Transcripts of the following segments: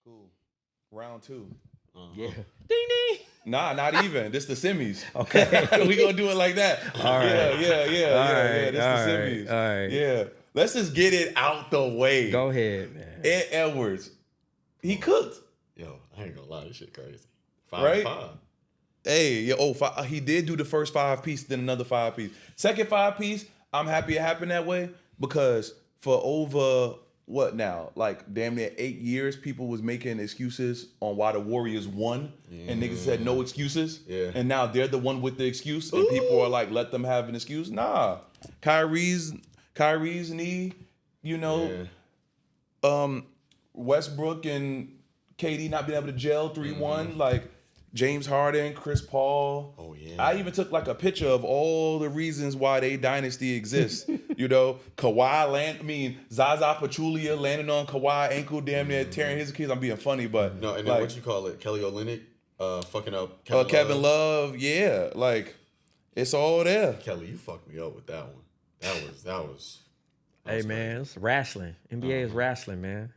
Cool. Round two. Yeah. Ding ding. Nah, not even. This the semis. Okay. We gonna do it like that. All right. Yeah. All This the semis. All right. Yeah. Let's just get it out the way. Go ahead, man. Ed Edwards. He cooked. Yo, I ain't gonna lie, this shit crazy. Right? 5. Hey, he did do the first 5-piece, then another 5-piece. Second 5-piece, I'm happy it happened that way because for over what now? Like damn near 8 years, people was making excuses on why the Warriors won, and niggas said no excuses. Yeah. And now they're the one with the excuse, and people are like, let them have an excuse. Nah, Kyrie's knee, Westbrook and KD not being able to gel 3-1, like James Harden, Chris Paul. Oh, yeah. I even took like a picture of all the reasons why they dynasty exists. Kawhi Zaza Pachulia landing on Kawhi ankle, damn near tearing his Achilles. I'm being funny, but No, and then what you call it? Kelly Olynyk fucking up Kevin Love, yeah, like it's all there. Kelly, you fucked me up with that one. That was Hey man, it's wrestling. NBA is wrestling, man.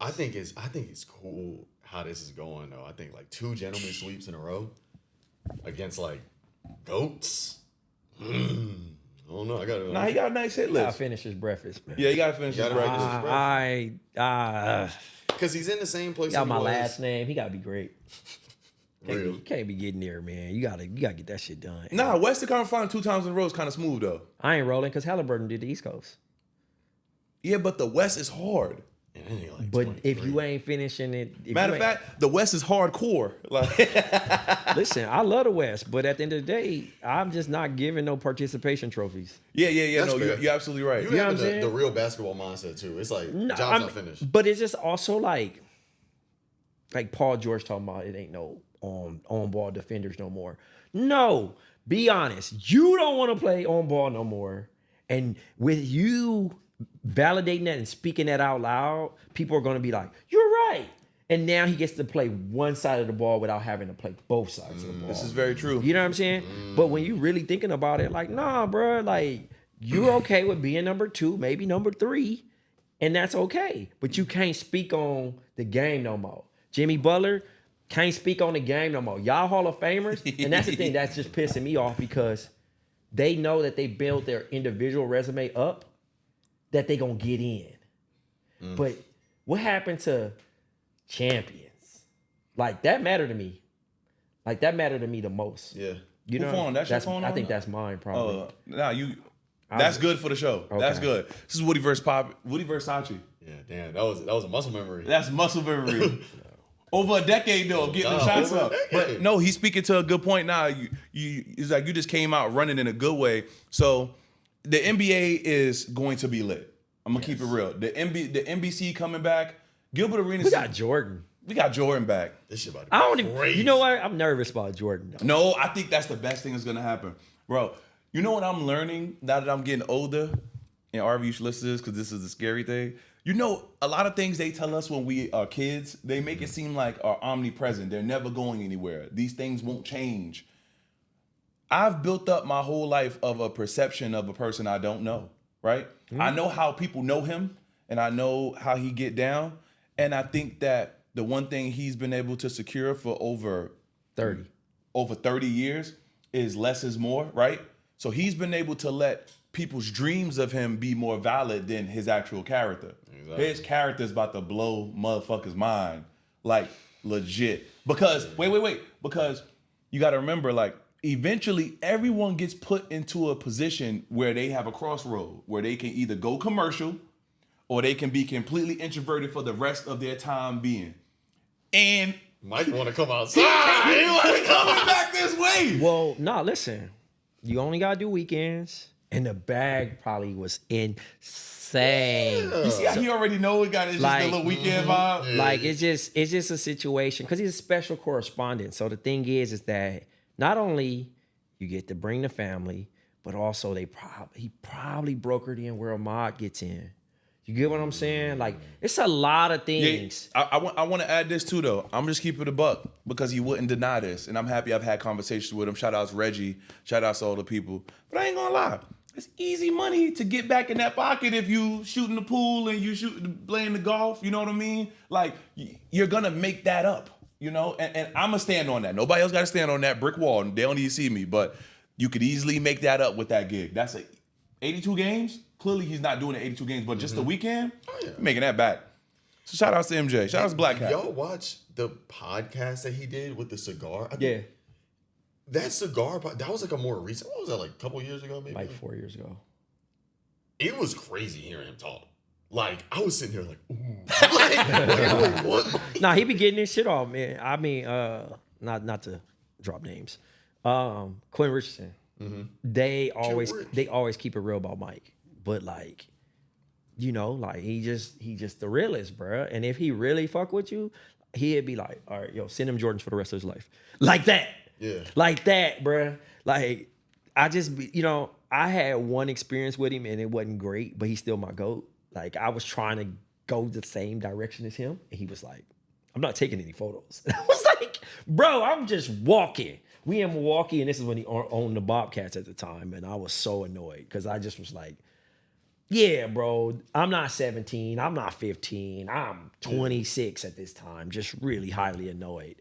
I think it's cool how this is going though. I think like 2 gentlemen sweeps in a row against like goats. I don't know. I gotta. Nah, he got a nice hit Gotta list. finish his breakfast, man. Yeah, he gotta finish his Gotta breakfast. finish Because he's in the same place. Got he my was. last name. He gotta be great. Real. You can't be getting there, man. You gotta get that shit done. Nah, Western Conference Final 2 times in a row is kind of smooth though. I ain't rolling because Halliburton did the East Coast. Yeah, but the West is hard. And then he like But 23. if you ain't finishing it, Matter of fact, the West is hardcore. Like, listen, I love the West, but at the end of the day, I'm just not giving no participation trophies. yeah. That's No, fair. you're absolutely right. You know what having I'm saying? the real basketball mindset too. It's like No, job's not finished. But it's just also like Paul George talking about it ain't no on ball defenders no more. No, be honest. You don't want to play on ball no more. And with you validating that and speaking that out loud, people are going to be like, you're right. And now he gets to play one side of the ball without having to play both sides of the ball. This is very true. You know what I'm saying? But when you really thinking about it, like, nah, bro, like, you're okay with being number 2, maybe number 3, and that's okay. But you can't speak on the game no more. Jimmy Butler can't speak on the game no more. Y'all Hall of Famers, and that's the thing that's just pissing me off because they know that they built their individual resume up, that they gonna get in. But what happened to champions? Like, that mattered to me. Like, that mattered to me the most. Yeah. You Who know, phone? That's your phone I on? think that's mine probably. That's good for the show. That's Okay. good. This is Woody versus Sachee. Yeah, damn. That was a muscle memory. That's muscle memory. Over a decade though, of getting the Nah, shots over a up. decade. But no, he's speaking to a good point now. It's like you just came out running in a good way. So the NBA is going to be lit. I'm gonna keep it real. The NBC coming back. Gilbert Arenas. We got Jordan. We got Jordan back. This shit about to be I don't even. crazy. You know what? I'm nervous about Jordan. Though. No, I think that's the best thing that's gonna happen, bro. You know what I'm learning now that I'm getting older, and RV, you should listen to this because this is the scary thing. You know, a lot of things they tell us when we are kids, they make it seem like are omnipresent. They're never going anywhere. These things won't change. I've built up my whole life of a perception of a person I don't know, right? I know how people know him, and I know how he get down, and I think that the one thing he's been able to secure for over 30 years is less is more, right? So he's been able to let people's dreams of him be more valid than his actual character. Exactly. His character is about to blow motherfuckers' mind, like legit. Because wait, because you got to remember, like eventually everyone gets put into a position where they have a crossroad, where they can either go commercial or they can be completely introverted for the rest of their time being. And Mike want to come outside. he coming back this way. Well, nah, listen. You only gotta do weekends, and the bag probably was insane. You see how he already know it got it's just Like, a little weekend vibe. Like it's just a situation because he's a special correspondent. So the thing is that not only you get to bring the family, but also he probably brokered in where Ahmad gets in. You get what I'm saying? Like it's a lot of things. I want to add this too though. I'm just keeping it a buck because he wouldn't deny this, and I'm happy I've had conversations with him. Shout outs Reggie, shout outs to all the people. But I ain't gonna lie, it's easy money to get back in that pocket if you shooting the pool and you playing the golf. You know what I mean? Like you're gonna make that up. You know, and I'm gonna stand on that. Nobody else got to stand on that brick wall. They don't need to see me, but you could easily make that up with that gig. That's 82 games. Clearly, he's not doing the 82 games, but just the weekend, making that back. So shout out to MJ. Shout out to Black Hat. Y'all watch the podcast that he did with the cigar? I think Yeah. That cigar, that was like a more recent. What was that, like a couple years ago, maybe? Like 4 years ago. It was crazy hearing him talk. Like, I was sitting here like, ooh. Like, what? Nah, he be getting this shit off, man. I mean, not to drop names. Quinn Richardson. They always keep it real about Mike. But like, you know, like he just the realest, bro. And if he really fuck with you, he'd be like, all right, yo, send him Jordans for the rest of his life. Like that. Yeah. Like that, bro. Like, I just, you know, I had one experience with him and it wasn't great, but he's still my GOAT. Like, I was trying to go the same direction as him. And he was like, I'm not taking any photos. And I was like, bro, I'm just walking. We in Milwaukee, and this is when he owned the Bobcats at the time. And I was so annoyed because I just was like, yeah, bro, I'm not 17. I'm not 15. I'm 26 at this time. Just really highly annoyed.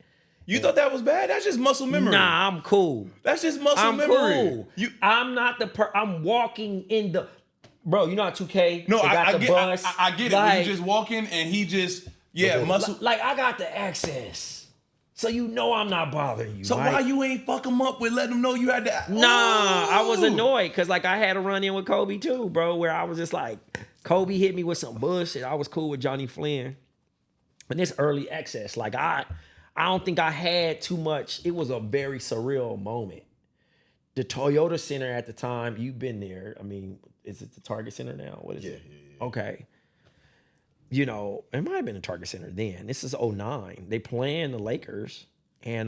You thought that was bad? That's just muscle memory. Nah, I'm cool. That's just muscle memory. Cool. I'm not I'm walking in the... Bro, you know how 2K? No, I get it. Like, when you just walking and he just, muscle. Like, I got the access. So you know I'm not bothering you. So Mike. why you ain't fuck him up with letting him know you had to? Nah, I was annoyed because like I had a run in with Kobe too, bro, where I was just like, Kobe hit me with some bullshit. I was cool with Johnny Flynn. And this early access, like I don't think I had too much. It was a very surreal moment. The Toyota Center at the time, you've been there. I mean, is it the Target Center now? What is it? Yeah. Okay. You know, it might have been the Target Center then. This is 2009. They playing the Lakers. And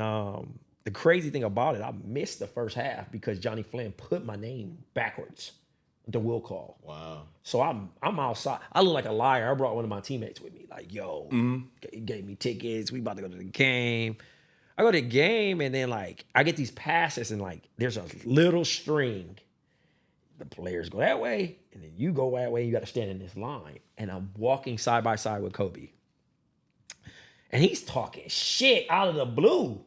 the crazy thing about it, I missed the first half because Johnny Flynn put my name backwards. The will call. Wow. So I'm outside. I look like a liar. I brought one of my teammates with me. Like, yo, he gave me tickets. We about to go to the game. I go to the game and then like I get these passes and like there's a little string. The players go that way and then you go that way. You got to stand in this line. And I'm walking side by side with Kobe. And he's talking shit out of the blue.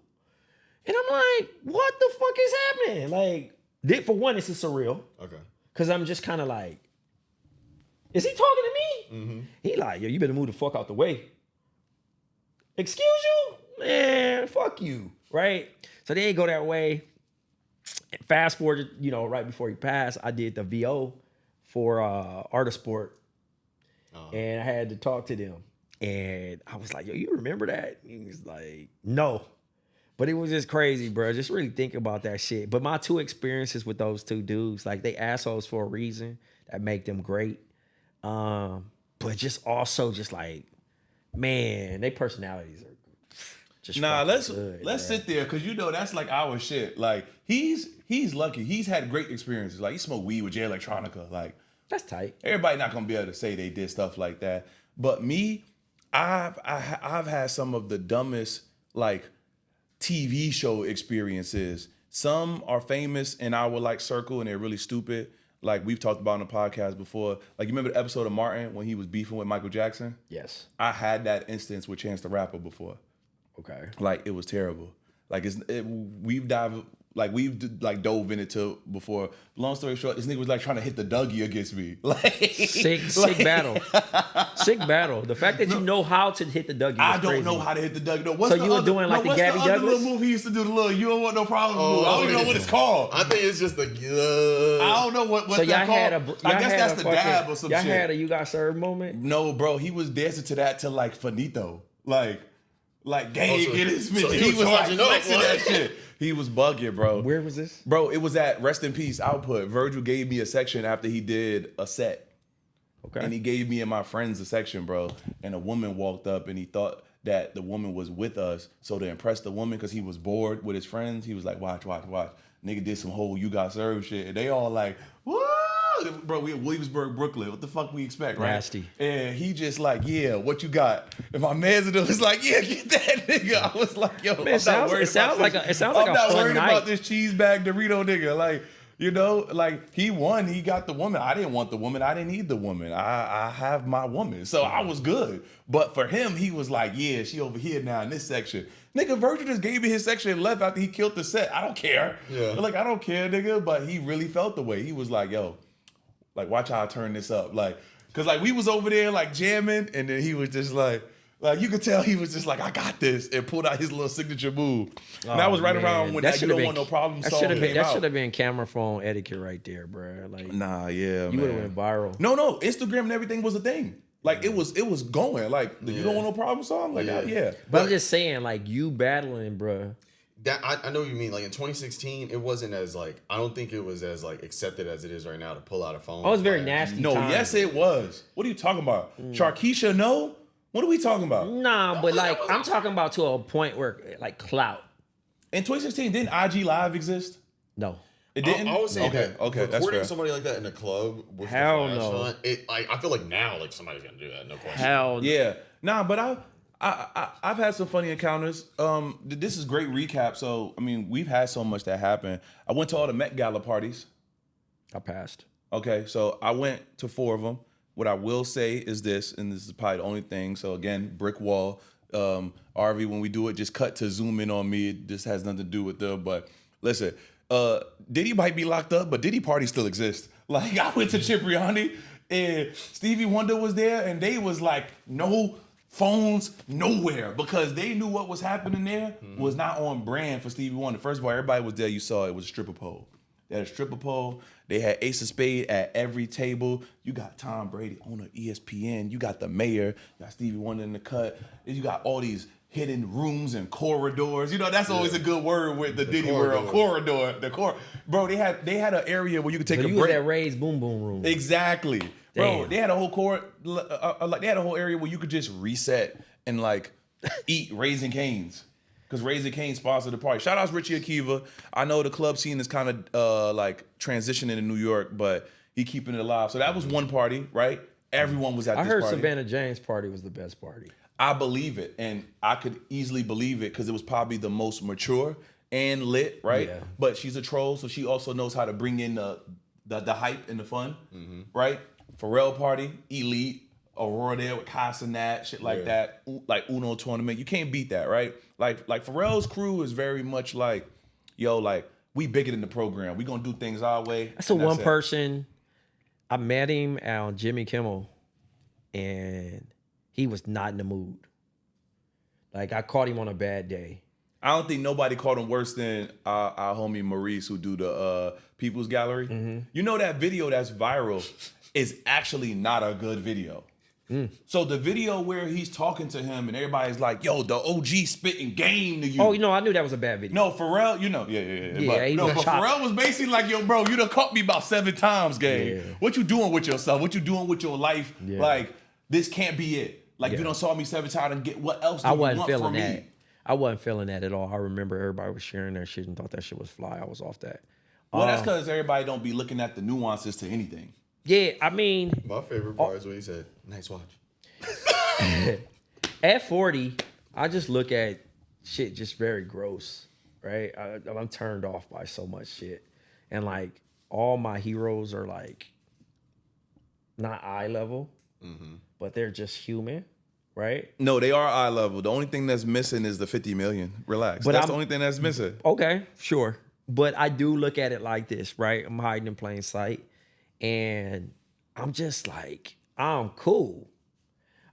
And I'm like, what the fuck is happening? Like, for one, this is surreal. Okay. Because I'm just kind of like, is he talking to me? Mm-hmm. He like, yo, you better move the fuck out the way. Excuse you? Man, fuck you, right? So they ain't go that way. Fast forward, you know, right before he passed, I did the VO for Art of Sport. And I had to talk to them. And I was like, yo, you remember that? He was like, no. But it was just crazy, bro. Just really think about that shit. But my two experiences with those two dudes, like they assholes for a reason that make them great. But just also just like, man, they personalities are just let's good, sit there because you know that's like our shit. Like he's lucky. He's had great experiences. Like he smoked weed with Jay Electronica. Like that's tight. Everybody not gonna be able to say they did stuff like that. But me, I've had some of the dumbest like TV show experiences. Some are famous in our like circle and they're really stupid. Like we've talked about on the podcast before. Like you remember the episode of Martin when he was beefing with Michael Jackson? Yes. I had that instance with Chance the Rapper before. Okay. Like it was terrible. Like we've dove in it to before. Long story short, this nigga was like trying to hit the Dougie against me. Like sick battle. Sick battle. The fact that you know how to hit the Dougie. I don't crazy. know how to hit the Dougie. No, so you were doing like the Gabby Douglas? Little move he used to do, the little you don't want no problems move. I don't even know what it's called. I think it's just the I don't know what so that called. I guess that's the dab or some shit. Y'all had a you got served moment? No, bro. He was dancing to that to like Finito. Like gang get his bitch. So he was like up, flexing that shit. He was bugging, bro. Where was this? Bro, it was at Rest in Peace Output. Virgil gave me a section after he did a set. Okay. And he gave me and my friends a section, bro. And a woman walked up and he thought that the woman was with us. So to impress the woman, because he was bored with his friends, he was like, watch. Nigga did some whole you got served shit. And they all like, woo! Bro, we in Williamsburg, Brooklyn. What the fuck we expect, right? Nasty. And he just like, yeah, what you got? And my man's was like, yeah, get that nigga. I was like, yo, Man, it sounds like a I'm not fun worried night. about this cheese bag Dorito nigga. Like, You know, like he won, he got the woman. I didn't want the woman. I didn't need the woman. I have my woman. So I was good. But for him, he was like, yeah, she over here now in this section. Nigga, Virgil just gave me his section and left after he killed the set. I don't care. Yeah. Like, I don't care, nigga. But he really felt the way. He was like, yo, like, watch how I turn this up. Like, cause like we was over there like jamming, and then he was just like you could tell he was just like, I got this, and pulled out his little signature move. And that was right around when that You Don't Want No Problem song came out. That should have been camera phone etiquette right there, bro. Like, nah, yeah, you man. would have went viral. No, Instagram and everything was a thing. Like it was going. Like You Don't Want No Problem song. Like yeah. But I'm just saying, like you battling, bro. That I know what you mean. Like in 2016, it wasn't as like I don't think it was as like accepted as it is right now to pull out a phone. Oh, it was very nasty. No, time. yes, it was. What are you talking about? Sharkeisha, no? What are we talking about? Nah, but like I'm talking about to a point where like clout. In 2016, didn't IG Live exist? No. It didn't? I would say okay, that's recording fair. somebody like that in a club with Hell the flash no. on, I feel like now like somebody's gonna do that. No question. Hell no. Yeah. Nah, but I've had some funny encounters. This is great recap. So, I mean, we've had so much that happened. I went to all the Met Gala parties. I passed. Okay, so I went to 4 of them. What I will say is this, and this is probably the only thing. So again, brick wall. RV, when we do it, just cut to zoom in on me. This has nothing to do with them. But listen, Diddy might be locked up, but Diddy parties still exist. Like I went to Cipriani and Stevie Wonder was there, and they was like, no phones nowhere, because they knew what was happening there was not on brand for Stevie Wonder. First of all, everybody was there. You saw it was a stripper pole. They had a stripper pole. They had Ace of Spades at every table. You got Tom Brady on the ESPN. You got the mayor. You got Stevie Wonder in the cut. And you got all these hidden rooms and corridors. You know, that's always a good word with the Diddy world. Corridor. Bro, they had an area where you could take So a you break. was at Ray's Boom Boom Room. Exactly. Damn. Bro, they had a whole like they had a whole area where you could just reset and like eat Raising Cane's. Because Raising Cane's sponsored the party. Shout out to Richie Akiva. I know the club scene is kind of like transitioning in New York, but he keeping it alive. So that was one party, right? Everyone was at this I heard party. Savannah James' party was the best party. I believe it, and I could easily believe it because it was probably the most mature and lit, right? Yeah. But she's a troll, so she also knows how to bring in the hype and the fun, right? Pharrell party, elite, Aurora there with Casanat, shit like that, like Uno tournament. You can't beat that, right? Like Pharrell's crew is very much like, yo, like we bigger than the program. We gonna do things our way. That's the one it. person. I met him on Jimmy Kimmel, and he was not in the mood. Like I caught him on a bad day. I don't think nobody caught him worse than our homie Maurice, who do the People's Gallery. You know that video that's viral is actually not a good video. So the video where he's talking to him and everybody's like, yo, the OG spitting game to you. Oh, you know, I knew that was a bad video. No, Pharrell, you know, he but was chopped. Pharrell was basically like, yo, bro, you done caught me about 7 times, gang. Yeah. What you doing with yourself? What you doing with your life? Yeah. Like, this can't be it. Like, Yeah. you done saw me 7 times and get what else do I you wasn't want feeling from that. me? I wasn't feeling that at all. I remember everybody was sharing their shit and thought that shit was fly. I was off that. Well, that's because everybody don't be looking at the nuances to anything. Yeah, I mean, My favorite part is when he said, "Nice watch." at 40, I just look at shit just very gross, right? I'm turned off by so much shit. And like all my heroes are like not eye level, but they're just human, right? No, they are eye level. The only thing that's missing is the 50 million. Relax. But That's I'm- the only thing that's missing. Okay, sure. But I do look at it like this, right? I'm hiding in plain sight. And I'm just like, I'm cool.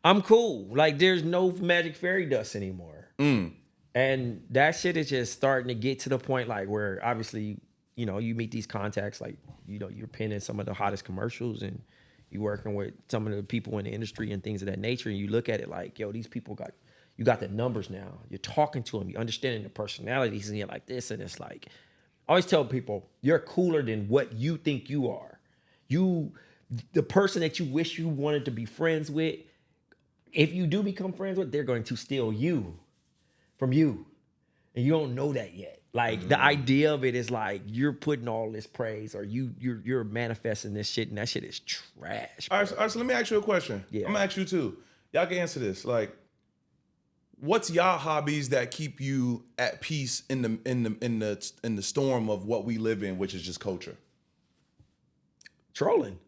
I'm cool. Like there's no magic fairy dust anymore. And that shit is just starting to get to the point like where obviously, you know, you meet these contacts, like, you know, you're pinning some of the hottest commercials and you working with some of the people in the industry and things of that nature. And you look at it like, yo, these people you got the numbers now. You're talking to them. You're understanding the personalities and you're like this. And it's like, I always tell people, you're cooler than what you think you are. The person that you wish you wanted to be friends with, if you do become friends with, they're going to steal you from you. And you don't know that yet. Like the idea of it is like you're putting all this praise or you're manifesting this shit and that shit is trash. All right, so let me ask you a question. Yeah. I'm gonna ask you too. Y'all can answer this. Like, what's y'all hobbies that keep you at peace in the storm of what we live in, which is just culture? Trolling.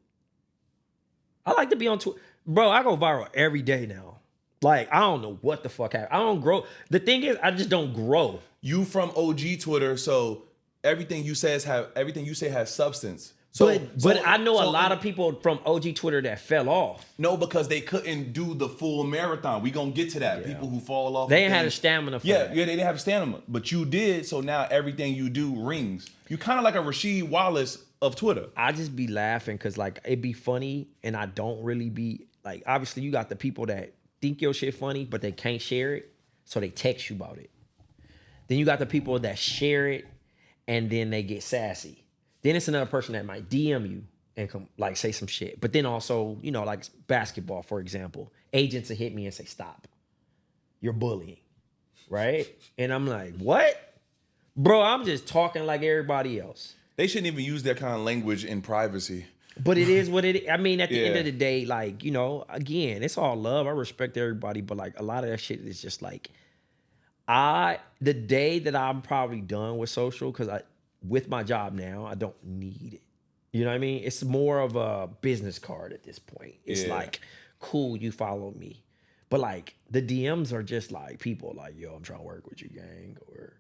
I like to be on Twitter. Bro, I go viral every day now. Like, I don't know what the fuck happened. I don't grow. The thing is, I just don't grow. You from OG Twitter, so everything you say has substance. So, But I know a lot of people from OG Twitter that fell off. No, because they couldn't do the full marathon. We gonna get to that. Yeah. People who fall off. They ain't had a stamina for that. Yeah, they didn't have stamina. But you did, so now everything you do rings. You kind of like a Rasheed Wallace of Twitter. I just be laughing because like it be funny and I don't really be like, obviously you got the people that think your shit funny, but they can't share it. So they text you about it. Then you got the people that share it and then they get sassy. Then it's another person that might DM you and come like say some shit. But then also, you know, like basketball, for example, agents will hit me and say, stop. You're bullying. Right? And I'm like, what? Bro, I'm just talking like everybody else. They shouldn't even use that kind of language in privacy. But it is what it is. I mean, at the end Yeah. of the day, like, you know, again, it's all love. I respect everybody, but like a lot of that shit is just like, the day that I'm probably done with social, because with my job now, I don't need it. You know what I mean? It's more of a business card at this point. It's Yeah. like, cool, you follow me. But like the DMs are just like people like, yo, I'm trying to work with you, gang, or,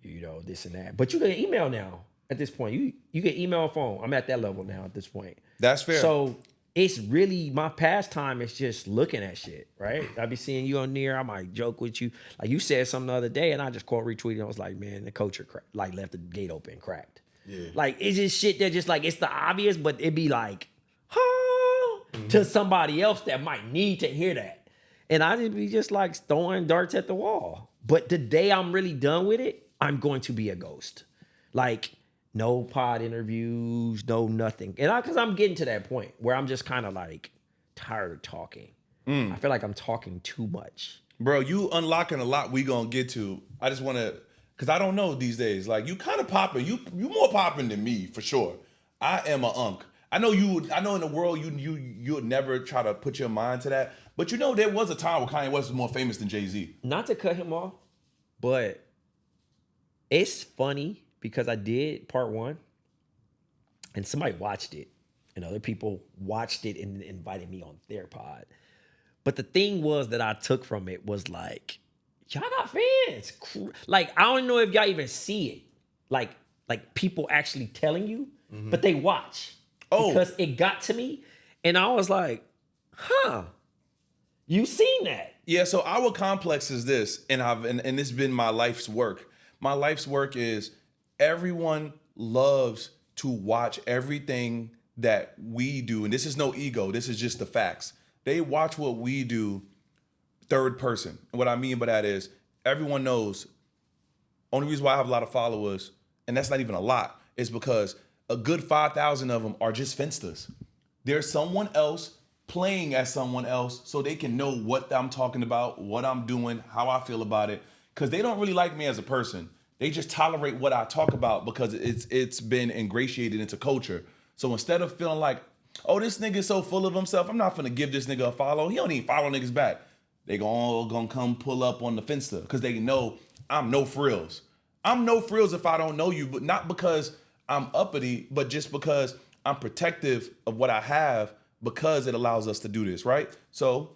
you know, this and that. But you get email now at this point. You get email or phone. I'm at that level now at this point. That's fair. So it's really my pastime is just looking at shit, right? I be seeing you on there. I might joke with you. Like you said something the other day and I just quote retweeted. I was like, man, the coach like left the gate open, cracked. Yeah. Like it's just shit that just like, it's the obvious, but it be like, huh, to somebody else that might need to hear that. And I just be just like throwing darts at the wall. But the day I'm really done with it, I'm going to be a ghost. Like, no pod interviews, no nothing. And because I'm getting to that point where I'm just kind of like tired of talking. I feel like I'm talking too much. Bro, you unlocking a lot we gonna get to. I just wanna, cause I don't know these days. Like you kind of popping. You more popping than me for sure. I am a unk. I know in the world you would never try to put your mind to that. But you know there was a time where Kanye West was more famous than Jay-Z. Not to cut him off, but it's funny because I did part 1 and somebody watched it and other people watched it and invited me on their pod. But the thing was that I took from it was like, y'all got fans. Like, I don't know if y'all even see it. Like people actually telling you, but they watch. Oh. Because it got to me and I was like, huh, you seen that. Yeah, so our complex is this, and it's been my life's work. My life's work is everyone loves to watch everything that we do, and this is no ego. This is just the facts. They watch what we do third person. And what I mean by that is everyone knows. Only reason why I have a lot of followers, and that's not even a lot, is because a good 5,000 of them are just finsters. There's someone else playing as someone else so they can know what I'm talking about, what I'm doing, how I feel about it. Because they don't really like me as a person. They just tolerate what I talk about because it's been ingratiated into culture. So instead of feeling like, oh, this nigga's so full of himself, I'm not finna give this nigga a follow. He don't even follow niggas back. They all gonna come pull up on the finster because they know I'm no frills. I'm no frills if I don't know you, but not because I'm uppity, but just because I'm protective of what I have because it allows us to do this, right? So,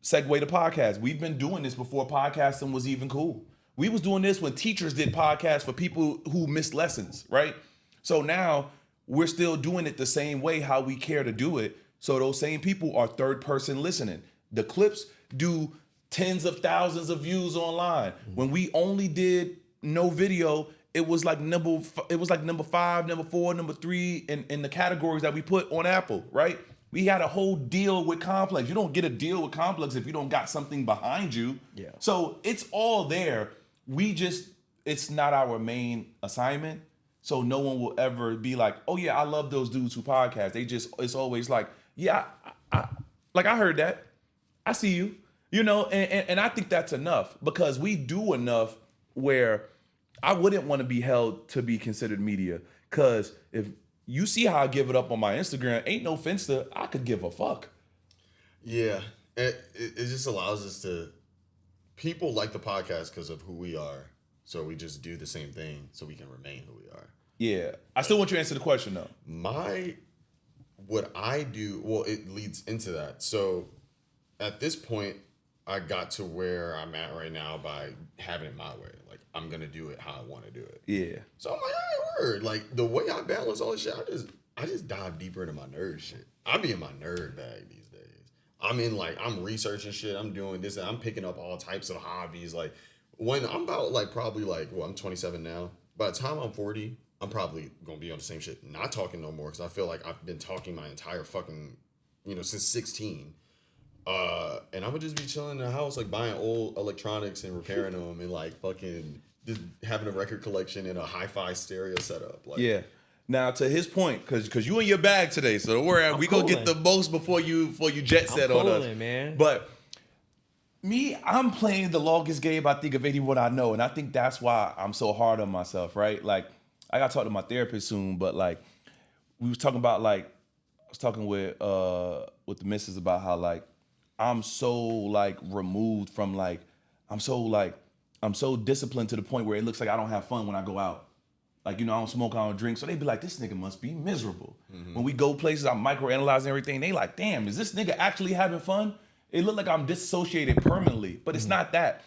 segue to podcast. We've been doing this before podcasting was even cool. We was doing this when teachers did podcasts for people who missed lessons, right? So now we're still doing it the same way how we care to do it. So those same people are third person listening. The clips do tens of thousands of views online. When we only did no video, it was like number 5, number 4, number 3 in the categories that we put on Apple, right? We had a whole deal with Complex. You don't get a deal with Complex if you don't got something behind you. Yeah. So it's all there. It's not our main assignment. So no one will ever be like, oh yeah, I love those dudes who podcast. It's always like, yeah, I heard that. I see you, and I think that's enough because we do enough where I wouldn't want to be held to be considered media. Cause if you see how I give it up on my Instagram, ain't no finster, I could give a fuck. Yeah, it just allows us to, people like the podcast because of who we are. So we just do the same thing so we can remain who we are. Yeah. I still want you to answer the question though. My what I do, well, it leads into that. So at this point, I got to where I'm at right now by having it my way. Like, I'm going to do it how I want to do it. Yeah. So I'm like, all right, word. Like, the way I balance all this shit, I just dive deeper into my nerd shit. I be in my nerd bag these days. I'm researching shit. I'm doing this, and I'm picking up all types of hobbies. Like, when I'm about, I'm 27 now. By the time I'm 40, I'm probably going to be on the same shit. Not talking no more, because I feel like I've been talking my entire fucking, since 16. And I'm gonna just be chilling in the house, like buying old electronics and repairing them, and like fucking just having a record collection and a hi-fi stereo setup. Like, Yeah. Now to his point, because you in your bag today, so don't worry, we gonna get the most before you jet set on us, man. But me, I'm playing the longest game I think of anyone I know, and I think that's why I'm so hard on myself, right? Like, I gotta talk to my therapist soon, but like, we was talking about I was talking with the missus about how like I'm so like removed from I'm so disciplined to the point where it looks like I don't have fun when I go out. Like, I don't smoke, I don't drink. So they be like, this nigga must be miserable. Mm-hmm. When we go places, I'm microanalyzing everything. They like, damn, is this nigga actually having fun? It look like I'm disassociated permanently, but it's not that.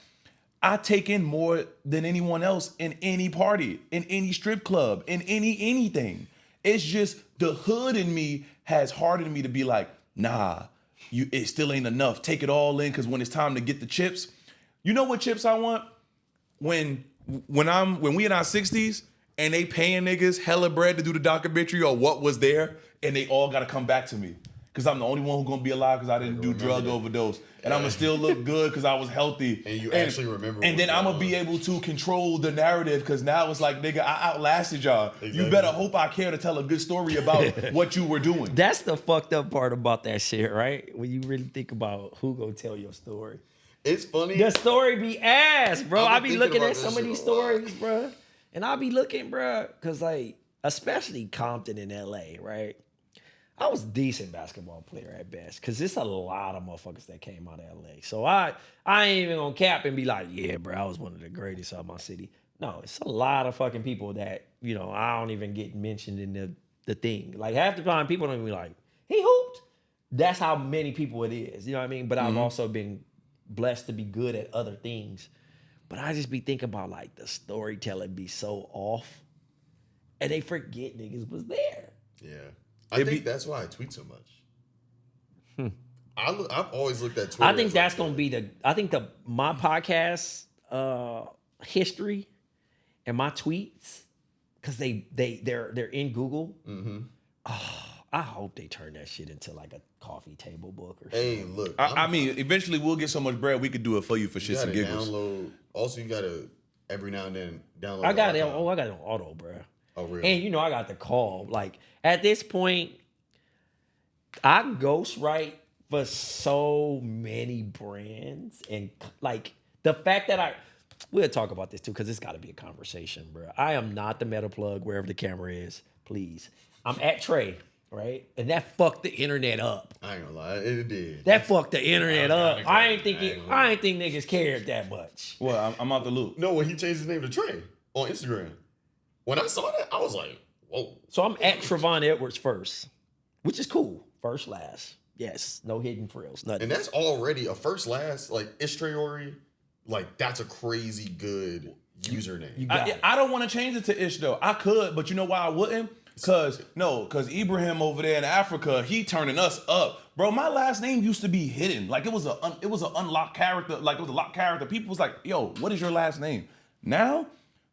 I take in more than anyone else in any party, in any strip club, in anything. It's just the hood in me has hardened me to be like, nah, it still ain't enough. Take it all in, because when it's time to get the chips, you know what chips I want? When we in our 60s and they paying niggas hella bread to do the documentary or what was there, and they all gotta come back to me. Cause I'm the only one who's gonna be alive because I didn't do drug overdose. And I'm gonna still look good because I was healthy. And you actually remember. And then I'm gonna be able to control the narrative, because now it's like, nigga, I outlasted y'all. Exactly. You better hope I care to tell a good story about what you were doing. That's the fucked up part about that shit, right? When you really think about who gonna tell your story. It's funny. The story be ass, bro. I be looking at some of these stories, lot. bro. And I be looking, bro, because like, especially Compton in LA, right? I was a decent basketball player at best, because it's a lot of motherfuckers that came out of LA. So I ain't even gonna cap and be like, yeah, bro, I was one of the greatest of my city. No, it's a lot of fucking people that, I don't even get mentioned in the thing. Like, half the time people don't even be like, he hooped. That's how many people it is. You know what I mean? But I've also been blessed to be good at other things. But I just be thinking about like the storytelling be so off, and they forget niggas was there. Yeah. I think that's why I tweet so much. I've always looked at Twitter. I think that's gonna be my podcast history and my tweets, because they're in Google. Mm-hmm. Oh, I hope they turn that shit into like a coffee table book or something. Hey, look. I mean, eventually we'll get so much bread we could do it for you for shits and giggles. Also, you gotta every now and then download. I got it on auto, bro. Oh, really? And I got the call. Like, at this point, I ghostwrite for so many brands, and like the fact that we'll talk about this too, because it's got to be a conversation, bro. I am not the meta plug wherever the camera is, please. I'm at Trey, right? And that fucked the internet up. I ain't gonna lie, it did. That fucked the internet up. I ain't think niggas cared that much. Well, I'm out the loop. No, when he changed his name to Trey on Instagram. When I saw that, I was like, whoa. So I'm at Travonne Edwards first, which is cool. First, last. Yes, no hidden frills, nothing. And that's already a first, last, like Ishtrayori, like that's a crazy good username. I don't want to change it to Ish though. I could, but you know why I wouldn't? Cause Ibrahim over there in Africa, he turning us up. Bro, my last name used to be hidden. Like it was an unlocked character. Like it was a locked character. People was like, yo, what is your last name? Now,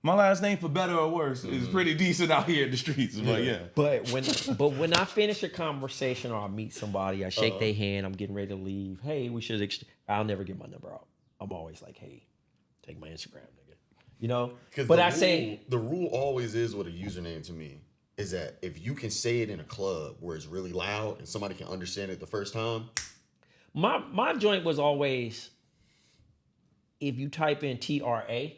my last name, for better or worse, is pretty decent out here in the streets. But yeah. But when I finish a conversation or I meet somebody, I shake their hand, I'm getting ready to leave. Hey, we should I'll never get my number out. I'm always like, hey, take my Instagram, nigga. But the rule always is with a username to me is that if you can say it in a club where it's really loud and somebody can understand it the first time. My joint was always, if you type in TRA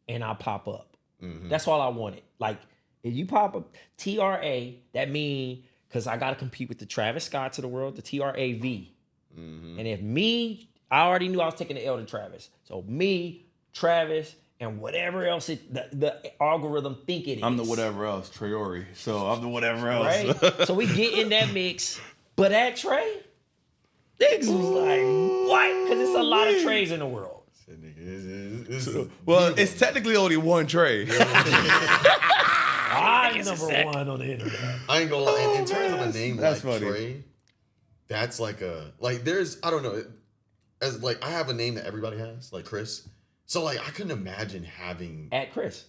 and I pop up. Mm-hmm. That's all I wanted. Like, if you pop up TRA, that mean, because I got to compete with the Travis Scotts of the world, the TRAV. Mm-hmm. And I already knew I was taking the L to Travis. So me, Travis, and whatever else the algorithm think it is. I'm the whatever else, Traore. So I'm the whatever else. Right? So we get in that mix. But at Trey, niggas was like, what? Because it's a lot of Treys in the world. Well, it's technically only one Trey. I'm number one on the internet. I ain't gonna lie. In terms of a name That's like funny. Trey, that's like there's, I don't know, as like I have a name that everybody has, like Chris. So like I couldn't imagine having At Chris.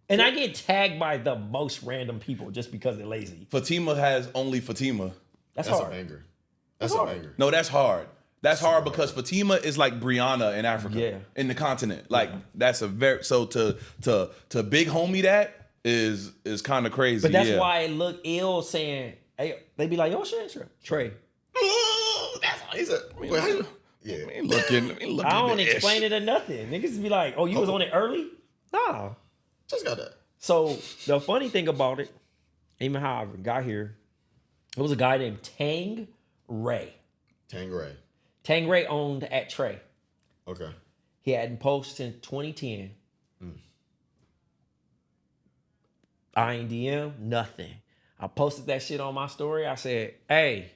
And I get tagged by the most random people just because they're lazy. Fatima has only Fatima. That's a hard. banger. That's a hard. banger. No, that's hard. That's hard because Fatima is like Brianna in Africa, Yeah. in the continent. Like that's a very to big homie that is kind of crazy. But that's yeah. why it look ill saying, hey, they be like, yo, Trey. That's how he said. Wait, how you, yeah. Let me look I don't this. explain it or nothing. Niggas be like, oh, you was on it early? Nah. Just got that. So the funny thing about it, even how I got here, it was a guy named Tang Ray. Tangray. Tang Ray owned at Trey. Okay. He hadn't posted in 2010. I ain't DM, nothing. I posted that shit on my story. I said, hey,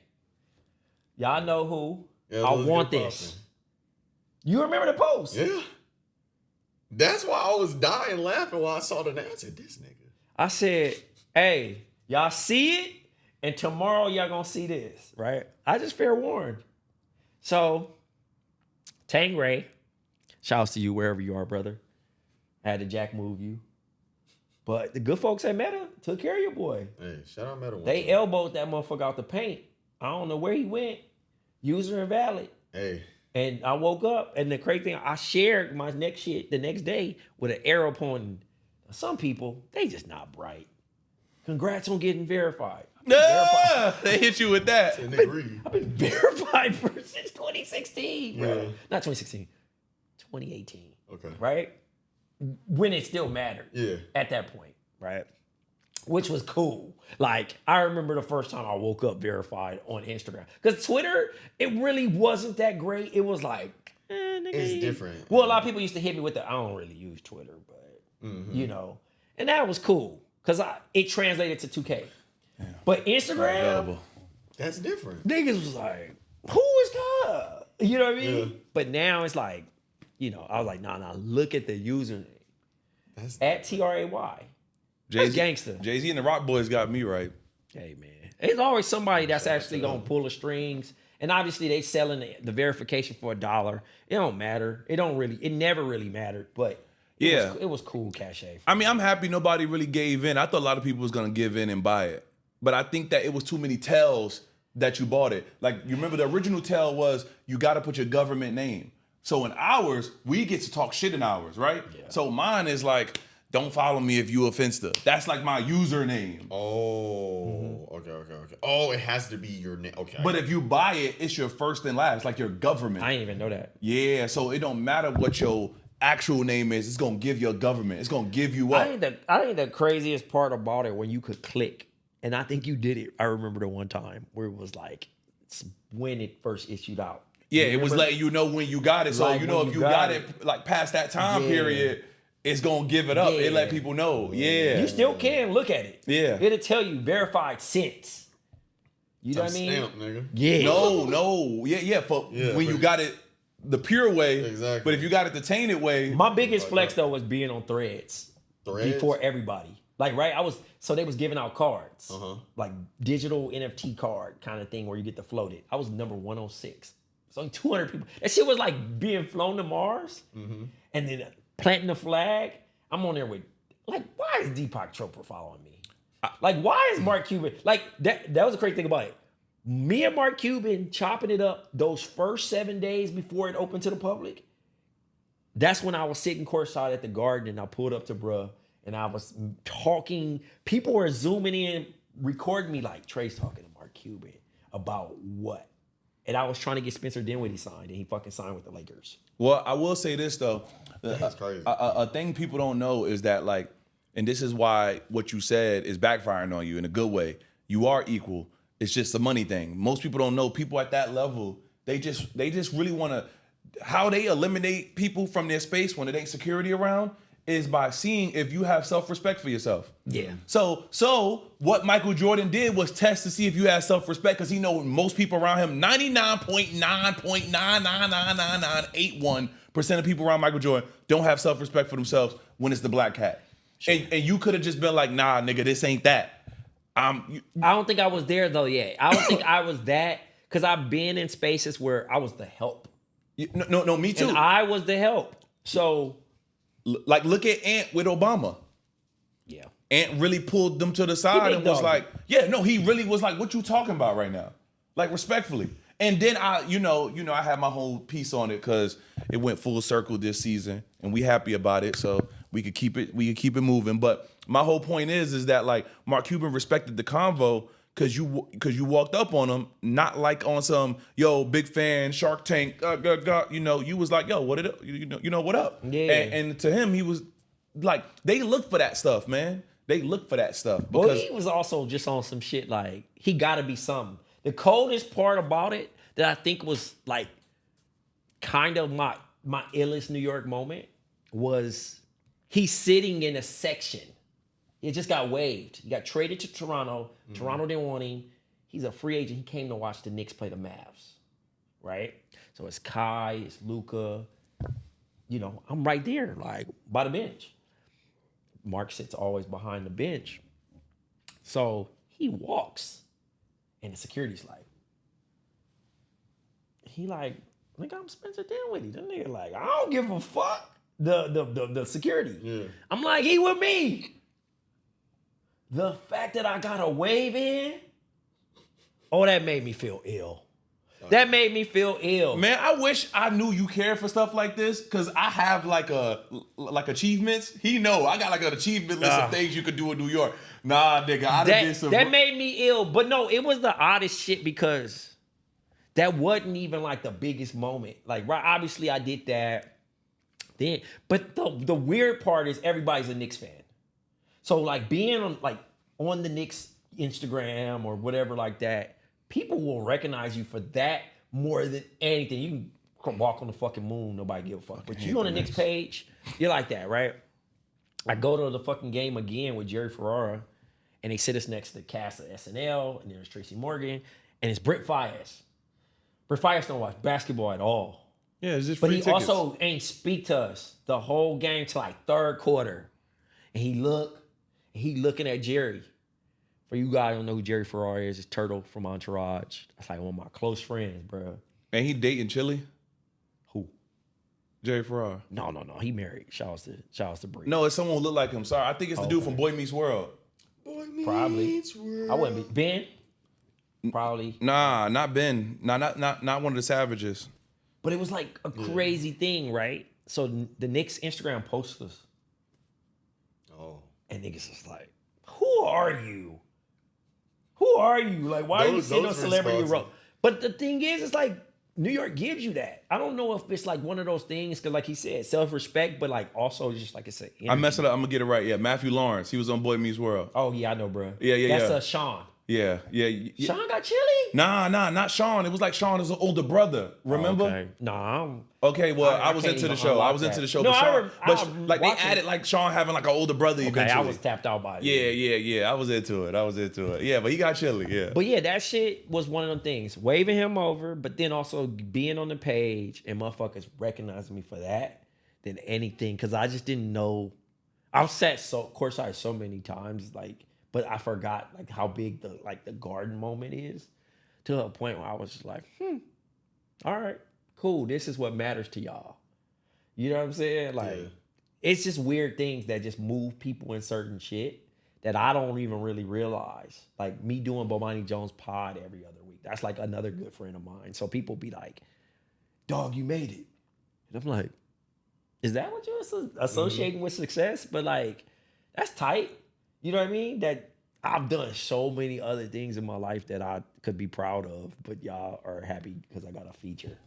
y'all know who? Yeah, I those want good this. popping. You remember the post? Yeah. That's why I was dying laughing while I saw the name. I said, this nigga. I said, hey, y'all see it? And tomorrow y'all gonna see this, right? I just fair warned. So, Tang Ray, shouts to you wherever you are, brother. I had to jack move you. But the good folks at Meta took care of your boy. Hey, shout out Meta. They elbowed that motherfucker out the paint. I don't know where he went. User invalid. Hey. And I woke up, and the crazy thing, I shared my next shit the next day with an arrow pointing. Some people, they just not bright. Congrats on getting verified. They hit you with that. And they read. I've been verified since 2016, bro. Yeah. Not 2016, 2018. Okay. Right? When it still mattered. Yeah. At that point, right? Which was cool. Like, I remember the first time I woke up verified on Instagram. Because Twitter, it really wasn't that great. It was like, nigga. It's different. Well, a lot of people used to hit me with I don't really use Twitter, but, you know. And that was cool. Because it translated to 2K. Yeah. But Instagram, Available. That's different. niggas was like, who is God? You know what I mean? Yeah. But now it's like, you know, I was like, nah, look at the username. That's At TRAY. That's gangster. Jay-Z and the Rock Boys got me right. Hey, man. There's always somebody that's actually going to pull the strings. And obviously they selling the verification for $1. It don't matter. It never really mattered. But it was cool cachet. I mean, I'm happy nobody really gave in. I thought a lot of people was going to give in and buy it. But I think that it was too many tells that you bought it. Like, you remember the original tell was you got to put your government name. So in ours, we get to talk shit in ours, right? Yeah. So mine is like, don't follow me if you a Finsta. That's like my username. Oh, okay. Oh, it has to be your name. Okay. But if you buy it, it's your first and last, like your government. I didn't even know that. Yeah, so it don't matter what your actual name is. It's going to give your government. It's going to give you up. I think the craziest part about it when you could click, and I think you did it. I remember the one time where it was like, it's when it first issued out. Yeah, it was letting you know when you got it. So, Like you know, if you got it like past that time period, it's going to give it up. Yeah. It let people know. Yeah. You still can look at it. Yeah. It'll tell you verified since. You know what I mean? Stamp, nigga. Yeah. No. Yeah. When you got it the pure way. Exactly. But if you got it the tainted way. My biggest flex though was being on Threads. Threads? Before everybody. Like, right? They was giving out cards. Uh-huh. Like digital NFT card kind of thing where you get to float it. I was number 106. It's only 200 people. That shit was like being flown to Mars. Mm-hmm. And then planting the flag. I'm on there with, like, why is Deepak Chopra following me? Like, why is Mark Cuban? Like, that was the crazy thing about it. Me and Mark Cuban chopping it up those first 7 days before it opened to the public. That's when I was sitting courtside at the Garden and I pulled up to bruh and I was talking. People were zooming in, recording me like, Trey's talking to Mark Cuban about what? And I was trying to get Spencer Dinwiddie signed, and he fucking signed with the Lakers. Well, I will say this, though. That's crazy. A thing people don't know is that, like, and this is why what you said is backfiring on you in a good way. You are equal. It's just a money thing. Most people don't know. People at that level, they just really want to. how they eliminate people from their space when it ain't security around is by seeing if you have self-respect for yourself. Yeah. So what Michael Jordan did was test to see if you had self-respect, because he know most people around him, 99.9.9999981% of people around Michael Jordan don't have self-respect for themselves when it's the black cat. Sure. And you could have just been like, nah, nigga, this ain't that. I don't think I was there though yet. I don't think I was that, because I've been in spaces where I was the help. No, me too. And I was the help. So, like, look at Ant with Obama. Yeah. Ant really pulled them to the side and was like, yeah, no, he really was like, what you talking about right now? Like, respectfully. And then I had my whole piece on it because it went full circle this season, and we happy about it, so we could keep it moving. But my whole point is that like Mark Cuban respected the convo because you walked up on him, not like on some big fan Shark Tank, you was like, yo, what it what up? Yeah. And to him, he was like, they look for that stuff, man. They look for that stuff. Well, he was also just on some shit like, he got to be something. The coldest part about it that I think was like kind of my illest New York moment was he's sitting in a section. It just got waived. He got traded to Toronto. Mm-hmm. Toronto didn't want him. He's a free agent. He came to watch the Knicks play the Mavs, right? So it's Kai, it's Luka. I'm right there, like by the bench. Mark sits always behind the bench. So he walks, and the security's like, nigga, I'm Spencer Dinwiddie. That nigga like, I don't give a fuck. The security. Yeah. I'm like, he with me. The fact that I got a wave in, that made me feel ill. That made me feel ill. Man, I wish I knew you cared for stuff like this, because I have like achievements. He know I got like an achievement list of things you could do in New York. Nah, nigga, I did some. That made me ill. But no, it was the oddest shit because that wasn't even like the biggest moment. Like, right, obviously I did that then. But the weird part is everybody's a Knicks fan. So like being on the Knicks Instagram or whatever like that, people will recognize you for that more than anything. You can walk on the fucking moon, nobody give a fuck. But you on the Knicks page, you're like that, right? I go to the fucking game again with Jerry Ferrara, and they sit us next to the cast of SNL, and there's Tracy Morgan, and it's Brent Fayez. Brent Fayez don't watch basketball at all. Yeah, it's just free tickets. But he also ain't speak to us the whole game till like third quarter. And he looking at Jerry. For you guys who don't know who Jerry Ferrara is, it's Turtle from Entourage. That's like one of my close friends, bro. And he dating Chili? Who? Jerry Ferrara. No. He married. Shout out to Bree. No, it's someone who look like him. Sorry, I think it's the dude from Boy Meets World. Probably. I wouldn't be Ben. Probably. Nah, not Ben. Nah, not one of the Savages. But it was like a crazy thing, right? So the Knicks Instagram posted us. Oh. And niggas was like, who are you? Who are you? Like, why are you sitting on Celebrity Row? But the thing is, it's like, New York gives you that. I don't know if it's like one of those things, because like he said, self-respect, but like also just like I said, energy. I messed it up. I'm going to get it right. Yeah, Matthew Lawrence. He was on Boy Meets World. Oh, yeah, I know, bro. Yeah. That's Sean. Yeah. Sean got chili? Nah, not Sean. It was like Sean is an older brother. Remember? Okay. Nah. Okay, well, I was into the show. No, they added like Sean having like an older brother eventually. I was tapped out by it. Yeah. I was into it. Yeah, but he got chili, yeah. But yeah, that shit was one of them things. Waving him over, but then also being on the page and motherfuckers recognizing me for that than anything. Because I just didn't know. I've sat courtside so many times, like, but I forgot like how big the Garden moment is, to a point where I was just like, all right, cool. This is what matters to y'all. You know what I'm saying? Like, it's just weird things that just move people in certain shit that I don't even really realize. Like me doing Bomani Jones pod every other week. That's like another good friend of mine. So people be like, dog, you made it. And I'm like, is that what you're associating with success? But like, that's tight. You know what I mean? That I've done so many other things in my life that I could be proud of, but y'all are happy because I got a feature.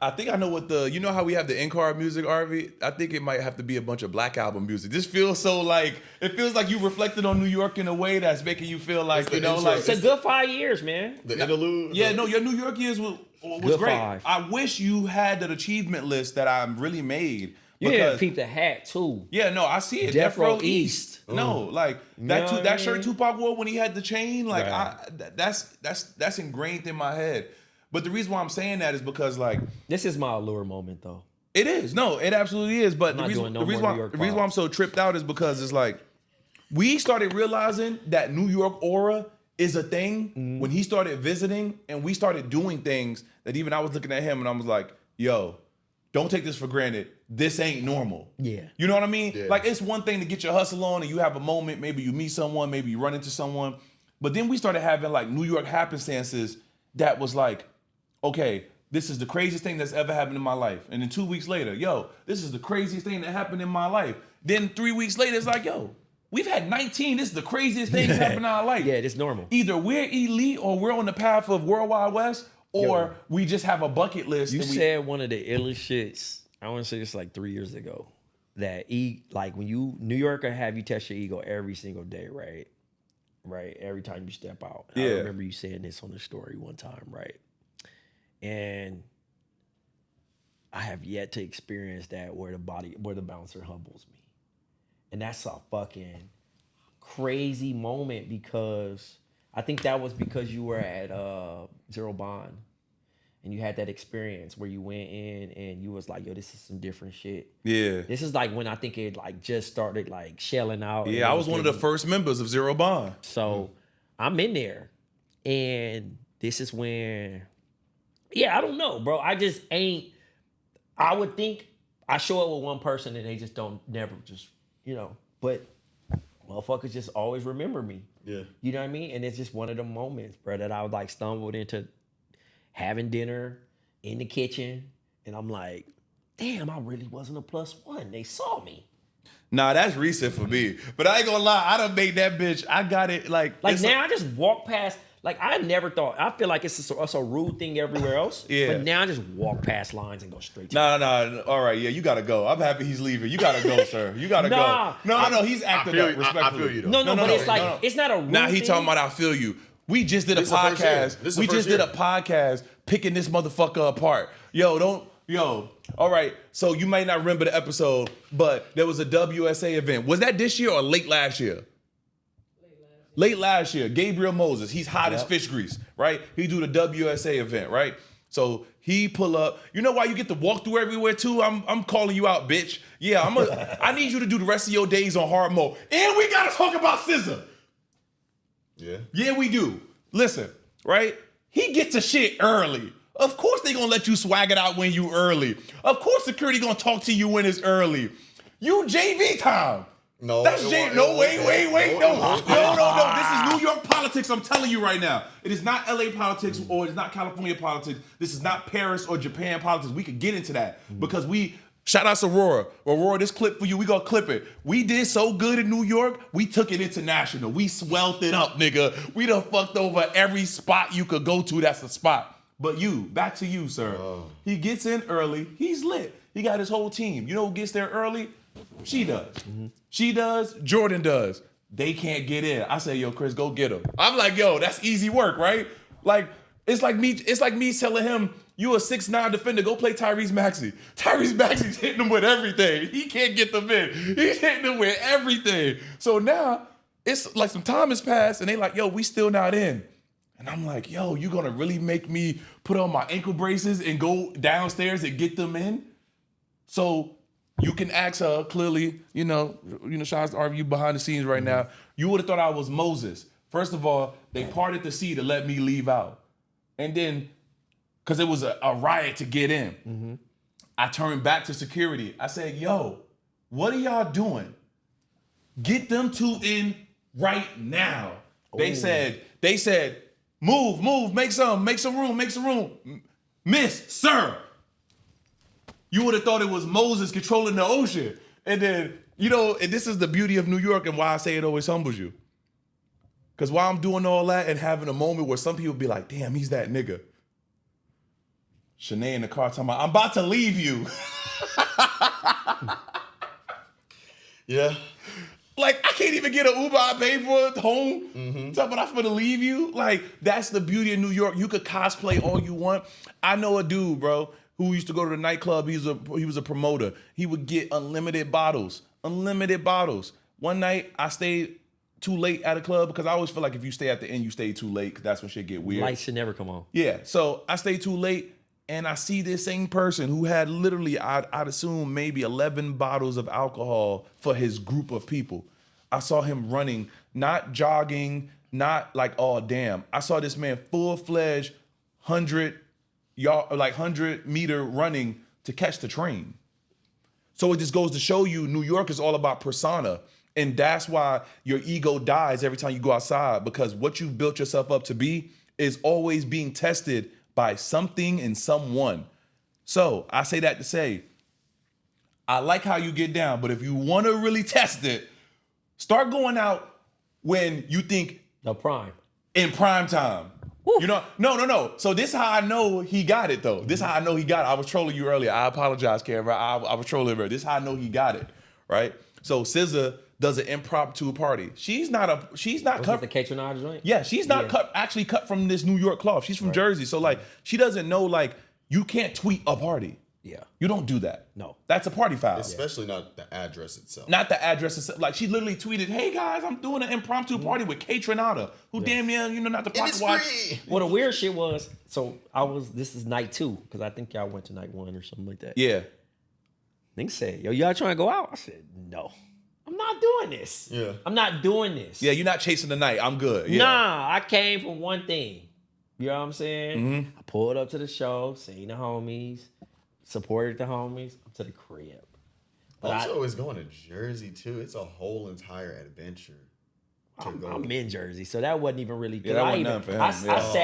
I think I know what you know how we have the in-car music, RV? I think it might have to be a bunch of Black Album music. This feels so like, it feels like you reflected on New York in a way that's making you feel like, you know, intro. like. It's a good 5 years, man. The interlude. Yeah, no, your New York years was Good great. 5. I wish you had that achievement list that I really made. You Because, didn't peep the hat, too. yeah, no, I see it. Death Death Row Row East. No, like know what I that shirt mean? Tupac wore when he had the chain, like Right. that's ingrained in my head. But the reason why I'm saying that is because like This is my allure moment, though. it is. No, it absolutely is. But I'm not doing no more New York the reason why I'm so tripped out is because it's like we started realizing that New York aura is a thing when he started visiting and we started doing things that even I was looking at him and I was like, yo, don't take this for granted. This ain't normal. Yeah. You know what I mean? Yeah. Like it's one thing to get your hustle on and you have a moment, maybe you meet someone, maybe you run into someone. But then we started having like New York happenstances that was like, okay, this is the craziest thing that's ever happened in my life. And then 2 weeks later, yo, this is the craziest thing that happened in my life. Then 3 weeks later, it's like, yo, we've had 19. This is the craziest thing that's happened in our life. Yeah, it's normal. Either we're elite or we're on the path of World Wide West or Yo. we just have a bucket list. You and we, said one of the illest shits. I want to say this like 3 years ago. That like when you New Yorker have you test your ego every single day, right? Right. Every time you step out. I Yeah. remember you saying this on the story one time, right? And I have yet to experience that where the bouncer humbles me. And that's a fucking crazy moment because I think that was because you were at Zero Bond and you had that experience where you went in and you was like, yo, this is some different shit. yeah. This is like when I think it like just started like shelling out. and Yeah, I it was one of the getting- first members of Zero Bond. So I'm in there and this is when, yeah, I don't know, bro. I just ain't, I would think I show up with one person and they just don't never just, you know, but motherfuckers just always remember me. Yeah. You know what I mean? And it's just one of the moments, bro, that I was like stumbled into having dinner in the kitchen. And I'm like, damn, I really wasn't a +1. They saw me. Nah, that's recent for me. But I ain't gonna lie, I done made that bitch. I got it like it's Now I just walk past, like I never thought, I feel like it's a rude thing everywhere else. Yeah. But now I just walk past lines and go straight to Nah. All right, yeah, you gotta go. I'm happy he's leaving. You gotta go, sir. You gotta Nah. go. No, he's acting feel up you. respectfully. I feel you, though. No, but it's like, no. it's not a rude Now he thing. talking about I feel you. We just did a This is the first year. podcast. This is the We first just did a year. podcast picking this motherfucker apart. Yo, all right. So you might not remember the episode, but there was a WSA event. Was that this year or late last year? Late last year. Gabriel Moses. He's hot as fish grease, right? He do the WSA event, right? So he pull up. You know why you get to walk through everywhere too? I'm calling you out, bitch. Yeah, I need you to do the rest of your days on hard mode. And we gotta talk about SZA. Yeah. Yeah, we do. Listen, right? He gets to shit early. Of course they gonna let you swag it out when you early. Of course security gonna talk to you when it's early. You JV time. No. That's it J. won't- No, it wait. won't- No. This is New York politics. I'm telling you right now. It is not LA politics or it's not California politics. This is not Paris or Japan politics. We could get into that because shout out to Aurora. Aurora, this clip for you. We gonna clip it. We did so good in New York. We took it international. We swelled it up, nigga. We done fucked over every spot you could go to. That's a spot. But back to you, sir. He gets in early. He's lit. He got his whole team. You know who gets there early? She does. She does. Jordan does. They can't get in. I say, yo, Chris, go get him. I'm like, yo, that's easy work, right? Like, it's like me telling him, you a 6'9" defender, go play Tyrese Maxey. Tyrese Maxey's hitting him with everything. He can't get them in. He's hitting them with everything. So now, it's like some time has passed, and they like, yo, we still not in. And I'm like, yo, you gonna really make me put on my ankle braces and go downstairs and get them in? So you can ask her clearly, you know, shout out to RV behind the scenes right now. You would have thought I was Moses. First of all, they parted the sea to let me leave out. And then, because it was a riot to get in, I turned back to security. I said, yo, what are y'all doing? Get them two in right now. They said, move, make some room. Miss, sir. You would have thought it was Moses controlling the ocean. And then, and this is the beauty of New York and why I say it always humbles you. Because while I'm doing all that and having a moment where some people be like, damn, he's that nigga. Shanae in the car talking about, I'm about to leave you. Yeah. Like, I can't even get an Uber I pay for home. Talking about I'm gonna leave you. Like, that's the beauty of New York. You could cosplay all you want. I know a dude, bro, who used to go to the nightclub. He was a promoter. He would get unlimited bottles. Unlimited bottles. One night, I stayed too late at a club because I always feel like if you stay at the end, you stay too late because that's when shit get weird. Lights should never come on. Yeah, so I stayed too late. And I see this same person who had literally, I'd assume maybe 11 bottles of alcohol for his group of people. I saw him running, not jogging, not like, oh, damn. I saw this man full-fledged 100-meter running to catch the train. So it just goes to show you New York is all about persona. And that's why your ego dies every time you go outside, because what you've built yourself up to be is always being tested by something and someone. So I say that to say, I like how you get down, but if you want to really test it, start going out when you think The prime. in prime time. Woo. You know, no. So this is how I know he got it, though. This is how I know he got it. I was trolling you earlier. I apologize, Karen. I was trolling her. This is how I know he got it, right? So SZA does an impromptu party. She's not Was it cut. the Catronage joint? Yeah, she's not cut from this New York cloth. She's from Jersey. So like, she doesn't know, like, you can't tweet a party. Yeah. You don't do that. No. That's a party foul. Especially not the address itself. Not the address itself. Like, she literally tweeted, hey guys, I'm doing an impromptu party with Kate Trinata, who damn near, not the And pocket it's watch. free. Well, the weird shit was, this is night 2, because I think y'all went to night 1 or something like that. Yeah. Nigga said, yo, y'all trying to go out? I said, no. I'm not doing this. Yeah. I'm not doing this. Yeah, you're not chasing the night. I'm good. Yeah. Nah, I came for one thing. You know what I'm saying? Mm-hmm. I pulled up to the show, seen the homies, supported the homies, up to the crib. But Also, it's going to Jersey too. It's a whole entire adventure to go. I'm in Jersey, so that wasn't even really. Yeah, that wasn't nothing for him.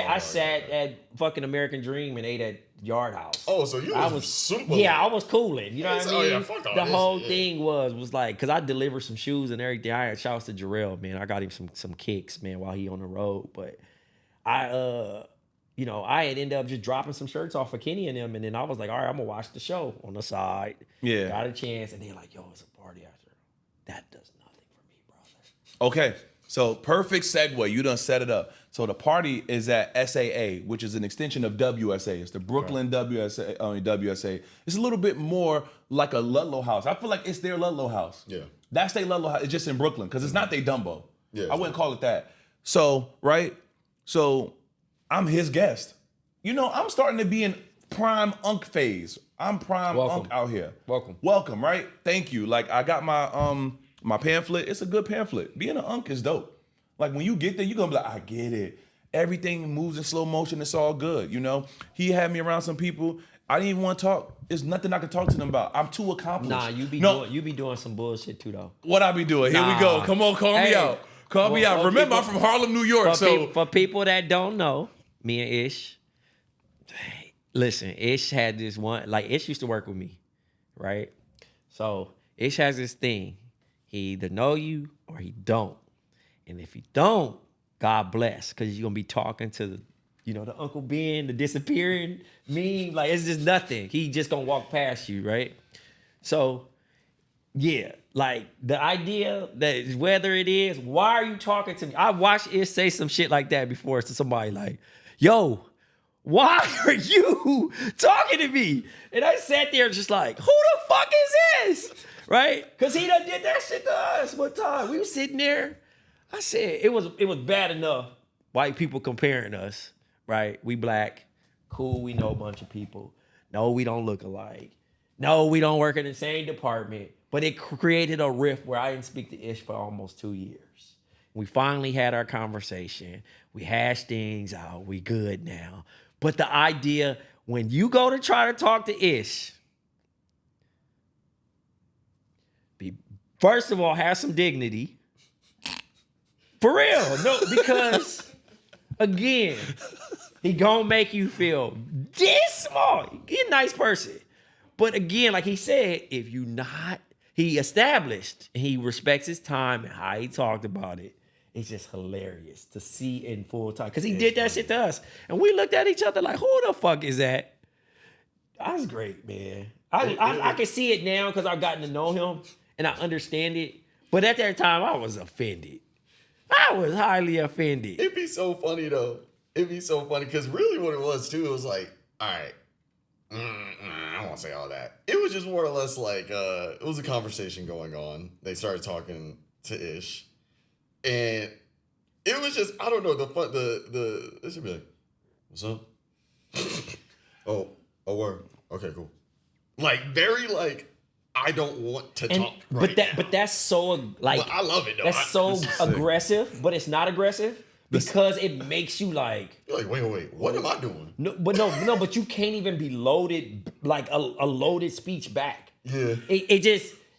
I sat at fucking American Dream and ate at Yard House. Oh, so you was super. Yeah, I was cooling. You know what I Oh, mean? yeah, fuck all the this whole shit. thing was like, because I delivered some shoes and everything. I had shouts to Jarrell, man. I got him some kicks, man, while he on the road. But I had ended up just dropping some shirts off of Kenny and them, and then I was like, all right, I'm gonna watch the show on the side. Yeah. Got a chance, and they're like, yo, it's a party after. That does nothing for me, brother. Okay. So perfect segue. You done set it up. So the party is at SAA, which is an extension of WSA. It's the Brooklyn WSA. It's a little bit more like a Ludlow house. I feel like it's their Ludlow house. Yeah. That's their Ludlow house. It's just in Brooklyn because it's not their Dumbo. Yeah, I wouldn't call it that. So, right? So I'm his guest. I'm starting to be in prime unk phase. I'm prime Welcome. unk out here. Welcome, right? Thank you. Like, I got my pamphlet. It's a good pamphlet. Being an unk is dope. Like, when you get there, you're gonna be like, I get it. Everything moves in slow motion. It's all good. He had me around some people. I didn't even want to talk. There's nothing I can talk to them about. I'm too accomplished. Nah, you be doing some bullshit too, though. What I be doing? Here we go. Nah. Come on, call me Hey, out. Call me out. for Remember, people- I'm from Harlem, New York. For people that don't know, me and Ish, listen, Ish had this one, like Ish used to work with me, right? So Ish has this thing. He either know you or he don't. And if he don't, God bless, because you're going to be talking to the Uncle Ben, the disappearing meme. Like, it's just nothing. He just going to walk past you, right? So, yeah, like the idea that whether it is, why are you talking to me? I watched Ish say some shit like that before to somebody like, yo, why are you talking to me? And I sat there just like, who the fuck is this? Right? Because he done did that shit to us one time. We were sitting there. I said, it was bad enough white people comparing us, right? We black, cool, we know a bunch of people. No, we don't look alike. No, we don't work in the same department. But it created a rift where I didn't speak to Ish for almost 2 years. We finally had our conversation. We hashed things out. We good now. But the idea, when you go to try to talk to Ish, first of all, have some dignity. For real. No, because, again, he gonna make you feel this small. He a nice person. But again, like he said, if you not, he established, and he respects his time and how he talked about it. It's just hilarious to see in full time. Because he did that shit to us. And we looked at each other like, who the fuck is that? That's great, man. I can see it now because I've gotten to know him and I understand it. But at that time, I was offended. I was highly offended. It'd be so funny though. It'd be so funny because really what it was too, it was like, all right, I don't want to say all that. It was just more or less like it was a conversation going on. They started talking to Ish, and it was just I don't know the it should be like, what's up? oh word. Okay, cool. Like very like I don't want to talk. But that's so like well, I love it though. That's so aggressive, but it's not aggressive because it makes you like. You're like wait, what am I doing? No, but you can't even be loaded like a loaded speech back. Yeah.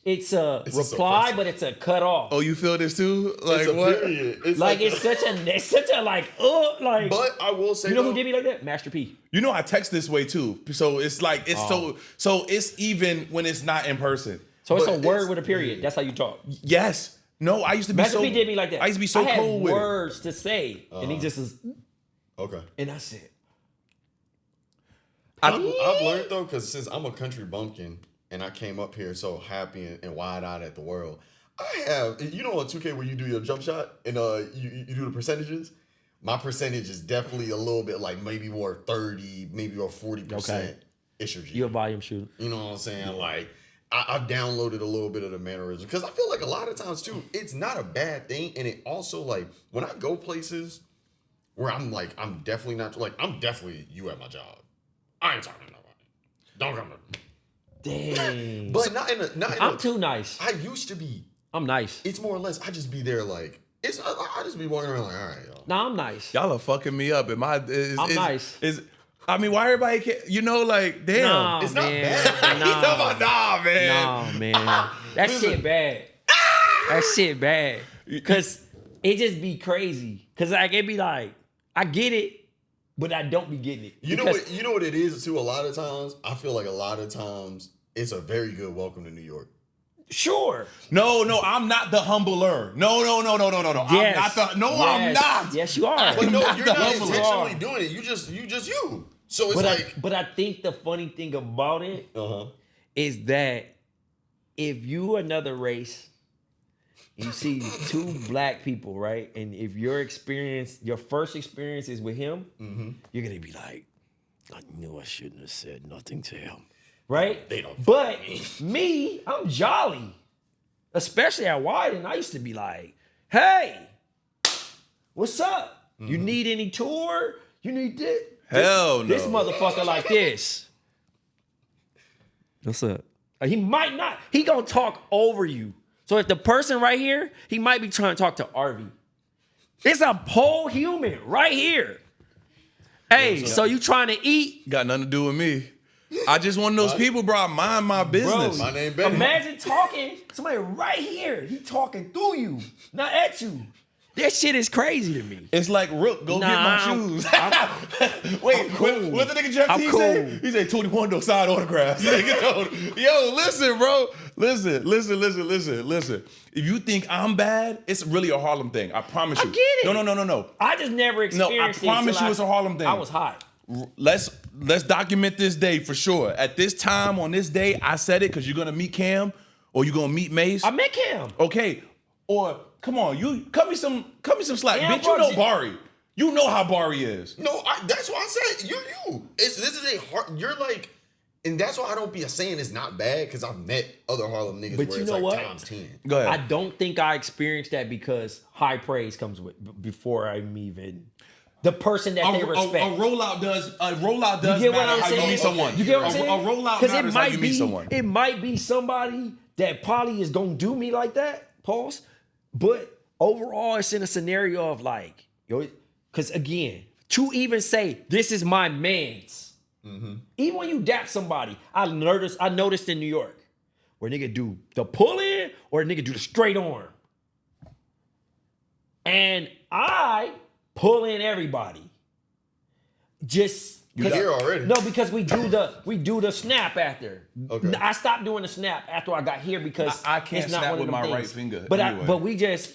It's a reply, but it's a cut off. Oh, you feel this too? Like It's a what? period. It's It's such a like. But I will say, you know who did me like that? Master P. You know I text this way too. So it's like it's so it's even when it's not in person. So it's a word with a period. That's how you talk. Yes. No, I used to be Master P did me like that. I used to be so I had cold with it. words to say, and he just is. okay. And that's it. I've learned though, because since I'm a country bumpkin and I came up here so happy and wide-eyed at the world, I have, you know on 2K where you do your jump shot and you do the percentages? My percentage is definitely a little bit like maybe more 30, maybe more 40% issues. You're a volume shooter. You know what I'm saying? Like, I've downloaded a little bit of the mannerism because I feel like a lot of times too, it's not a bad thing. And it also like, when I go places where I'm definitely you at my job. I ain't talking to nobody. Don't come to me. Dang. But not in a. I'm too nice. I used to be. I'm nice. It's more or less. I just be there like it's. I just be walking around like, all right, y'all. Nah, I'm nice. Y'all are fucking me up. I'm nice. I mean, why everybody can't, you know, like, damn. Nah, It's not man. bad. He's talking about, nah, man. Nah, man. That shit bad. That shit bad. Cause it just be crazy. Cause like it be like, I get it, but I don't be getting it. You know what it is too. A lot of times, I feel like a lot of times it's a very good welcome to New York. Sure. No, I'm not the humbler. No. Yes. I'm not. Yes, you are. But no, not you're the not humbler. intentionally doing it. You just you. So it's But I think the funny thing about it uh-huh. is that if you another race, you see two black people, right? And if your first experience is with him, you're gonna be like, I knew I shouldn't have said nothing to him. Right? They don't. But me, I'm jolly. Especially at Wyden, I used to be like, hey, what's up? You need any tour? You need this? Hell no. This motherfucker like this. What's up? He might not. He gonna talk over you. So if the person right here, he might be trying to talk to RV. It's a whole human right here. Hey, so you trying to eat? Got nothing to do with me. I just one of those people, bro. I mind my business. My name Benny. Imagine talking somebody right here. He talking through you, not at you. That shit is crazy to me. It's like, Rook, go get my shoes. Wait, cool. what the nigga Jeff I'm T cool. say? He said 21 don't sign autographs. Yo, listen, bro. Listen. If you think I'm bad, it's really a Harlem thing. I promise you. I get it. No. I just never experienced it. I promise till you it's a Harlem thing. I was hot. Let's document this day for sure. At this time, on this day, I said it because you're gonna meet Cam or you're gonna meet Mace. I met Cam. Okay. Or come on, you cut me some slack. Yeah, Bitch, you know bro, Bari. You know how Bari is. No, that's why I said you. This is a hard. You're like, and that's why I don't be saying it's not bad because I've met other Harlem niggas But where you it's know like what? times 10. Go ahead. I don't think I experienced that because high praise comes with before I'm even the person that they respect. A rollout does You get what matter I'm how you saying? meet someone. You get what I'm saying? A rollout Because matters how you meet someone. it might be somebody that probably is gonna do me like that. Pause. But overall, it's in a scenario of like, because again, to even say this is my man's, even when you dap somebody, I noticed in New York where nigga do the pull in or nigga do the straight arm, and I pull in everybody. Just You here already? No, because we do the snap after. Okay. I stopped doing the snap after I got here because I can't it's not snap one of with them my things. right finger But anyway. but we just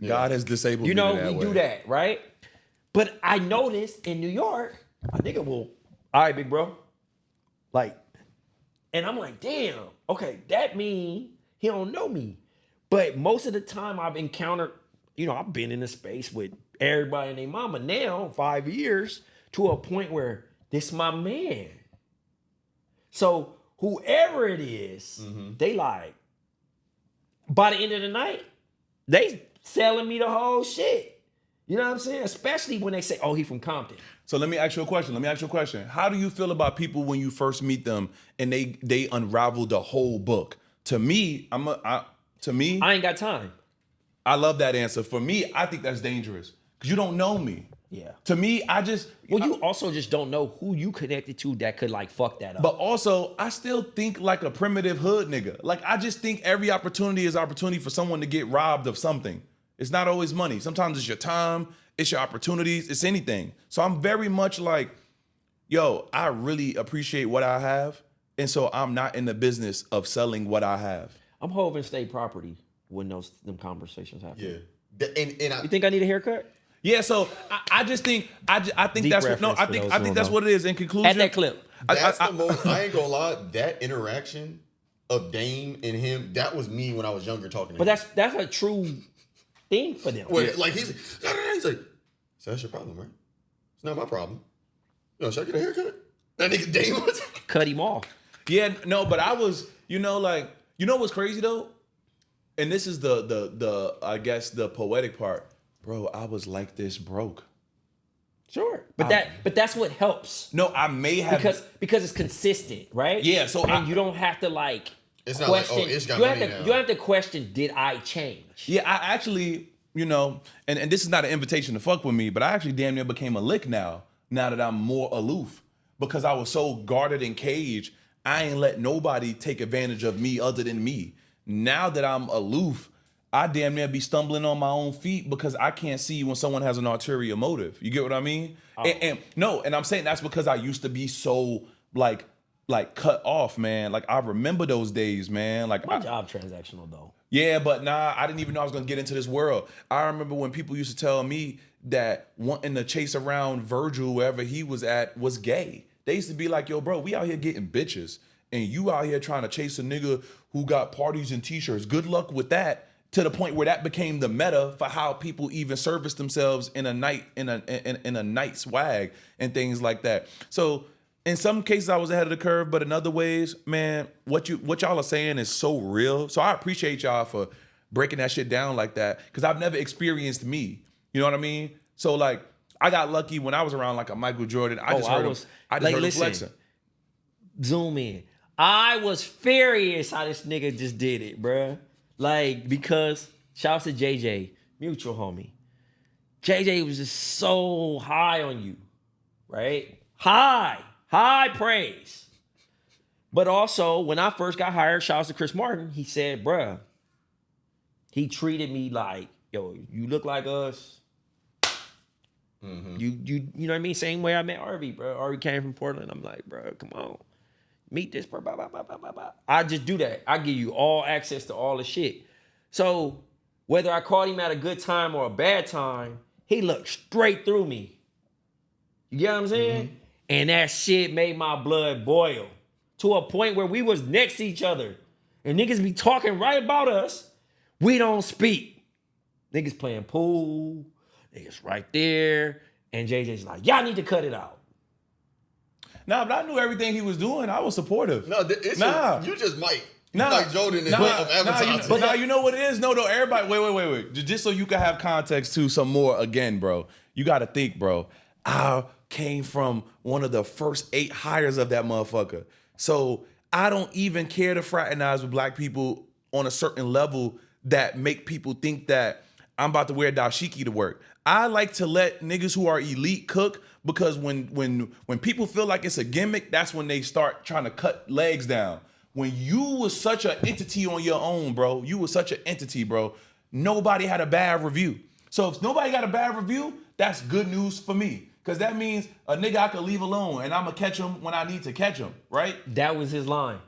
God has disabled we me that do way. that, right? But I noticed in New York, a nigga will, all right, big bro. Like, and I'm like, damn, okay, that mean he don't know me. But most of the time I've encountered, I've been in a space with everybody and their mama now, 5 years, to a point where this my man. So whoever it is, they like, by the end of the night, they selling me the whole shit. You know what I'm saying? Especially when they say, oh, he from Compton. So let me ask you a question. How do you feel about people when you first meet them and they unravel the whole book? To me, I ain't got time. I love that answer. For me, I think that's dangerous because you don't know me. Yeah. To me, you also just don't know who you connected to that could like fuck that up. But also, I still think like a primitive hood nigga. Like I just think every opportunity is opportunity for someone to get robbed of something. It's not always money. Sometimes it's your time, it's your opportunities, it's anything. So I'm very much like, yo, I really appreciate what I have. And so I'm not in the business of selling what I have. I'm hoping state property when them conversations happen. Yeah. You think I need a haircut? Yeah, so I just think I think Deep that's reference what, no, I for think those I who think don't that's know. what it is. In conclusion, Add that clip. That's the most, I ain't gonna lie, that interaction of Dame and him, that was me when I was younger talking to But him. that's a true thing for them. Like he's like, so that's your problem, right? It's not my problem. Should I get a haircut? That nigga Dame was Cut him off. yeah, no, but I was, what's crazy though? And this is the I guess the poetic part. Bro, I was like this broke. Sure. But that's what helps. No, I may have Because it's consistent, right? Yeah, so you don't have to like It's not question. like, oh, it's got you money have to now. you have to question, did I change? Yeah, I actually, and this is not an invitation to fuck with me, but I actually damn near became a lick now that I'm more aloof. Because I was so guarded and caged, I ain't let nobody take advantage of me other than me. Now that I'm aloof, I damn near be stumbling on my own feet because I can't see when someone has an ulterior motive. You get what I mean? Oh. And I'm saying that's because I used to be so like cut off, man. Like I remember those days, man. Like My job transactional though. yeah, but nah, I didn't even know I was gonna get into this world. I remember when people used to tell me that wanting to chase around Virgil wherever he was at was gay. They used to be like, yo, bro, we out here getting bitches. And you out here trying to chase a nigga who got parties and t-shirts. Good luck with that. To the point where that became the meta for how people even service themselves in a night swag and things like that. So in some cases I was ahead of the curve, but in other ways, man, what y'all are saying is so real. So I appreciate y'all for breaking that shit down like that because I've never experienced me. You know what I mean? So like I got lucky when I was around like a Michael Jordan. I just heard him flexing. Zoom in. I was furious how this nigga just did it, bruh. Like, because, shout out to JJ, mutual homie. JJ was just so high on you, right? High praise. But also, when I first got hired, shout out to Chris Martin, he said, bruh, he treated me like, yo, you look like us. Mm-hmm. You know what I mean? Same way I met Arby, bro. Arby came from Portland. I'm like, bro, come on. Meet this, bro. Blah, blah, blah, blah, blah, blah. I just do that. I give you all access to all the shit. So whether I caught him at a good time or a bad time, he looked straight through me. You get what I'm saying? Mm-hmm. And that shit made my blood boil to a point where we was next to each other. And niggas be talking right about us. We don't speak. Niggas playing pool. Niggas right there. And JJ's like, y'all need to cut it out. Nah, but I knew everything he was doing. I was supportive. No, you just might. Nah, like Jordan of advertising. You know what it is? No, everybody, wait. Just so you can have context too, some more again, bro. You got to think, bro. I came from one of the first 8 hires of that motherfucker. So I don't even care to fraternize with black people on a certain level that make people think that I'm about to wear dashiki to work. I like to let niggas who are elite cook because when people feel like it's a gimmick, that's when they start trying to cut legs down. When you was such an entity on your own, bro, nobody had a bad review. So if nobody got a bad review, that's good news for me. Because that means a nigga I could leave alone and I'm going to catch him when I need to catch him, right? That was his line.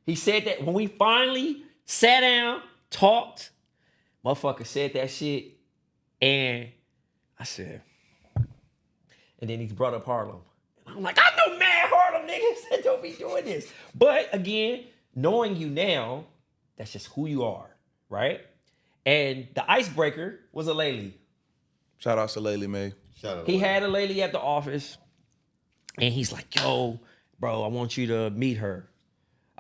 He said that when we finally sat down, talked, motherfucker said that shit, and I said, and then he brought up Harlem. And I'm like, I know mad Harlem niggas that don't be doing this. But again, knowing you now, that's just who you are, right? And the icebreaker was a Laylee. Shout out to Laylee, man. Shout out. He had a lady at the office, and he's like, yo, bro, I want you to meet her.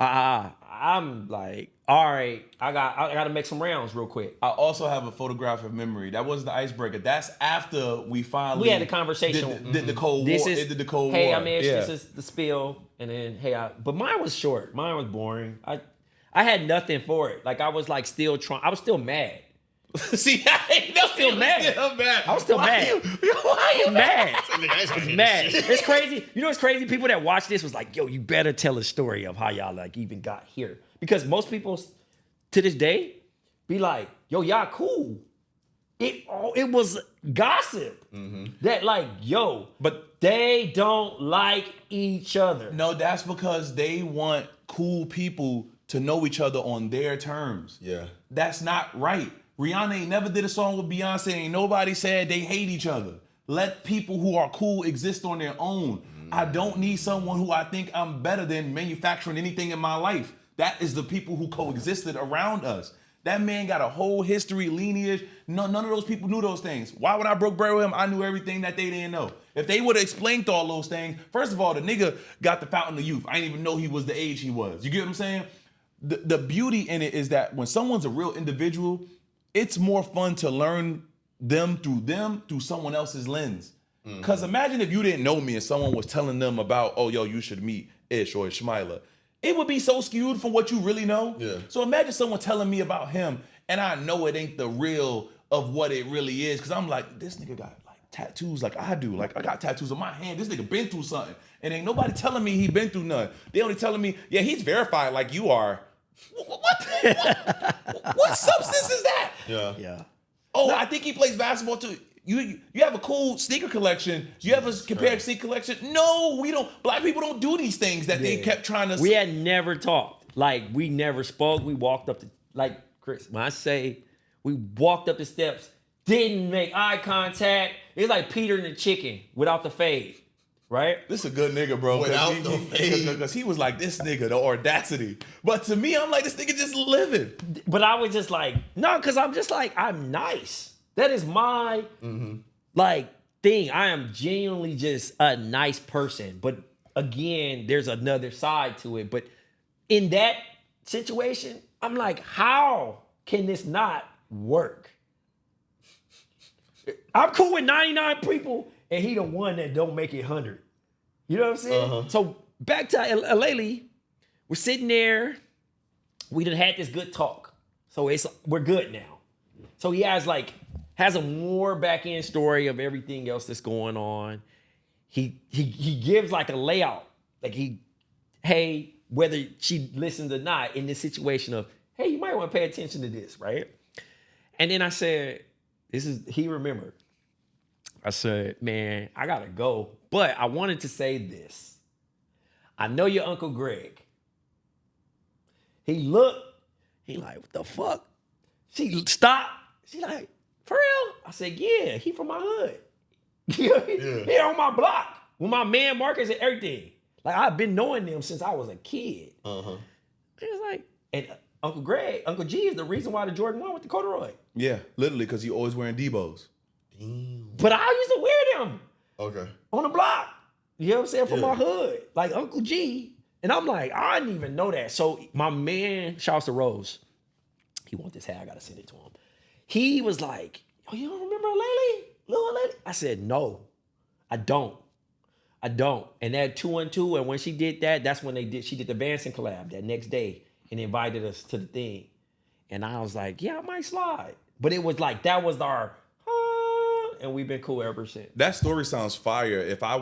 I'm like, all right, I got to make some rounds real quick. I also have a photographic memory. That wasn't the icebreaker. That's after we finally We had a conversation. Did the Cold War? Did the Cold hey, War? I mean, this is the spill, and then but mine was short. Mine was boring. I had nothing for it. Like I was like still trying. I was still mad. See, I was still mad. I was still mad. Why you mad? I was mad. It's crazy. You know what's crazy? People that watch this was like, yo, you better tell a story of how y'all like even got here. Because most people to this day be like, yo, y'all cool. It was gossip that like, yo, but they don't like each other. No, that's because they want cool people to know each other on their terms. Yeah. That's not right. Rihanna ain't never did a song with Beyonce. Ain't nobody said they hate each other. Let people who are cool exist on their own. I don't need someone who I think I'm better than manufacturing anything in my life. That is the people who coexisted around us. That man got a whole history, lineage. None of those people knew those things. Why when I broke bread with him, I knew everything that they didn't know. If they would have explained all those things, first of all, the nigga got the fountain of youth. I didn't even know he was the age he was. You get what I'm saying? The beauty in it is that when someone's a real individual, it's more fun to learn them through someone else's lens. Because imagine if you didn't know me and someone was telling them about, oh, yo, you should meet Ish or Ishmaela. It would be so skewed from what you really know. Yeah. So imagine someone telling me about him and I know it ain't the real of what it really is. Because I'm like, this nigga got like tattoos like I do. Like I got tattoos on my hand. This nigga been through something. And ain't nobody telling me he been through none. They only telling me, yeah, he's verified like you are. What substance is that? Yeah. Oh, I think he plays basketball too. You have a cool sneaker collection. You have a compared sneaker collection. No, we don't. Black people don't do these things that they kept trying to. We had never talked. Like we never spoke. We walked up like Chris. When I say we walked up the steps, didn't make eye contact. It's like Peter and the chicken without the fade. Right? This is a good nigga, bro. Because he was like, this nigga, the audacity. But to me, I'm like, this nigga just living. But I was just like, no, because I'm just like, I'm nice. That is my like thing. I am genuinely just a nice person. But again, there's another side to it. But in that situation, I'm like, how can this not work? I'm cool with 99 people. And he the one that don't make it 100. You know what I'm saying? So back to Laylee, we're sitting there. We done had this good talk. So we're good now. So he has a more back end story of everything else that's going on. He gives like a layout. Like hey, whether she listens or not in this situation of, hey, you might want to pay attention to this, right? And then I said, he remembered. I said, man, I gotta go. But I wanted to say this. I know your Uncle Greg. He looked, he like, what the fuck? She stopped. She like, for real? I said, yeah, he from my hood. He on my block with my man Marcus and everything. Like I've been knowing them since I was a kid. It was like, and Uncle G is the reason why the Jordan 1 with the corduroy. Yeah, literally, because he always wearing Debos. But I used to wear them. Okay. On the block. You know what I'm saying? From my hood. Like Uncle G. And I'm like, I didn't even know that. So my man, shouts to Rose. He want this hat. I gotta send it to him. He was like, oh, you don't remember Laylee? Little Laylee? I said, no, I don't. And that 212, and when she did that, that's when she did the Vanson collab that next day and invited us to the thing. And I was like, yeah, I might slide. But it was like, that was our, and we've been cool ever since. That story sounds fire. If I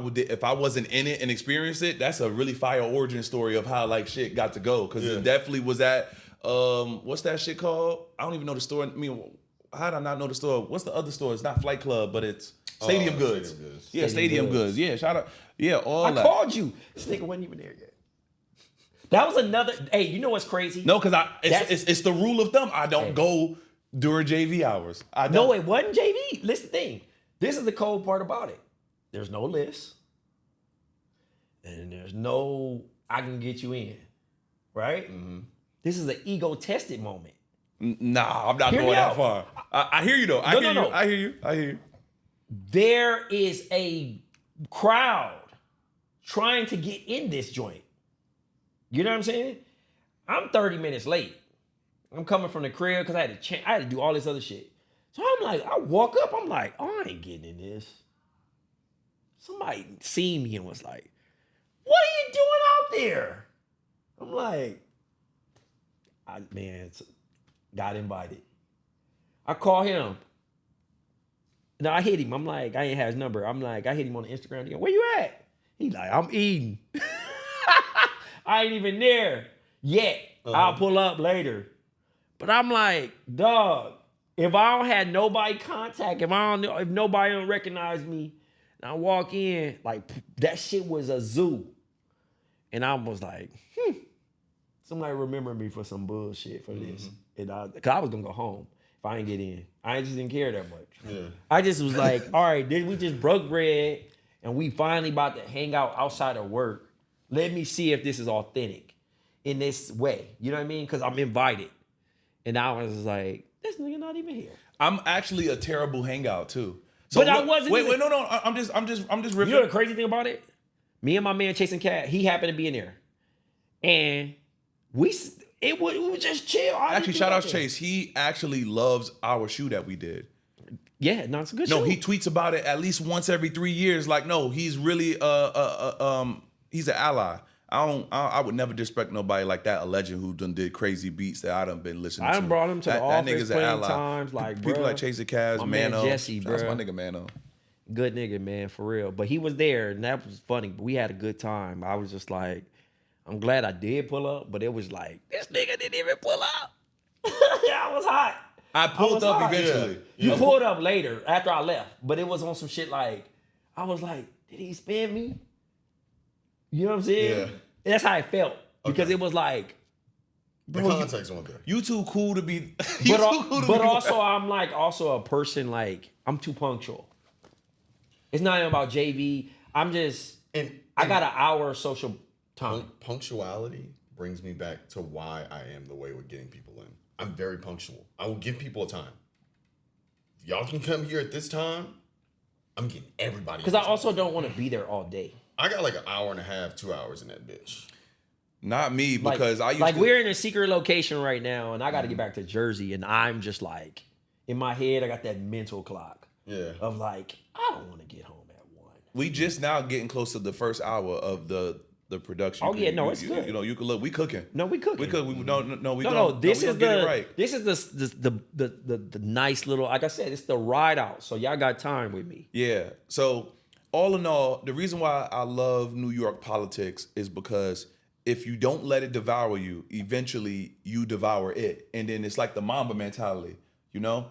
wasn't in it and experienced it, that's a really fire origin story of how like shit got to go. Because it definitely was that, what's that shit called? I don't even know the store. I mean, how did I not know the store? What's the other store? It's not Flight Club, but it's Stadium Goods. Yeah, Stadium Goods. Yeah, shout out. Yeah, all that. I called you. This nigga wasn't even there yet. That was another. Hey, you know what's crazy? No, because it's the rule of thumb. I don't go during JV hours. I don't. No, it wasn't JV. Listen, thing. This is the cold part about it. There's no list. and there's no I can get you in, right? Mm-hmm. This is an ego-tested moment. Nah, I'm not Hear going me that out. far. I hear you though. I hear you. There is a crowd trying to get in this joint. You know what I'm saying? I'm 30 minutes late. I'm coming from the crib because I had to do all this other shit. So I'm like, I walk up, I'm like, oh, I ain't getting in this. Somebody seen me and was like, what are you doing out there? I'm like, got invited. I call him. No, I hit him. I'm like, I ain't have his number. I'm like, I hit him on the Instagram. Where you at? He like, I'm eating. I ain't even there yet. I'll pull up later. But I'm like, dog, if I don't have nobody contact, if nobody don't recognize me, and I walk in, like that shit was a zoo. And I was like, somebody remember me for some bullshit for this. And cause I was gonna go home if I didn't get in. I just didn't care that much. Yeah. I just was like, all right, then we just broke bread and we finally about to hang out outside of work. Let me see if this is authentic in this way. You know what I mean? Cause I'm invited. And I was like, this nigga not even here. I'm actually a terrible hangout too. So But I wasn't. Wait, no. I'm just riffing. You know the crazy thing about it? Me and my man chasing cat, he happened to be in there, and it was just chill. Actually, shout out Chase. He actually loves our shoe that we did. Yeah, no, it's a good No, show. he tweets about it at least once every 3 years. Like, no, he's really he's an ally. I would never disrespect nobody like that, a legend who done did crazy beats that I done been listening to. I done brought him to the office nigga's an plenty ally. times. Like, people bruh, like Chase the Cavs, my man Mano. Jesse, That's bruh. my nigga Mano. Good nigga, man, for real. But he was there, and that was funny. But we had a good time. I was just like, I'm glad I did pull up, but it was like, this nigga didn't even pull up. Yeah, I was hot. I pulled up hot. eventually. You pulled up later after I left, but it was on some shit like, I was like, did he spam me? You know what I'm saying? Yeah. And that's how it felt. Because it was like, The context wasn't there. You too cool to be. but also I'm like also a person like I'm too punctual. It's not even about JV. I'm just I got an hour of social time. Punctuality brings me back to why I am the way with getting people in. I'm very punctual. I will give people a time. If y'all can come here at this time, I'm getting everybody. Because I also don't want to be there all day. I got like an hour and a half, 2 hours in that bitch. Not me, because I used like to. we're in a secret location right now, and I got to get back to Jersey, and I'm just like in my head, I got that mental clock of like I don't want to get home at 1. We just now getting close to the first hour of the production. Oh yeah, no, it's good. You know, you can look. We cooking. No, we cooking. We cook. This is get it right. This is the nice little. Like I said, it's the ride out. So y'all got time with me. Yeah. So all in all, the reason why I love New York politics is because if you don't let it devour you, eventually you devour it, and then it's like the Mamba mentality, you know.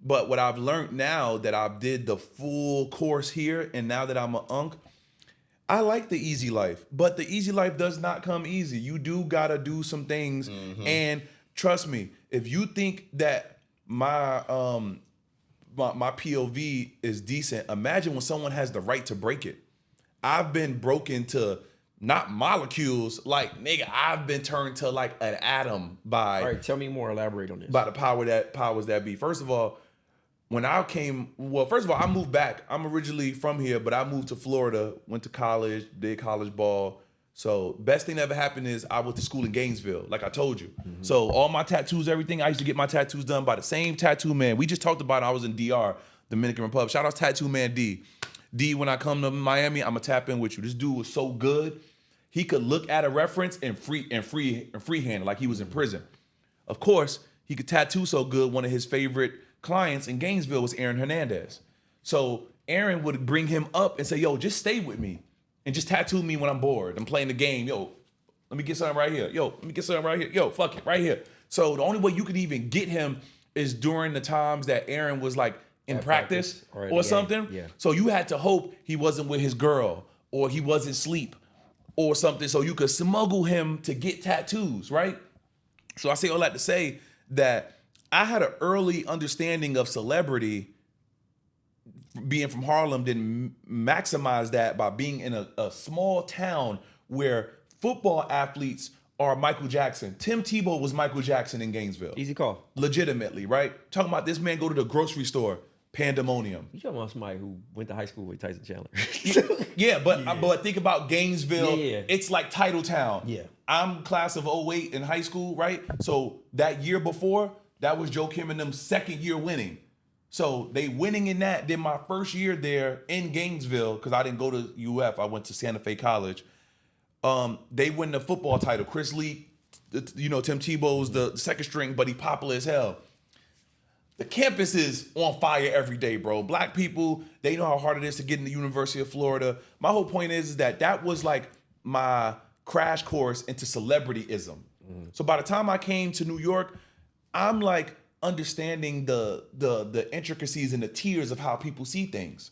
But what I've learned now that I did the full course here, and now that I'm a unk, I like the easy life, but the easy life does not come easy. You do gotta do some things, and trust me, if you think that my POV is decent, imagine when someone has the right to break it. I've been broken to not molecules, like nigga, I've been turned to like an atom by. All right, tell me more. Elaborate on this. By the powers that be. First of all, I moved back. I'm originally from here, but I moved to Florida, went to college, did college ball. So best thing that ever happened is I went to school in Gainesville, like I told you. So all my tattoos, everything, I used to get my tattoos done by the same tattoo man. We just talked about it. I was in DR, Dominican Republic. Shout out Tattoo Man D. D, when I come to Miami, I'ma tap in with you. This dude was so good. He could look at a reference and freehand like he was in prison. Of course, he could tattoo so good. One of his favorite clients in Gainesville was Aaron Hernandez. So Aaron would bring him up and say, yo, just stay with me and just tattoo me when I'm bored. I'm playing the game. Yo, let me get something right here. Yo, let me get something right here. Yo, fuck it, right here. So the only way you could even get him is during the times that Aaron was like in practice or something. Yeah. So you had to hope he wasn't with his girl or he wasn't asleep or something, so you could smuggle him to get tattoos, right? So I say all that to say that I had an early understanding of celebrity being from Harlem didn't maximize that by being in a small town where football athletes are Michael Jackson. Tim Tebow was Michael Jackson in Gainesville. Easy call. Legitimately, right? Talking about this man go to the grocery store, pandemonium. You talking about somebody who went to high school with Tyson Chandler. Yeah, but think about Gainesville. Yeah. It's like Titletown. Yeah. I'm class of '08 in high school, right? So that year before, that was Joe Kim and them second year winning. So they winning in that. Then my first year there in Gainesville, because I didn't go to UF, I went to Santa Fe College. They win the football title. Chris Lee, Tim Tebow's the second string, but he popular as hell. The campus is on fire every day, bro. Black people, they know how hard it is to get in the University of Florida. My whole point is that was like my crash course into celebrityism. So by the time I came to New York, I'm like understanding the intricacies and the tiers of how people see things.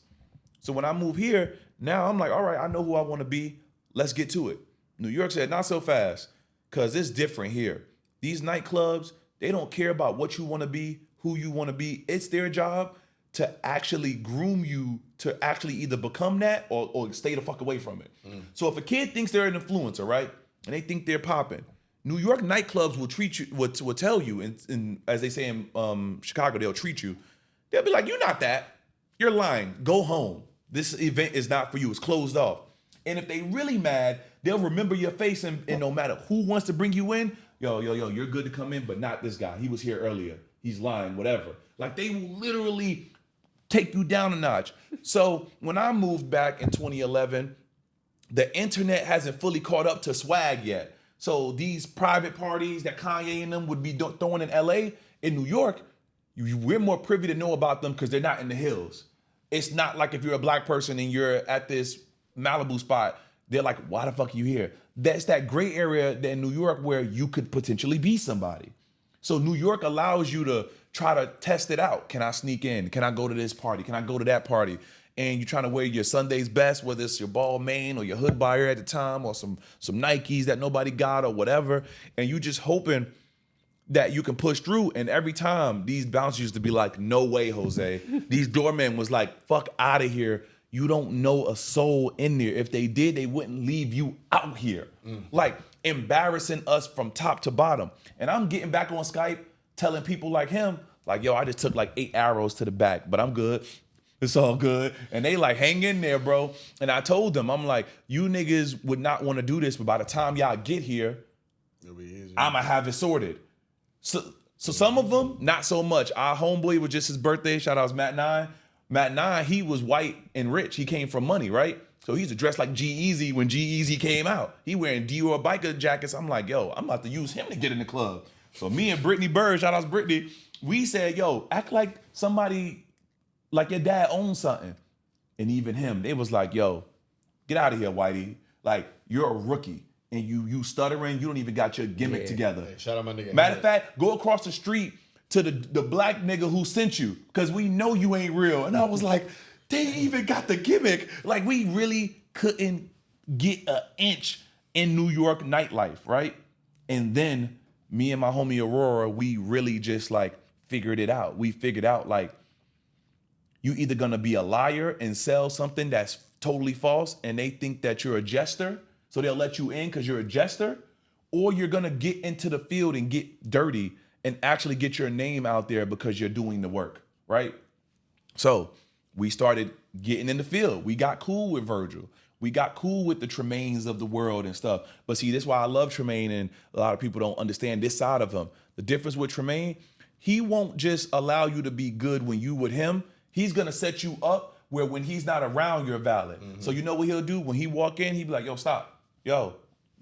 So when I move here, now I'm like, all right, I know who I want to be. Let's get to it. New York said, not so fast, because it's different here. These nightclubs, they don't care about what you want to be, who you want to be. It's their job to actually groom you to actually either become that or stay the fuck away from it. So if a kid thinks they're an influencer, right, and they think they're popping, New York nightclubs will treat you, will tell you, and as they say in Chicago, they'll treat you. They'll be like, you're not that. You're lying. Go home. This event is not for you. It's closed off. And if they really mad, they'll remember your face, and no matter who wants to bring you in, yo, you're good to come in, but not this guy. He was here earlier. He's lying, whatever. Like, they will literally take you down a notch. So when I moved back in 2011, the internet hasn't fully caught up to swag yet. So these private parties that Kanye and them would be throwing in LA, in New York, we're more privy to know about them because they're not in the hills. It's not like if you're a black person and you're at this Malibu spot, they're like, why the fuck are you here? That's that gray area in New York where you could potentially be somebody. So New York allows you to try to test it out. Can I sneak in? Can I go to this party? Can I go to that party? And you're trying to wear your Sunday's best, whether it's your Balmain or your Hood Buyer at the time or some Nikes that nobody got or whatever. And you just hoping that you can push through. And every time these bouncers used to be like, no way, Jose. These doormen was like, fuck out of here. You don't know a soul in there. If they did, they wouldn't leave you out here. Like embarrassing us from top to bottom. And I'm getting back on Skype telling people like him, like, yo, I just took like 8 arrows to the back, but I'm good. It's all good. And they like, hang in there, bro. And I told them, I'm like, you niggas would not want to do this, but by the time y'all get here, It'll be easy. I'ma have it sorted. So some of them, not so much. Our homeboy was just his birthday. Shout out to Matt 9. Matt 9, he was white and rich. He came from money, right? So he's dressed like G-Eazy when G-Eazy came out. He wearing Dior biker jackets. I'm like, yo, I'm about to use him to get in the club. So me and Brittany Bird, shout out to Brittany, we said, yo, act like somebody, like your dad owns something. And even him, they was like, yo, get out of here, Whitey. Like, you're a rookie. And you stuttering, you don't even got your gimmick together. Hey, shout out my nigga. Matter of fact, go across the street to the black nigga who sent you, because we know you ain't real. And I was like, they even got the gimmick. Like, we really couldn't get an inch in New York nightlife, right? And then me and my homie Aurora, we really just like figured it out. We figured out like, you either gonna be a liar and sell something that's totally false and they think that you're a jester, so they'll let you in because you're a jester, or you're gonna get into the field and get dirty and actually get your name out there because you're doing the work, right? So we started getting in the field. We got cool with Virgil. We got cool with the Tremaines of the world and stuff. But see, that's why I love Tremaine, and a lot of people don't understand this side of him. The difference with Tremaine, he won't just allow you to be good when you with him. He's gonna set you up where when he's not around, you're valid. So you know what he'll do? When he walk in, he'll be like, yo, stop. Yo,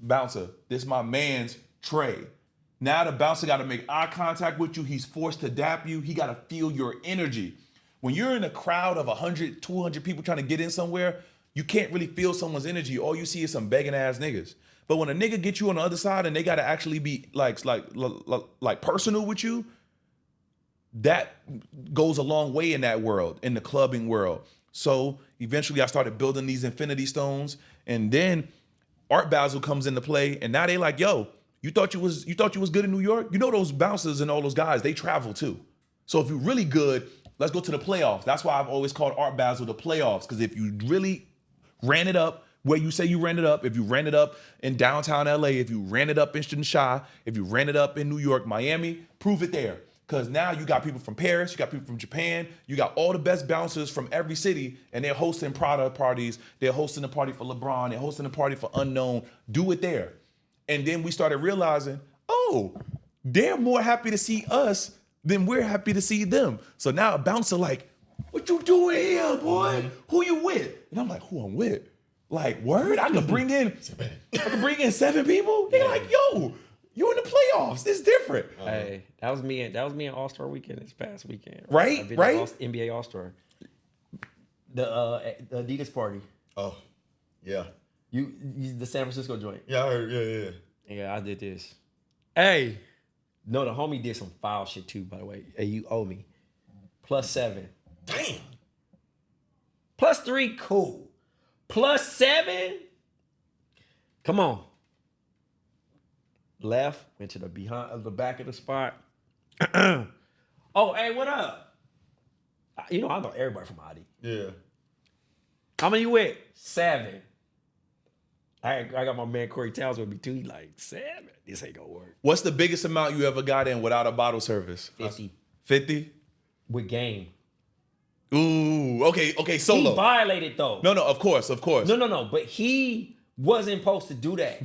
bouncer, this my man's Trey. Now the bouncer got to make eye contact with you. He's forced to dap you. He got to feel your energy. When you're in a crowd of 100, 200 people trying to get in somewhere, you can't really feel someone's energy. All you see is some begging ass niggas. But when a nigga gets you on the other side and they got to actually be like personal with you, that goes a long way in that world, in the clubbing world. So eventually I started building these infinity stones, and then Art Basel comes into play, and now they like, yo, you thought you was good in New York? You know those bouncers and all those guys, they travel too. So if you're really good, Let's go to the playoffs. That's why I've always called Art Basel the playoffs, because if you really ran it up where you say you ran it up, if you ran it up in downtown LA, if you ran it up in Shanghai, if you ran it up in New York, Miami, prove it there. Because now you got people from Paris, you got people from Japan, you got all the best bouncers from every city, and they're hosting Prada parties, they're hosting a party for LeBron, they're hosting a party for Unknown. Do it there. And then we started realizing, oh, they're more happy to see us than we're happy to see them. So now a bouncer like, what you doing here, boy? Who you with? And I'm like, who I'm with? Like, word? I could bring in 7 people? They're like, yo, you in the playoffs. It's different. Hey, that was me and All-Star Weekend this past weekend. Right? I've been Right? to NBA All-Star. The Adidas party. Oh, yeah. You the San Francisco joint. Yeah, I heard. Yeah. Yeah, I did this. Hey. No, the homie did some foul shit too, by the way. Hey, you owe me. +7. Damn. +3, cool. +7. Come on. Left, went to the back of the spot. Oh, hey, what up? You know, I know everybody from Adi. Yeah. How many you with? 7. I got my man Corey Towns with me too. He like, 7? This ain't gonna work. What's the biggest amount you ever got in without a bottle service? 50. 50? With game. Ooh, okay, solo. He violated though. No, of course. No. But he wasn't supposed to do that.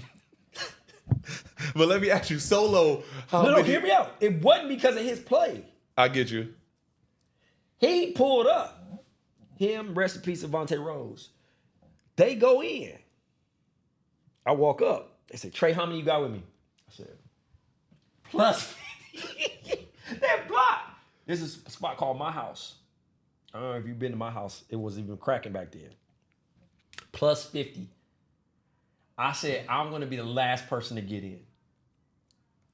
But let me ask you, solo, how No, many? hear me out. It wasn't because of his play. I get you. He pulled up. Him, rest in peace, Avante Rose. They go in. I walk up. They say, Trey, how many you got with me? I said, +50. That block. This is a spot called My House. I don't know if you've been to my house. It was even cracking back then. +50. I said, I'm going to be the last person to get in.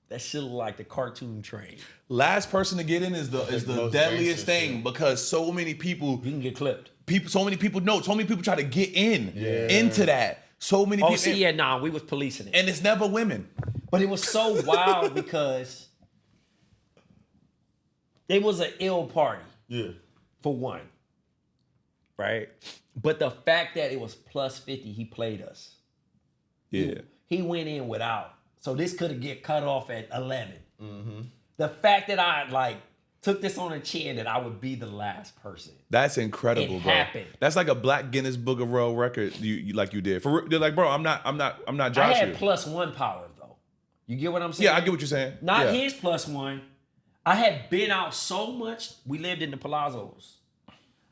That shit look like the cartoon train. Last person to get in is the most deadliest gangster thing shit. because so many people You can get clipped. so many people try to get into that. So many Oh, people. see, yeah, nah, we was policing it. And it's never women. But it was so wild because it was an ill party. Yeah. For one, right? But the fact that it was +50, he played us. Yeah. He went in without. So this could have get cut off at 11. Mm-hmm. The fact that I took this on a chin that I would be the last person. That's incredible, It bro. happened. That's like a Black Guinness Book of World Record you did. For they're like, bro, I'm not I Josh. had +1 power though. You get what I'm saying? Yeah, I get what you're saying. Not yeah. his +1. I had been out so much. We lived in the Palazzos.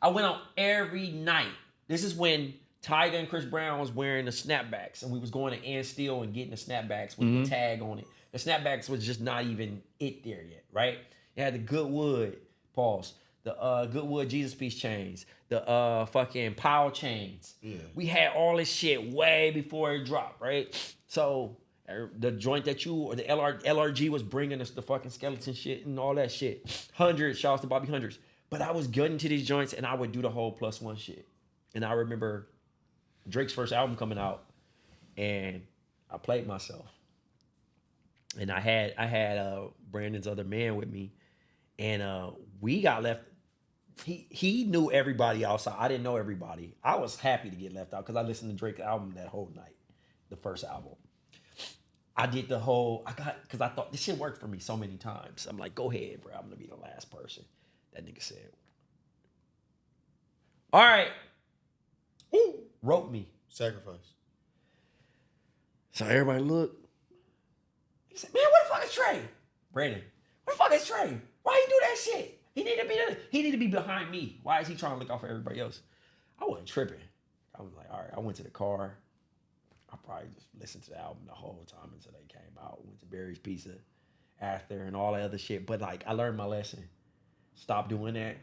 I went out every night. This is when Tyga and Chris Brown was wearing the snapbacks, and we was going to Ann Steele and getting the snapbacks with the tag on it. The snapbacks was just not even it there yet, right? It had the Goodwood, pause, the Goodwood Jesus Peace chains, the fucking Powell chains. Yeah. We had all this shit way before it dropped, right? So the joint that the LRG was bringing us the fucking skeleton shit and all that shit. 100, shouts to Bobby Hundreds. But I was getting to these joints and I would do the whole +1 shit. And I remember Drake's first album coming out and I played myself. And I had Brandon's other man with me and we got left. He knew everybody outside. I didn't know everybody. I was happy to get left out because I listened to Drake's album that whole night, the first album. I did because I thought this shit worked for me so many times. I'm like, go ahead, bro. I'm gonna be the last person. That nigga said, all right. Ooh, wrote me. Sacrifice. So everybody look. He said, man, where the fuck is Trey? Brandon, where the fuck is Trey? Why he do that shit? He need to be behind me. Why is he trying to look out for everybody else? I wasn't tripping. I was like, all right, I went to the car. I probably just listened to the album the whole time until they came out. Went to Barry's Pizza after and all that other shit. But I learned my lesson. Stop doing that.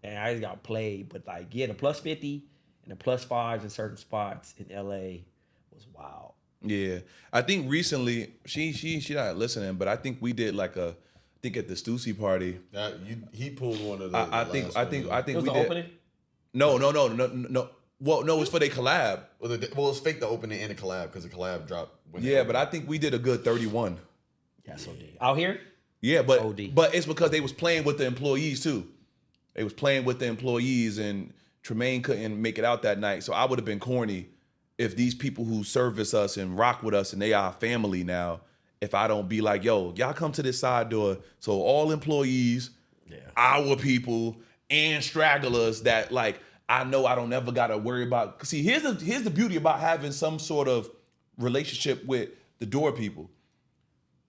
And I just got played. But the +50 and the +5s in certain spots in LA was wild. Yeah. I think recently she not listening, but I think we did at the Stussy party. He pulled one of the. I think It was we the did. opening? No. Well, no, it's for their collab. Well, it's fake the opening and the collab because the collab dropped. Yeah, but I think we did a good 31. Yeah, so did. Out here? Yeah, but OD. but it's because they was playing with the employees too. They was playing with the employees, and Tremaine couldn't make it out that night. So I would have been corny if these people who service us and rock with us and they are family now, if I don't be like, yo, y'all come to this side door. So all employees, our people, and stragglers that like, I know I don't ever gotta worry about. See, here's the beauty about having some sort of relationship with the door people.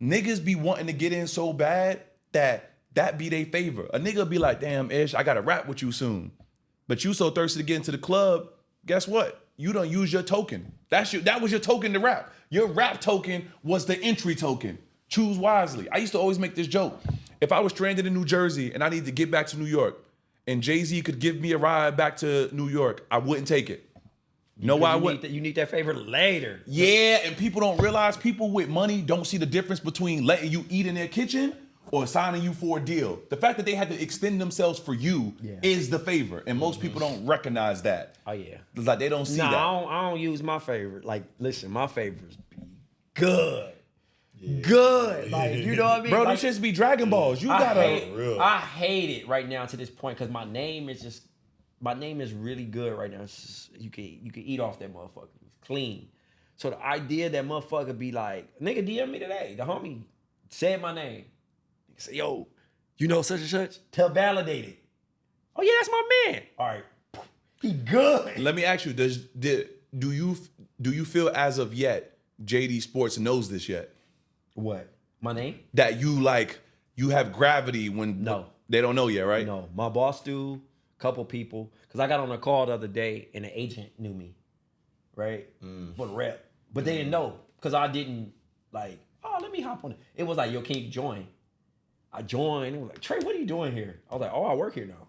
Niggas be wanting to get in so bad that be their favor. A nigga be like, damn, Ish, I gotta rap with you soon. But you so thirsty to get into the club, guess what? You don't use your token. That was your token to rap. Your rap token was the entry token. Choose wisely. I used to always make this joke. If I was stranded in New Jersey and I need to get back to New York, and Jay-Z could give me a ride back to New York, I wouldn't take it. You know why I wouldn't? You need that favor later. Yeah, and people don't realize people with money don't see the difference between letting you eat in their kitchen or signing you for a deal. The fact that they had to extend themselves for you is the favor, and most people don't recognize that. Oh yeah, It's like they don't see that. I don't use my favorite. Like, listen, my favorites be good. Good. Like, you know what I mean? Bro, like, them shits be Dragon Balls. You gotta. I hate it right now to this point because my name is really good right now. It's just, you can eat off that motherfucker. It's clean. So the idea that motherfucker be like, nigga DM me today. The homie said my name. He say, yo, you know such and such? Tell validate it. Oh yeah, that's my man. All right. He good. Let me ask you, do you feel as of yet JD Sports knows this yet? What? My name? That you have gravity when No. They don't know yet, right? No. My boss do, couple people. Because I got on a call the other day and an agent knew me. Right? For the rep. But they didn't know. Because I didn't like, oh, let me hop on it. It was like, yo, can you join? I joined. It was like, Trey, what are you doing here? I was like, oh, I work here now.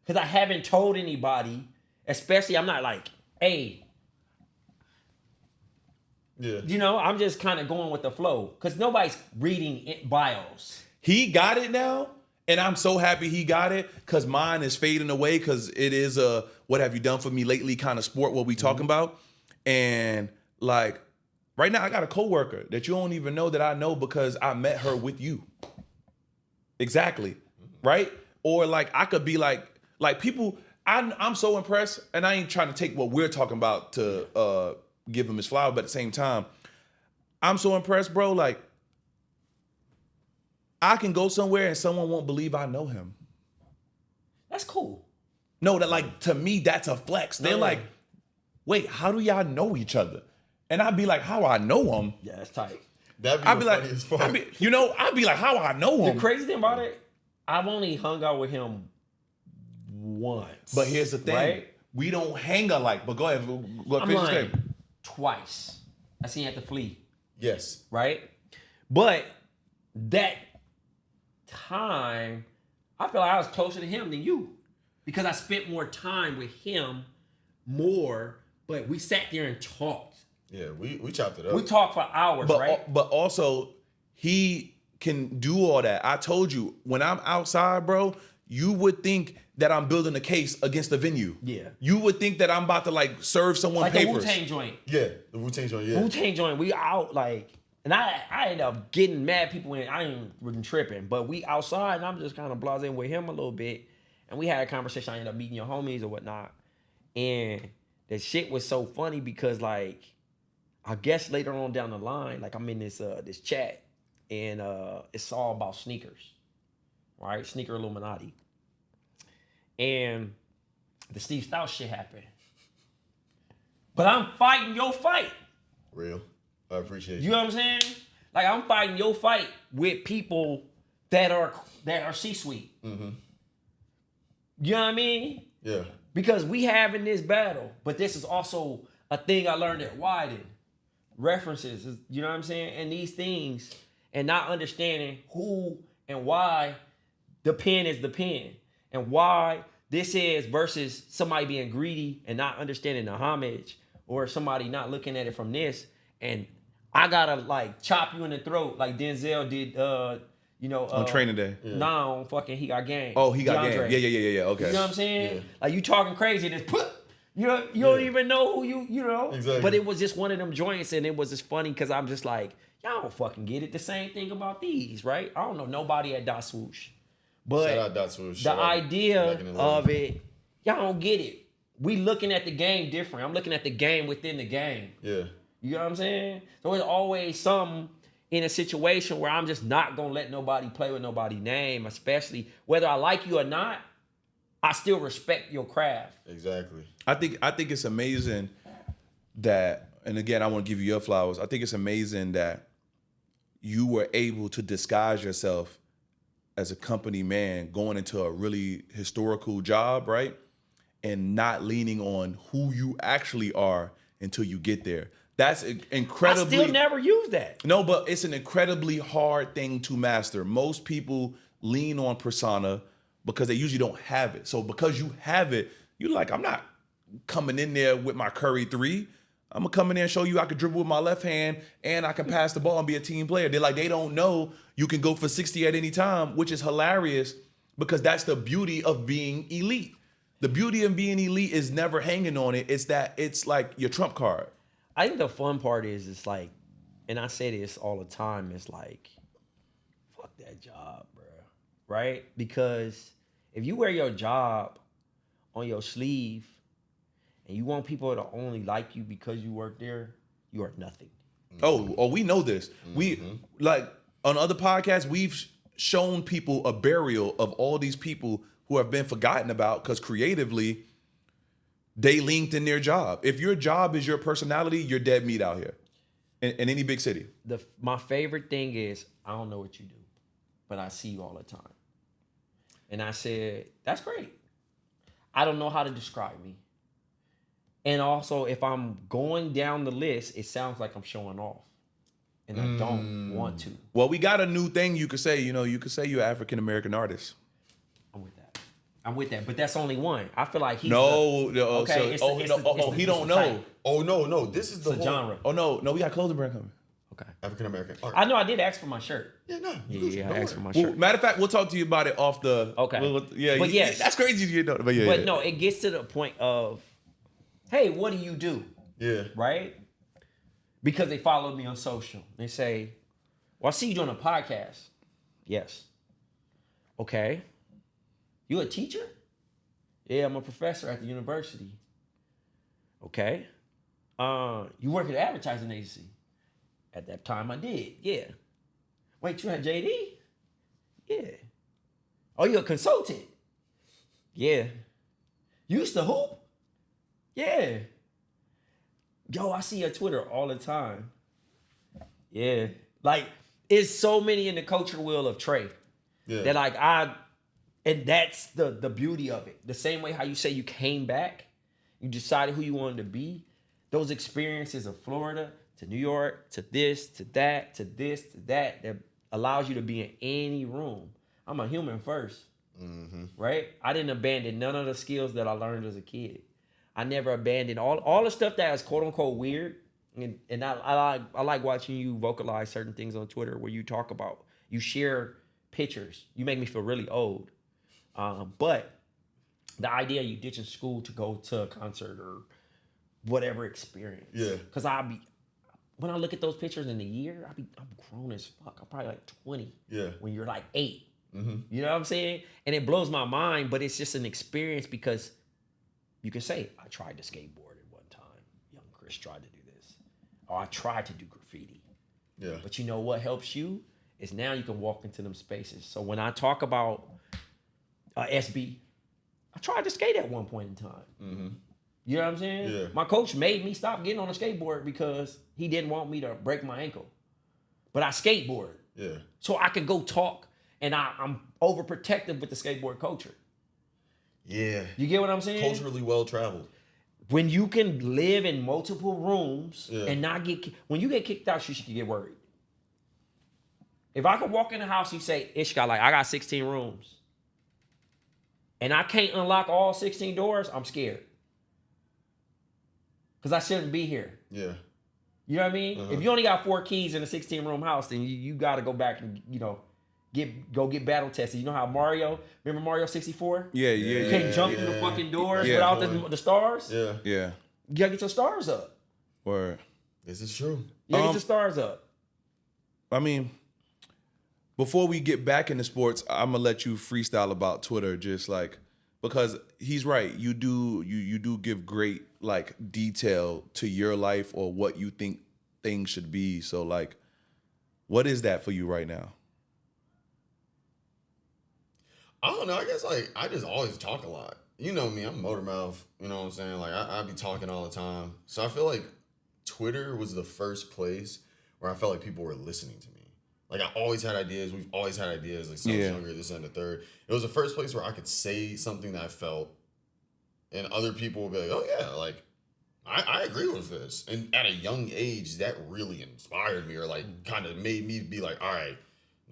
Because I haven't told anybody, especially I'm not like, hey. Yeah. You know, I'm just kind of going with the flow. Because nobody's reading bios. He got it now, and I'm so happy he got it because mine is fading away because it is a what have you done for me lately kind of sport what we talking about. And like right now I got a coworker that you don't even know that I know because I met her with you. Exactly. Right? Or like I could be like people, I'm so impressed, and I ain't trying to take what we're talking about to give him his flower, but at the same time, I'm so impressed, bro. Like, I can go somewhere and someone won't believe I know him. That's cool. No, that like to me, that's a flex. They're like, wait, how do y'all know each other? And I'd be like, how I know him? Yeah, that's tight. That'd be I'd be like, funny as fuck. I'd be like, how I know him? The crazy thing about it, I've only hung out with him once. But here's the thing. Right? We don't hang alike. But go ahead. Go I'm finish your lying. statement. Twice. I seen you at the flea. Yes. Right? But that time, I feel like I was closer to him than you. Because I spent more time with him but we sat there and talked. Yeah, we chopped it up. We talked for hours, right? But also, he can do all that. I told you, when I'm outside, bro, you would think that I'm building a case against the venue. Yeah. You would think that I'm about to like serve someone Like papers. the Wu-Tang joint. Yeah, the Wu-Tang joint, yeah. Wu-Tang joint, we out like, and I ended up getting mad people in. I ain't really tripping, but we outside and I'm just kind of blasé with him a little bit. And we had a conversation. I ended up meeting your homies or whatnot. And that shit was so funny because like, I guess later on down the line, like I'm in this chat and it's all about sneakers, right? Sneaker Illuminati. And the Steve Stout shit happened. But I'm fighting your fight. Real. I appreciate You know what I'm saying? Like I'm fighting your fight with people that are C-suite. Mm-hmm. You know what I mean? Yeah. Because we having this battle, but this is also a thing I learned at Wyden. References, you know what I'm saying? And these things, and not understanding who and why the pen is the pen, and why this is versus somebody being greedy and not understanding the homage, or somebody not looking at it from this. And I gotta like chop you in the throat like Denzel did, on training day. Nah, on fucking He Got Game. Oh, He Got DeAndre. Game. Yeah. Okay. You know what I'm saying? Yeah. Like you talking crazy, and it's put. You don't even know who you know. Exactly. But it was just one of them joints, and it was just funny because I'm just like, y'all don't fucking get it. The same thing about these, right? I don't know nobody at Dot Swoosh, But Shout out Datsu. the Shout out idea back in the day. of it, y'all don't get it. We looking at the game different. I'm looking at the game within the game. Yeah. You know what I'm saying? So it's always something in a situation where I'm just not gonna let nobody play with nobody's name, especially whether I like you or not. I still respect your craft. Exactly. I think it's amazing that, and again, I want to give you your flowers. I think it's amazing that you were able to disguise yourself as a company man going into a really historical job, right? And not leaning on who you actually are until you get there. That's incredibly... I still never use that. No, but it's an incredibly hard thing to master. Most people lean on persona because they usually don't have it. So because you have it, you're like, I'm not coming in there with my Curry 3. I'm gonna come in there and show you I can dribble with my left hand and I can pass the ball and be a team player. They don't know you can go for 60 at any time, which is hilarious because that's the beauty of being elite. The beauty of being elite is never hanging on it. It's that it's like your trump card. I think the fun part is it's like, and I say this all the time, it's like, fuck that job, bro. Right? Because if you wear your job on your sleeve and you want people to only like you because you work there, you are nothing. Oh, we know this. We like on other podcasts, we've shown people a burial of all these people who have been forgotten about because creatively they linked in their job. If your job is your personality, you're dead meat out here in any big city. My favorite thing is I don't know what you do, but I see you all the time. And I said, that's great. I don't know how to describe me. And also, if I'm going down the list, it sounds like I'm showing off. And I don't want to. Well, we got a new thing you could say. You could say you're an African-American artist. I'm with that. But that's only one. I feel like he's he don't know. type. Oh no, this is the It's a genre. Oh no, we got clothing brand coming. Okay. African American art. I know I did ask for my shirt. Yeah, no. Yeah, I asked for my Well, shirt. matter of fact, we'll talk to you about it off the. Okay. But yes. that's crazy. You know, but But no, it gets to the point of, hey, what do you do? Yeah. Right? Because they follow me on social. They say, well, I see you doing a podcast. Yes. Okay. You a teacher? Yeah, I'm a professor at the university. Okay. You work at an advertising agency? At that time I did. Yeah. Wait, you had JD? Yeah. Oh, you a consultant? Yeah. You used to hoop? Yeah. Yo, I see your Twitter all the time. Yeah. Like, it's so many in the culture wheel of Trey. Yeah. That like and that's the beauty of it. The same way how you say you came back, you decided who you wanted to be. Those experiences of Florida to New York to this to that to this to that allows you to be in any room. I'm a human first, right? I didn't abandon none of the skills that I learned as a kid. I never abandoned all the stuff that is quote unquote weird. And I like watching you vocalize certain things on Twitter where you talk about, you share pictures. You make me feel really old. But the idea of you ditching school to go to a concert or whatever experience. Yeah. Because when I look at those pictures in a year, I'm grown as fuck. I'm probably like 20. Yeah. When you're like 8. You know what I'm saying? And it blows my mind, but it's just an experience because you can say, I tried to skateboard at one time. Young Chris tried to do this. Or I tried to do graffiti. Yeah. But you know what helps you? Is now you can walk into them spaces. So when I talk about SB, I tried to skate at one point in time. You know what I'm saying? Yeah. My coach made me stop getting on a skateboard because he didn't want me to break my ankle. But I skateboard. Yeah. So I could go talk, and I'm overprotective with the skateboard culture. Yeah. You get what I'm saying? Culturally well traveled. When you can live in multiple rooms Yeah. and not when you get kicked out, you should get worried. If I could walk in the house, you say, Ishka, like, I got 16 rooms. And I can't unlock all 16 doors, I'm scared. Because I shouldn't be here. Yeah. You know what I mean? If you only got 4 keys in a 16-room house, then you got to go back and, go get battle tested. You know how remember Mario 64? Yeah. You can't jump through the fucking doors Yeah. without the stars? Yeah. Yeah. You got to get your stars up. Word. This is true. You got to get your stars up. I mean, Before we get back into sports, I'm gonna let you freestyle about Twitter, just like because he's right. You do give great like detail to your life or what you think things should be. So like, what is that for you right now? I don't know. I guess like I just always talk a lot. You know me, I'm motor mouth. You know what I'm saying? Like I be talking all the time. So I feel like Twitter was the first place where I felt like people were listening to me. Like I always had ideas. We've always had ideas. Like since I was younger, this and the third. It was the first place where I could say something that I felt, and other people would be like, "Oh yeah, like I agree with this." And at a young age, that really inspired me, or like kind of made me be like, "All right,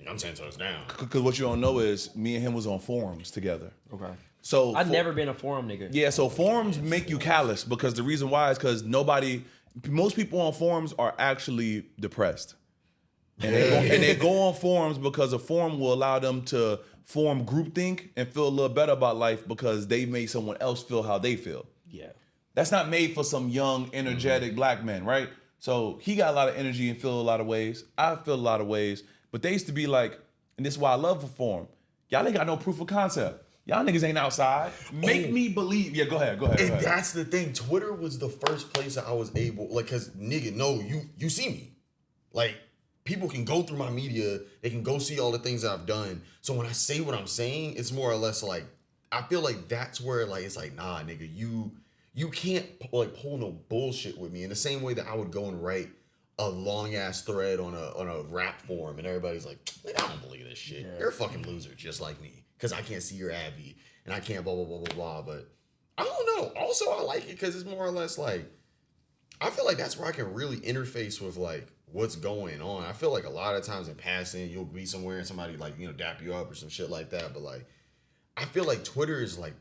I'm 10 toes down." Because what you don't know is me and him was on forums together. Okay. So I've never been a forum nigga. Yeah, so forums make you callous because the reason why is because most people on forums are actually depressed. And they go on forums because a forum will allow them to form groupthink and feel a little better about life because they made someone else feel how they feel. Yeah. That's not made for some young, energetic black man, right? So he got a lot of energy and feel a lot of ways. I feel a lot of ways. But they used to be like, and this is why I love a forum. Y'all ain't got no proof of concept. Y'all niggas ain't outside. Make me believe. Yeah, go ahead. And that's the thing. Twitter was the first place that I was able, like, cause nigga, no, you see me. Like, people can go through my media, they can go see all the things that I've done. So when I say what I'm saying, it's more or less like, I feel like that's where like it's like, nah, nigga, you can't like pull no bullshit with me. In the same way that I would go and write a long ass thread on a rap forum and everybody's like, I don't believe this shit. Yeah. You're a fucking loser just like me. Cause I can't see your Abby and I can't blah blah blah blah blah. But I don't know. Also I like it because it's more or less like I feel like that's where I can really interface with like what's going on. I feel like a lot of times in passing, you'll be somewhere and somebody like, you know, dap you up or some shit like that. But like, I feel like Twitter is like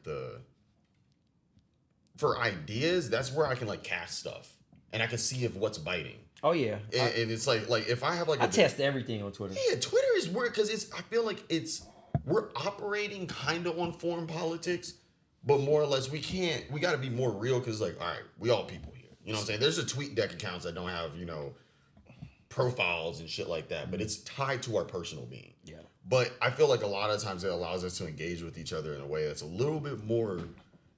for ideas, that's where I can like cast stuff and I can see if what's biting. Oh yeah. And it's like if I have like I test everything on Twitter. Yeah, Twitter is weird because I feel like we're operating kind of on foreign politics, but more or less we got to be more real because like, all right, we all people here. You know what I'm saying? There's a tweet deck accounts that don't have, you know, profiles and shit like that, but it's tied to our personal being. Yeah. But I feel like a lot of times it allows us to engage with each other in a way that's a little bit more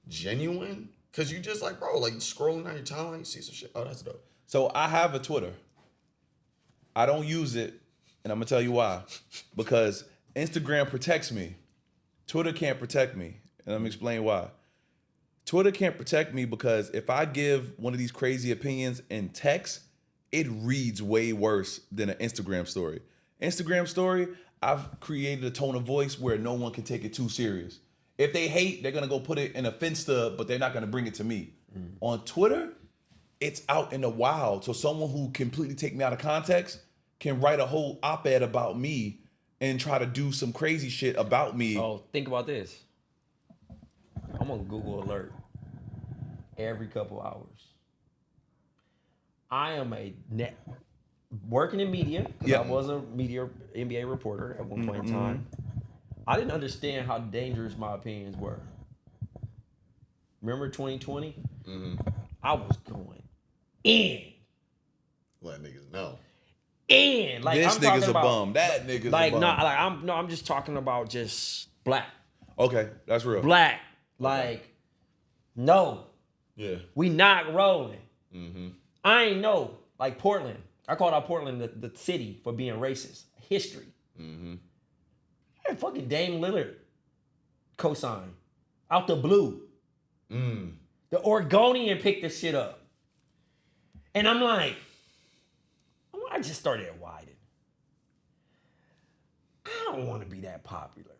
genuine because you just like, bro, like scrolling on your timeline, you see some shit. Oh, that's dope. So I have a Twitter. I don't use it, and I'm gonna tell you why. Because Instagram protects me. Twitter can't protect me, and I'm gonna explain why. Twitter can't protect me because if I give one of these crazy opinions in text, it reads way worse than an Instagram story. Instagram story, I've created a tone of voice where no one can take it too serious. If they hate, they're gonna go put it in a Finsta, but they're not gonna bring it to me. On Twitter, it's out in the wild. So someone who completely take me out of context can write a whole op-ed about me and try to do some crazy shit about me. Oh, think about this. I'm on Google Alert every couple hours. I am working in media, because I was a media NBA reporter at one point in time. I didn't understand how dangerous my opinions were. Remember 2020? I was going in. Let niggas know. In. Like, this I'm nigga's talking a about, bum. That nigga's like, a bum. I'm just talking about just black. Okay, that's real. Black. Like, no. Yeah. We not rolling. I ain't know. Like Portland. I called out Portland the city for being racist. History. And fucking Dame Lillard co-signed. Out the blue. The Oregonian picked this shit up. And I'm like, I just started at Wyden. I don't want to be that popular.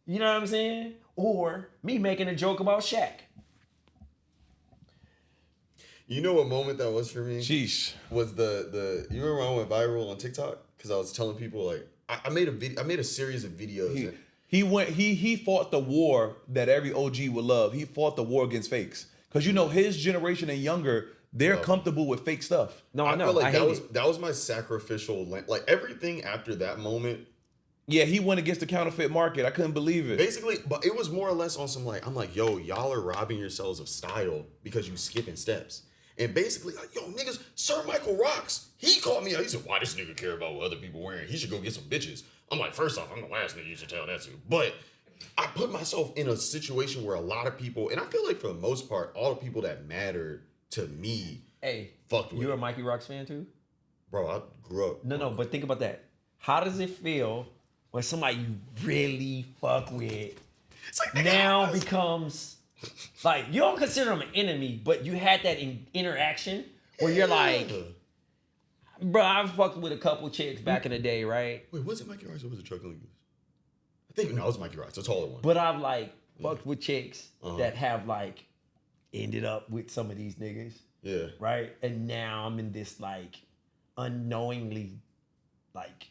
You know what I'm saying? Or me making a joke about Shaq. You know what moment that was for me? Sheesh. Was the you remember when I went viral on TikTok? Because I was telling people like I made a series of videos. He fought the war that every OG would love. He fought the war against fakes. Because you know his generation and younger, they're comfortable with fake stuff. No, I know. Feel like that was my sacrificial like everything after that moment. Yeah, he went against the counterfeit market. I couldn't believe it. Basically, but it was more or less on some like I'm like, yo, y'all are robbing yourselves of style because you skipping steps. And basically, like, yo, niggas, Sir Michael Rocks, he called me out. He said, why this nigga care about what other people wearing? He should go get some bitches. I'm like, first off, I'm the last nigga you should tell that to. But I put myself in a situation where a lot of people, and I feel like for the most part, all the people that mattered to me, fucked with you're a it. Mikey Rocks fan too? Bro, I grew up. No, but think about that. How does it feel when somebody you really fuck with It's like, now becomes like, you don't consider them an enemy, but you had that interaction where you're like, bro, I fucked with a couple chicks back in the day, right? Wait, was it Mikey Rice or was it Chuck Lingus? I think, no, it was Mikey Rice, the taller one. But I've like fucked with chicks that have like ended up with some of these niggas. Yeah. Right? And now I'm in this like unknowingly, like,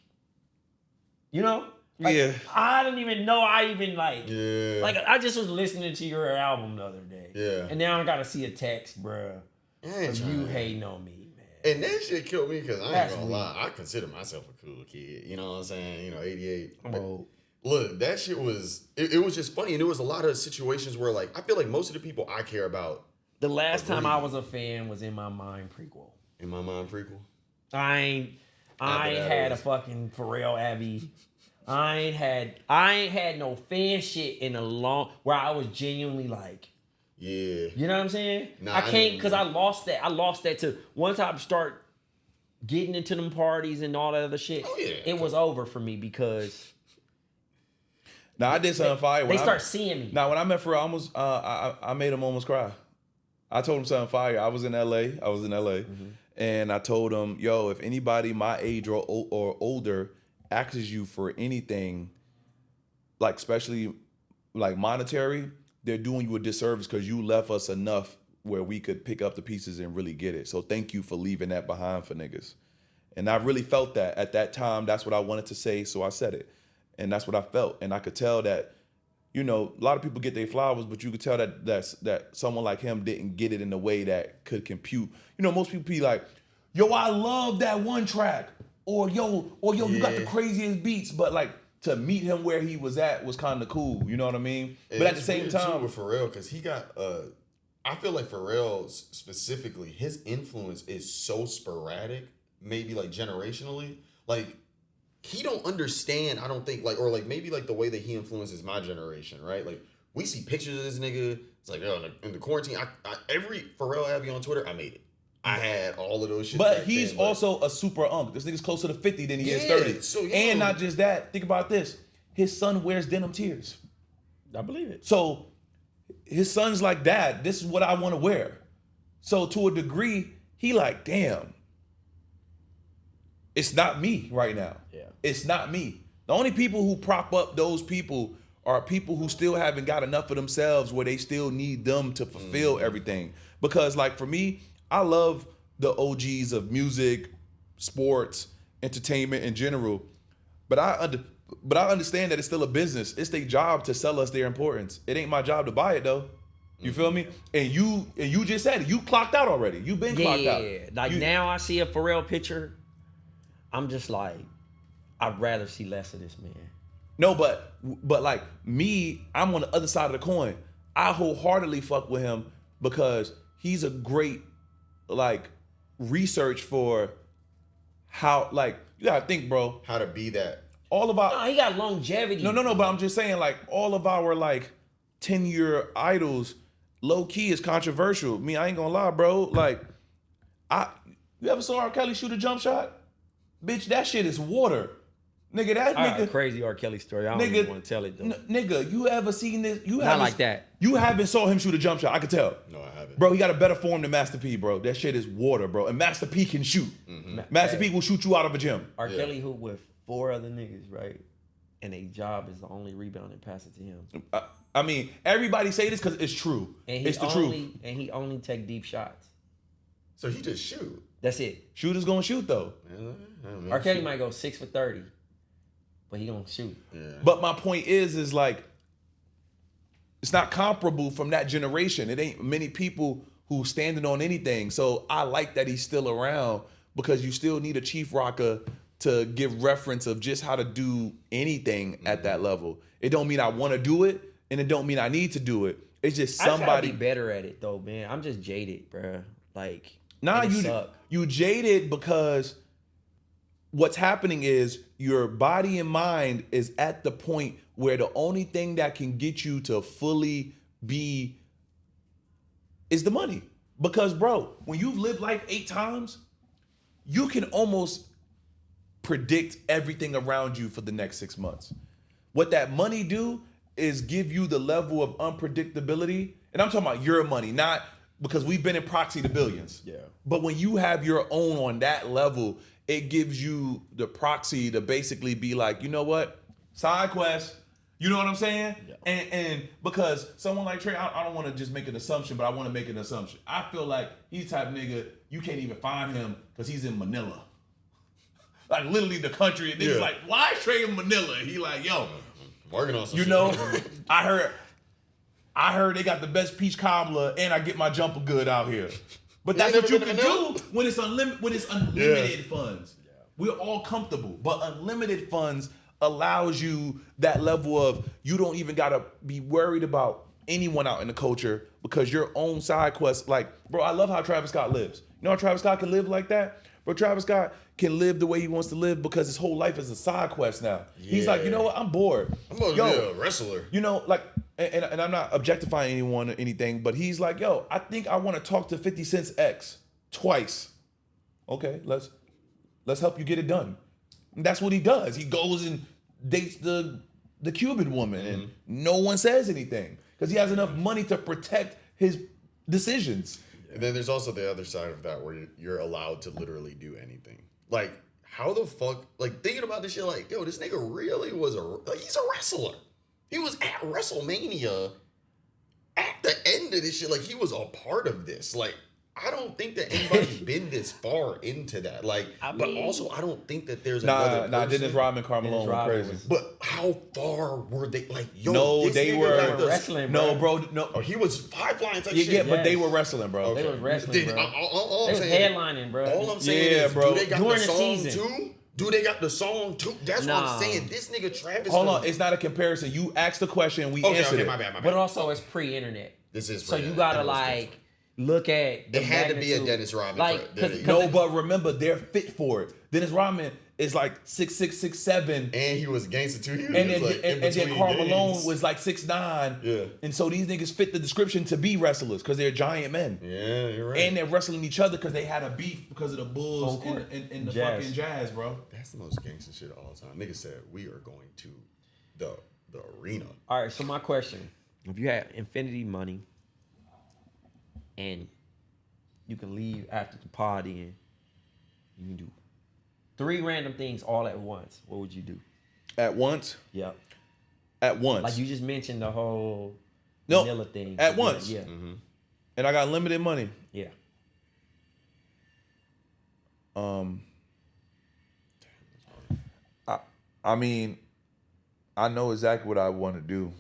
you know? Like, Yeah. I didn't even know I even like, Yeah. like I just was listening to your album the other day. Yeah. And now I gotta see a text, bruh, of you trying. hating on me, man. And that shit killed me because I ain't That's gonna weird. lie. I consider myself a cool kid. You know what I'm saying? You know, 88. I'm old. Look, that shit was, it was just funny. And there was a lot of situations where, like, I feel like most of the people I care about The last time Agreed. I was a fan was in my mind prequel. in my mind prequel. I ain't After that, had it a was- fucking Pharrell Abbey. I ain't had no fan shit in a long where I was genuinely like, Yeah. you know what I'm saying? Nah, I I can't know. because I lost that. I lost that too. Once I start getting into them parties and all that other shit, Oh, yeah. it was over for me because Now I did something fire. they start seeing me. Now when I met Pharrell, I almost I made him almost cry. I told him something fire. I was in LA, and I told him, yo, if anybody my age or older asks you for anything, like especially like monetary, they're doing you a disservice because you left us enough where we could pick up the pieces and really get it. So thank you for leaving that behind for niggas. And I really felt that at that time. That's what I wanted to say, so I said it. And that's what I felt. And I could tell that, you know, a lot of people get their flowers, but you could tell that someone like him didn't get it in a way that could compute. You know, most people be like, yo, I love that one track. Or yo, you got the craziest beats. But like, to meet him where he was at was kind of cool. You know what I mean? And but at the it's same weird, too, time, with Pharrell, because he got, I feel like Pharrell specifically, his influence is so sporadic, maybe like generationally. Like, he don't understand, I don't think, like, or like maybe like the way that he influences my generation, right? Like, we see pictures of this nigga. It's like, oh, in the quarantine, I every Pharrell Abbey on Twitter, I made it. I had all of those shit. but back he's then, but- also a super unk. This nigga's closer to 50 than he is Yeah, 30. so, you and know- not just that. Think about this. His son wears denim tears. I believe it. So his son's like, Dad, this is what I want to wear. So to a degree, he like, damn, it's not me right now. Yeah. It's not me. The only people who prop up those people are people who still haven't got enough of themselves where they still need them to fulfill everything. Because like for me, I love the OGs of music, sports, entertainment in general. But I understand that it's still a business. It's their job to sell us their importance. It ain't my job to buy it though. You feel me? And you just said it. You clocked out already. You've been clocked out. Like You- now I see a Pharrell picture, I'm just like, I'd rather see less of this man. No, but like me, I'm on the other side of the coin. I wholeheartedly fuck with him because he's a great like research for how like you gotta think, bro. how to be that. All of our No, he got longevity. No, but I'm just saying, like, all of our, like, 10-year idols, low-key is controversial. Me, I ain't gonna lie, bro. Like, you ever saw R. Kelly shoot a jump shot? Bitch, that shit is water. Nigga, that I got a nigga... crazy R. Kelly story. I don't Nigga, even want to tell it though. Nigga, you ever seen this? You Not haven't- like that. You haven't saw him shoot a jump shot. I could tell. No, I haven't. Bro, he got a better form than Master P, bro. That shit is water, bro. And Master P can shoot. Master P will shoot you out of a gym. R. Kelly hooped with 4 other niggas, right? And a job is the only rebound and pass it to him. I mean, everybody say this because it's true. And It's the truth. he only take deep shots. So he just shoot. That's it. Shooters gonna shoot, though. R. Kelly might go 6 for 30, but he gonna shoot. Yeah. But my point is like, it's not comparable from that generation. It ain't many people who standing on anything. So I like that he's still around because you still need a chief rocker to give reference of just how to do anything at that level. It don't mean I want to do it, and it don't mean I need to do it. It's just I gotta somebody. be better at it though, man. I'm just jaded, bruh. Like, Nah, and it suck. you jaded because what's happening is your body and mind is at the point where the only thing that can get you to fully be is the money. Because, bro, when you've lived life 8 times, you can almost predict everything around you for the next 6 months. What that money do is give you the level of unpredictability. And I'm talking about your money, not because we've been in proxy to billions. Yeah. But when you have your own on that level, it gives you the proxy to basically be like, you know what? Side quest. You know what I'm saying? Yeah. And because someone like Trey, I don't want to just make an assumption, but I want to make an assumption. I feel like he's the type of nigga, you can't even find him because he's in Manila. Like literally the country. And niggas like, why is Trey in Manila? He like, yo. Working on some you shit. know, I heard they got the best peach cobbler and I get my jumper good out here. But that's what you can do when it's unlimited funds. Yeah. We're all comfortable. But unlimited funds allows you that level of you don't even gotta be worried about anyone out in the culture because your own side quest. Like, bro, I love how Travis Scott lives. You know how Travis Scott can live like that? Bro, Travis Scott can live the way he wants to live because his whole life is a side quest now. Yeah. He's like, you know what? I'm bored. I'm gonna be a wrestler. You know, like, and I'm not objectifying anyone or anything, but he's like, yo, I think I want to talk to 50 Cent's ex twice. Okay, let's help you get it done. And that's what he does. He goes and dates the Cuban woman, and no one says anything because he has enough money to protect his decisions. And then there's also the other side of that where you're allowed to literally do anything. Like, how the fuck, like, thinking about this shit, like, yo, this nigga really was he's a wrestler. He was at WrestleMania at the end of this shit. Like, he was a part of this. Like, I don't think that anybody's been this far into that. Like, but also I don't think that there's another person. Nah, Dennis Rodman, Carmelo went crazy. But how far were they? Like, yo, no, they were wrestling. Bro. No, bro, no. Oh, he was high-flying type shit. shit. But they were wrestling, bro. They were wrestling, bro. All they was headlining, bro. All I'm saying is, bro. do they got During the the song season. too? Do they got the song too? That's what I'm saying. This nigga Travis. Hold on, it's not a comparison. You asked the question, we answered it. My bad. But also, it's pre-internet. This is so you gotta like look at. The it had magnitude. to be a Dennis Rodman. Like, no, but remember, they're fit for it. Dennis Rodman is like 6'6", 6'7", and he was gangster too. And then Carmelo was like 6'9". Yeah. And so these niggas fit the description to be wrestlers because they're giant men. Yeah, you're right. And they're wrestling each other because they had a beef because of the Bulls and the fucking Jazz, bro. That's the most gangster shit of all time. Niggas said we are going to the arena. All right, so my question: if you had infinity money and you can leave after the party and you can do 3 random things all at once, what would you do? At once? Yep. At once. Like you just mentioned the whole vanilla thing. At once. Yeah. Mm-hmm. And I got limited money. Yeah. I mean, I know exactly what I want to do.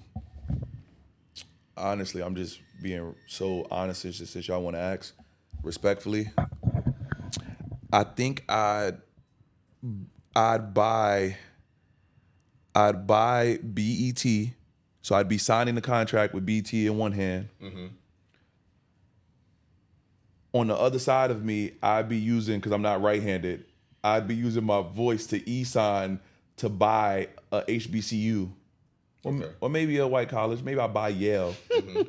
Honestly, I'm just being so honest since y'all want to ask. Respectfully, I think I'd buy BET. So I'd be signing the contract with BET in one hand. Mm-hmm. On the other side of me, I'd be using, because I'm not right-handed, I'd be using my voice to e-sign to buy a HBCU. Or maybe a white college. Maybe I'll buy Yale. Mm-hmm.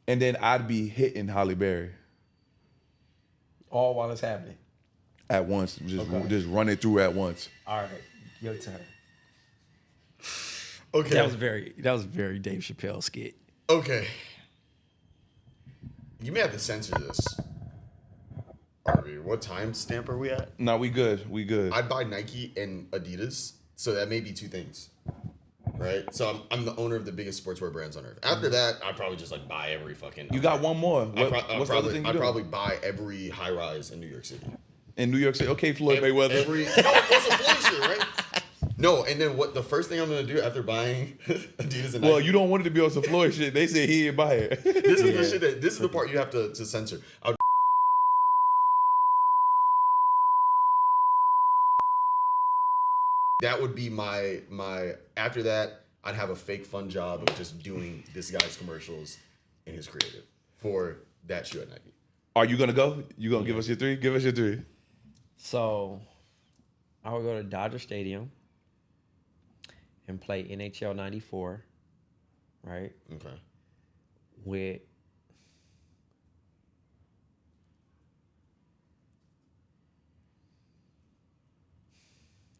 And then I'd be hitting Halle Berry. All while it's happening. At once. Just run it through at once. All right. Your turn. Okay. That was very Dave Chappelle skit. Okay. You may have to censor this. RV, what time stamp are we at? No, we good. We good. I'd buy Nike and Adidas, so that may be 2 things. Right? So I'm the owner of the biggest sportswear brands on earth. After that, I'd probably just like buy every fucking... You got one more. What's the other thing you do? I'd probably buy every high rise in New York City. In New York City? Okay, Floyd Mayweather. No, that's a Floyd shit, right? No, and then what? The first thing I'm gonna do after buying Adidas and Nike. Well, you don't want it to be on some Floyd shit. They said he didn't buy it. This is the shit. This is the part you have to censor. That would be my. After that, I'd have a fake fun job of just doing this guy's commercials in his creative for that shoe at Nike. Are you gonna go? You gonna give us your 3? Give us your 3. So, I would go to Dodger Stadium and play NHL 94, right? Okay. With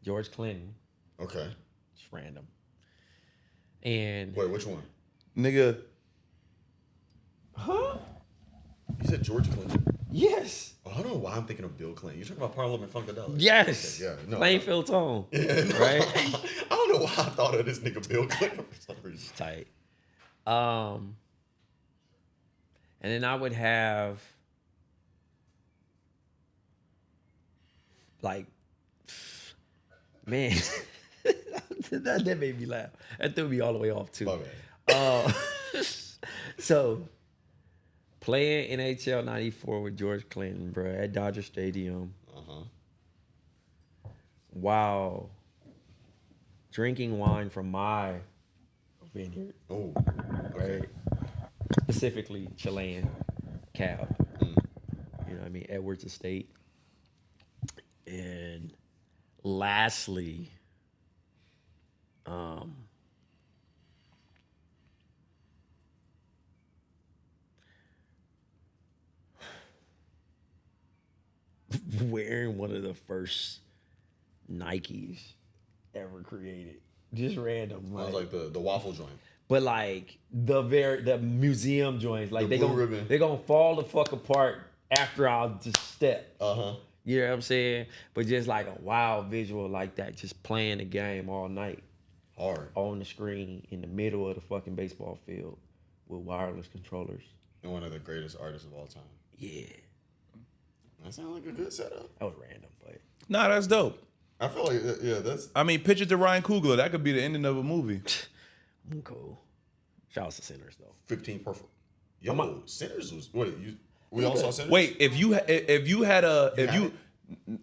George Clinton. Okay. It's random. And Wait, which one? Nigga, huh? You said George Clinton. Yes. Oh, I don't know why I'm thinking of Bill Clinton. You're talking about Parliament Funkadelic. Yes. Okay, yeah. No. Plainfield Tone. Yeah, no. Right? I don't know why I thought of this nigga Bill Clinton for some reason. Tight. And then I would have like, man, that made me laugh. That threw me all the way off too. My bad. So playing NHL 94 with George Clinton, bro, at Dodger Stadium. Uh-huh. While drinking wine from my vineyard, Oh. Okay. right? Specifically Chilean cab. You know what I mean? Edwards Estate. And lastly, wearing one of the first Nikes ever created. Just random. Sounds like the waffle joint. But like the museum joints, like The they blue ribbon. they're gonna fall the fuck apart after I'll just step. Uh-huh. You know what I'm saying? But just like a wild visual like that, just playing the game all night Hard. on the screen in the middle of the fucking baseball field with wireless controllers. And one of the greatest artists of all time. Yeah, That sounds like a good setup. that was random, but nah, that's dope. I feel like, yeah, that's... I mean, picture to Ryan Coogler. That could be the ending of a movie. I'm cool. Shout out to Sinners though. 15 perfect. Yo, I'm a- Sinners was... Wait, we all saw Sinners? Wait, if you had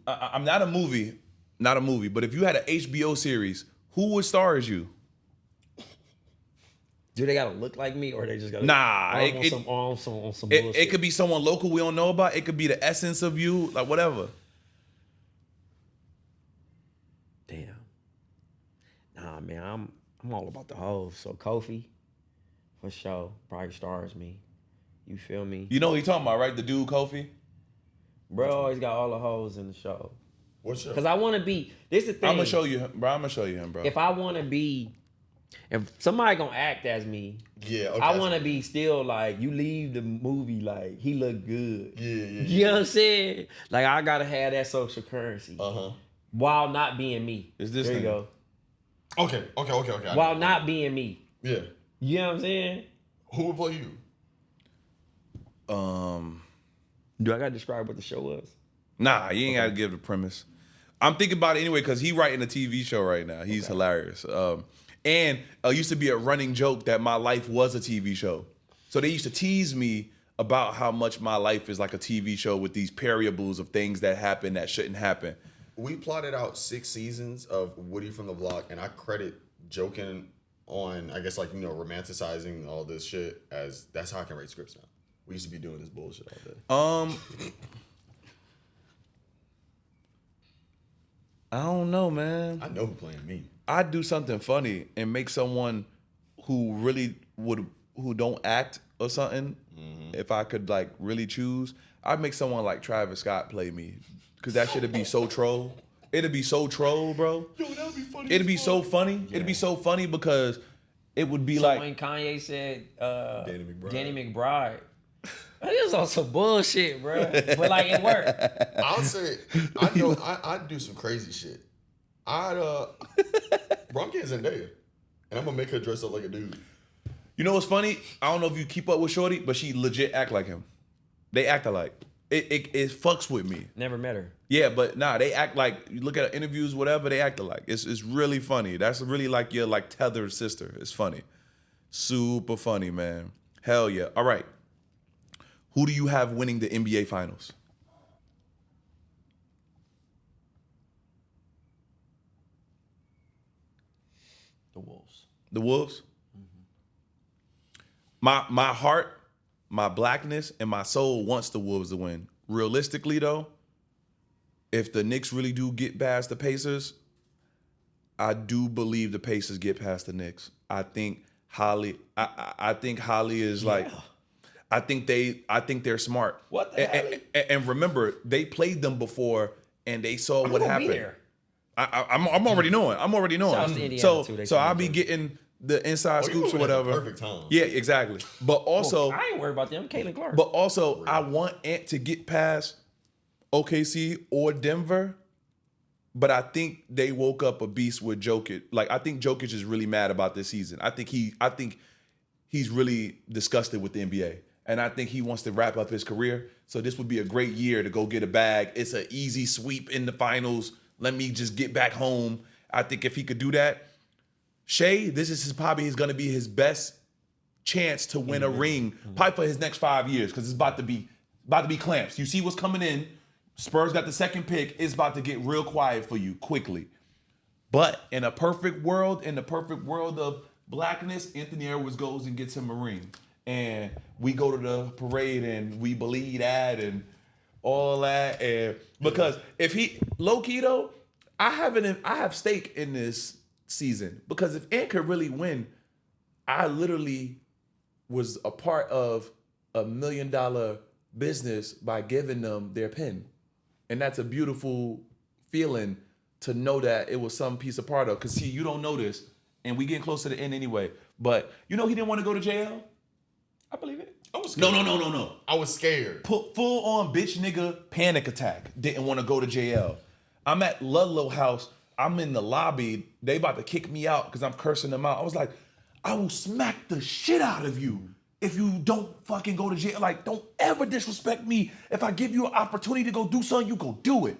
I'm not a movie, but if you had an HBO series, who would star as you? Do they gotta look like me, or they just gotta? Nah, or it- on some bullshit. It could be someone local we don't know about. It could be the essence of you, like whatever. Damn. Nah, man, I'm all about the hoes. So Kofi, for sure, probably stars me. You feel me? You know what he talking about, right? The dude Kofi. Bro always got all the hoes in the show. What's your... Cause I want to be. This is the thing. I'm gonna show you him, bro. I'm gonna show you him, bro. If I want to be, if somebody gonna act as me, Yeah, okay. I want to be still like you leave the movie like he look good. Yeah. You know what I'm saying? Like I gotta have that social currency Uh-huh. while not being me. Is this there you thing? go. Okay. While not being me. Yeah. You know what I'm saying? Who would play you? Do I gotta describe what the show was? Nah, you ain't gotta give the premise. I'm thinking about it anyway because he writing a TV show right now. He's hilarious. And it used to be a running joke that my life was a TV show. So they used to tease me about how much my life is like a TV show with these variables of things that happen that shouldn't happen. We plotted out 6 seasons of Woody from the Block, and I credit joking on, I guess, like, you know, romanticizing all this shit as that's how I can write scripts now. We used to be doing this bullshit all day. I don't know, man. I know who playing me. I'd do something funny and make someone who really who don't act or something. If I could like really choose, I'd make someone like Travis Scott play me, cause that shit'd be so troll. It'd be so troll, bro. Yo, that'd be funny. It'd be so funny. Yeah. It'd be so funny because it would be So like when Kanye said Danny McBride. Danny McBride, that is on some bullshit, bro. But like it worked. I'll say, I know, I'd do some crazy shit. Bro, I'm getting Zendaya, and I'm gonna make her dress up like a dude. You know what's funny? I don't know if you keep up with Shorty, but she legit act like him. They act alike. It fucks with me. Never met her. Yeah, but nah, they act like, you look at interviews, whatever, they act alike. It's really funny. That's really like your like tethered sister. It's funny. Super funny, man. Hell yeah. All right. Who do you have winning the NBA Finals? The Wolves. The Wolves? My heart, my blackness, and my soul wants the Wolves to win. Realistically, though, if the Knicks really do get past the Pacers, I do believe the Pacers get past the Knicks. I think Holly. I think Holly is like. I think they're smart. What the hell? And remember, they played them before, and they saw what gonna be happened. there. I'm already knowing. I'm already knowing. Shout out to Indiana, So too. They so I'll come be in. getting the inside Oh, you scoops or moving at the whatever. perfect time. Yeah, exactly. But also, I ain't worried about them. Caitlin Clark. but also, I want Ant to get past OKC or Denver. But I think they woke up a beast with Jokic. Like, I think Jokic is really mad about this season. I think he's really disgusted with the NBA. And I think he wants to wrap up his career. So this would be a great year to go get a bag. It's an easy sweep in the finals. Let me just get back home. I think if he could do that, Shea, this is probably going to be his best chance to win a ring, probably for his next 5 years, because it's about to be clamps. You see what's coming in. Spurs got the second pick. It's about to get real quiet for you quickly. But in a perfect world, of blackness, Anthony Edwards goes and gets him a ring. And we go to the parade and we believe that and all that. And because if he low key though, I have stake in this season. Because if Ant could really win, I literally was a part of $1 million business by giving them their pen. And that's a beautiful feeling to know that it was some piece of part of. Because see, you don't know this, and we getting close to the end anyway. But you know he didn't want to go to jail? I believe it. I was scared. No. I was scared. Full on bitch nigga panic attack. Didn't want to go to jail. I'm at Ludlow House. I'm in the lobby. They about to kick me out because I'm cursing them out. I was like, I will smack the shit out of you if you don't fucking go to jail. Like, don't ever disrespect me. If I give you an opportunity to go do something, you go do it.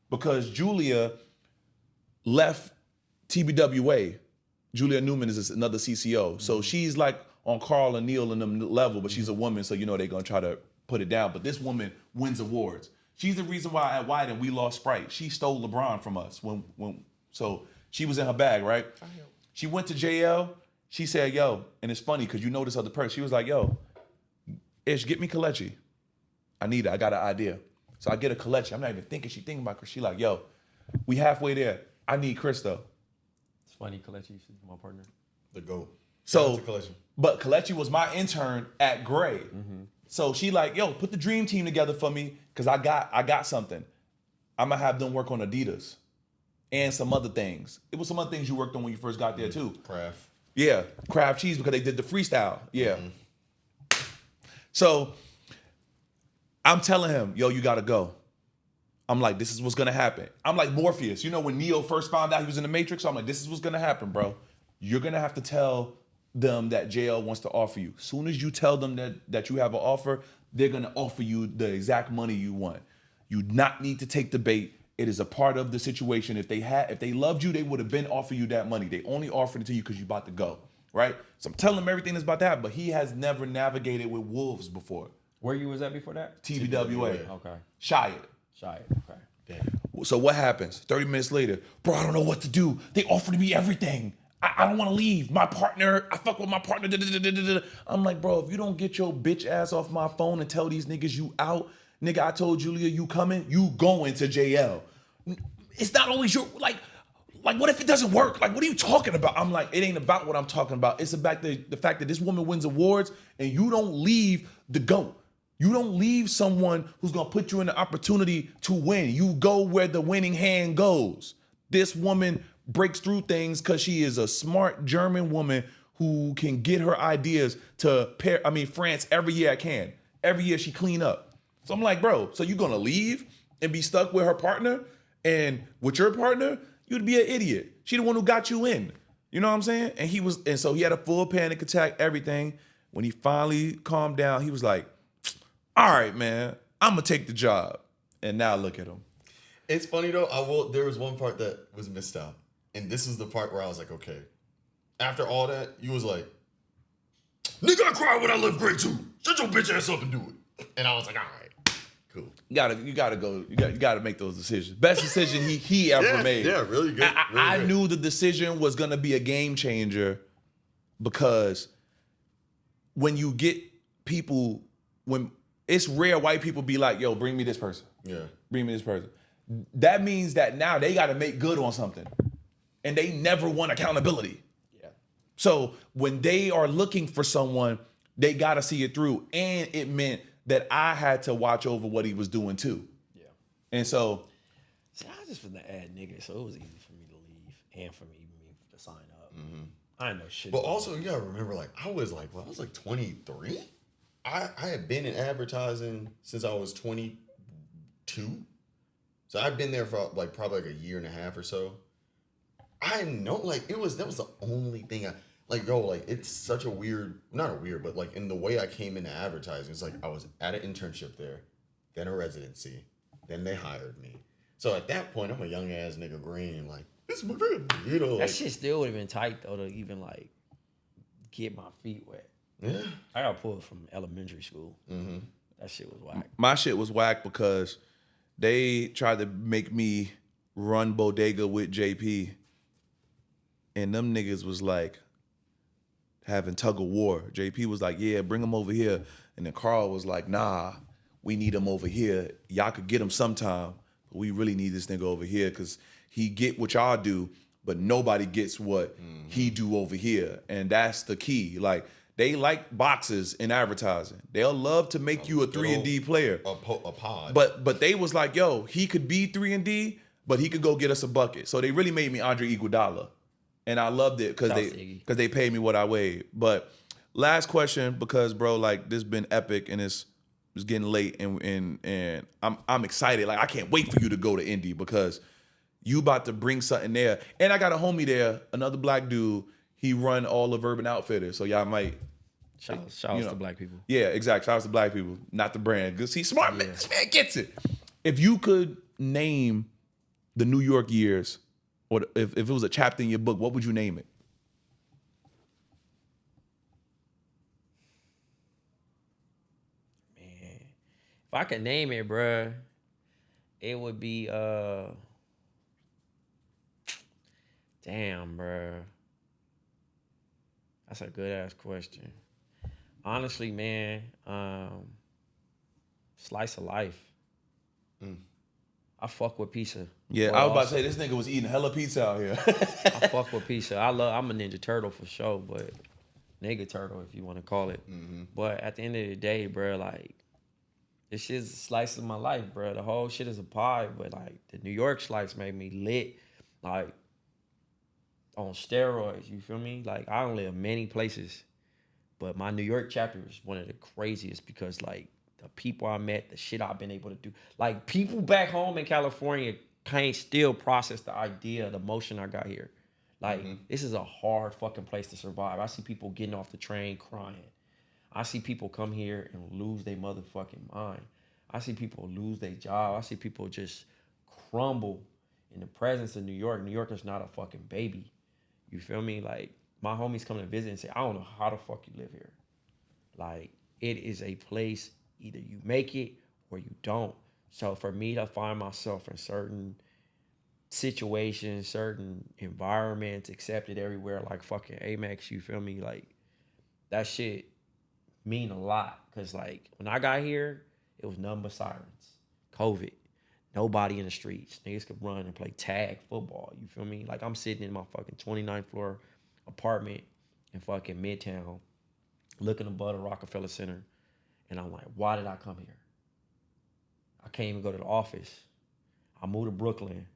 Because Julia left TBWA. Julia Newman is another CCO. So she's like on Carl and Neil and them level, but she's a woman, so you know they're gonna try to put it down. But this woman wins awards. She's the reason why at Wyden we lost Sprite. She stole LeBron from us so she was in her bag, right? She went to JL. She said, yo, and it's funny because you know this other person. She was like, yo, Ish, get me Kalechi. I need it. I got an idea. So I get a Kalechi. I'm not even thinking. She thinking about Chris. She like, yo, we halfway there. I need Chris though. It's funny, Kalechi, she's my partner. The GOAT. So, collection. but Kalechi was my intern at Gray. So she like, yo, put the dream team together for me because I got something. I'm gonna have them work on Adidas and some other things. It was some other things you worked on when you first got there too. Craft. Yeah, Kraft cheese because they did the freestyle. Yeah. So I'm telling him, yo, you gotta go. I'm like, this is what's gonna happen. I'm like Morpheus. You know when Neo first found out he was in the Matrix? So I'm like, this is what's gonna happen, bro. You're gonna have to tell them that JL wants to offer you. Soon as you tell them that you have an offer, they're gonna offer you the exact money you want. You not need to take the bait. It is a part of the situation. If they loved you, they would have been offering you that money. They only offered it to you because you're about to go, right? So I'm telling him everything that's about to happen, but he has never navigated with wolves before. Where you was at before that? TBWA. Okay. Shy it. Okay. Damn. So what happens? 30 minutes later, bro, I don't know what to do. They offered me everything. I don't want to leave. My partner, I fuck with my partner. I'm like, bro, if you don't get your bitch ass off my phone and tell these niggas you out, nigga, I told Julia you coming, you going to JL. It's not always your, like what if it doesn't work? Like, what are you talking about? I'm like, it ain't about what I'm talking about. It's about the fact that this woman wins awards and you don't leave the GOAT. You don't leave someone who's gonna put you in the opportunity to win. You go where the winning hand goes. This woman breaks through things because she is a smart German woman who can get her ideas to France every year I can. Every year she clean up. So I'm like, bro, so you gonna leave and be stuck with her partner and with your partner? You'd be an idiot. She the one who got you in. You know what I'm saying? And so he had a full panic attack, everything. When he finally calmed down, he was like, all right, man, I'm gonna take the job. And now look at him. It's funny though, there was one part that was missed out. And this is the part where I was like, okay. After all that, you was like, nigga, I cried when I left grade 2. Shut your bitch ass up and do it. And I was like, all right, cool. You gotta go. You gotta make those decisions. Best decision he ever made. Yeah, really good. I knew the decision was gonna be a game changer because when you get people, when it's rare white people be like, yo, bring me this person. Yeah. Bring me this person. that means that now they got to make good on something, and they never want accountability. Yeah. So when they are looking for someone, they got to see it through, and it meant that I had to watch over what he was doing too. Yeah. And so, See, I just was the ad nigga, so it was easy for me to leave and for me to sign up. I didn't know shit. But about also, you gotta remember, like, I was like 23. I had been in advertising since I was 22. So I've been there for like probably like a year and a half or so. I know, like, that was the only thing I like. Yo, like, it's such a weird, not a weird, but like in the way I came into advertising, it's like I was at an internship there, then a residency, then they hired me. So at that point, I'm a young ass nigga green, like, this is my friend, you know. that Like, shit still would have been tight though to even like get my feet wet. yeah. I got pulled from elementary school. That shit was whack. my shit was whack because they tried to make me run bodega with JP, and them niggas was like having tug of war. JP was like, yeah, bring him over here. And then Carl was like, nah, we need him over here. Y'all could get him sometime, but we really need this nigga over here because he get what y'all do, but nobody gets what he do over here. And that's the key. Like, they like boxes in advertising. They'll love to make you a 3-and-D player. A pod. But they was like, yo, he could be 3-and-D, but he could go get us a bucket. So they really made me Andre Iguodala. And I loved it because Shouts to Iggy. they paid me what I weighed. But last question, because bro, like, this been epic and it's getting late and I'm excited. Like, I can't wait for you to go to Indy because you about to bring something there. And I got a homie there, another black dude. He run all of Urban Outfitters, so y'all might. Shout you out know. to black people. Yeah, exactly. Shout out to black people, not the brand. Cause he's smart, man. This man gets it. If you could name the New York years, or if it was a chapter in your book, what would you name it? Man, if I could name it, bruh, it would be damn, bruh. That's a good ass question. Honestly, man, slice of life. I fuck with pizza. Yeah, But I was about to also, say this nigga was eating hella pizza out here. I fuck with pizza. I'm a Ninja Turtle for sure, but nigga turtle if you want to call it. But at the end of the day, bro, like, this shit's a slice of my life, bro. The whole shit is a pie, but like the New York slice made me lit, like on steroids. You feel me? Like, I don't live many places, but my New York chapter is one of the craziest because like the people I met, the shit I've been able to do. Like, people back home in California can't still process the idea, the emotion I got here. Like, this is a hard fucking place to survive. I see people getting off the train crying. I see people come here and lose their motherfucking mind. I see people lose their job. I see people just crumble in the presence of New York. New York is not a fucking baby. You feel me? Like, my homies come to visit and say, I don't know how the fuck you live here. Like, it is a place, either you make it or you don't. So for me to find myself in certain situations, certain environments, accepted everywhere, like fucking Amex, you feel me? Like, that shit mean a lot. Cause like, when I got here, it was nothing but sirens. COVID. Nobody in the streets. Niggas could run and play tag football. You feel me? Like, I'm sitting in my fucking 29th floor apartment in fucking Midtown, looking above the Rockefeller Center. And I'm like, why did I come here? I can't even go to the office. I moved to Brooklyn.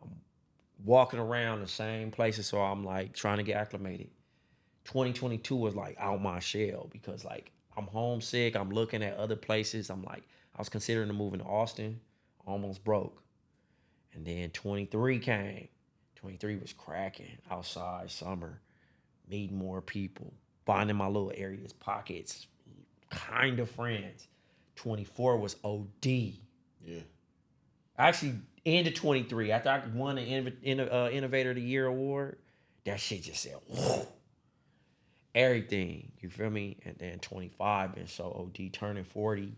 I'm walking around the same places, so I'm like trying to get acclimated. 2022 was like out my shell because like I'm homesick. I'm looking at other places. I'm like, I was considering moving to Austin, almost broke. And then 23 came. 23 was cracking outside, summer, meeting more people, finding my little areas, pockets, kind of friends. 24 was OD. Yeah. Actually, end of 23, after I won the Innovator of the Year award, that shit just said, whoa. Everything, you feel me? And then 25 been so OD, turning 40,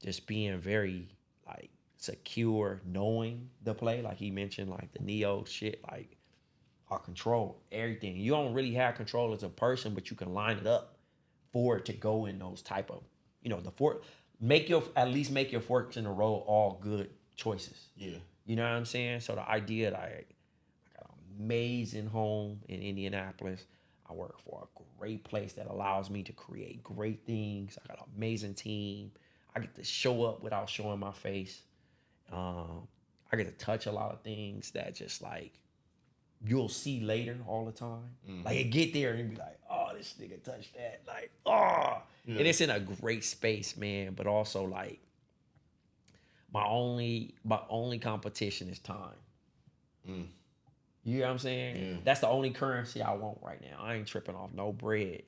just being very like secure, knowing the play, like he mentioned, like the Neo shit, like I control everything. You don't really have control as a person, but you can line it up for it to go in those type of, you know, at least make your forks in a row all good choices. Yeah. You know what I'm saying? So the idea that I got an amazing home in Indianapolis. I work for a great place that allows me to create great things. I got an amazing team. I get to show up without showing my face. I get to touch a lot of things that just like you'll see later all the time. Like it get there and be like, oh, this nigga touched that. Like, oh. Yeah. And it's in a great space, man. But also like my only competition is time. You know what I'm saying? Yeah. That's the only currency I want right now. I ain't tripping off no bread.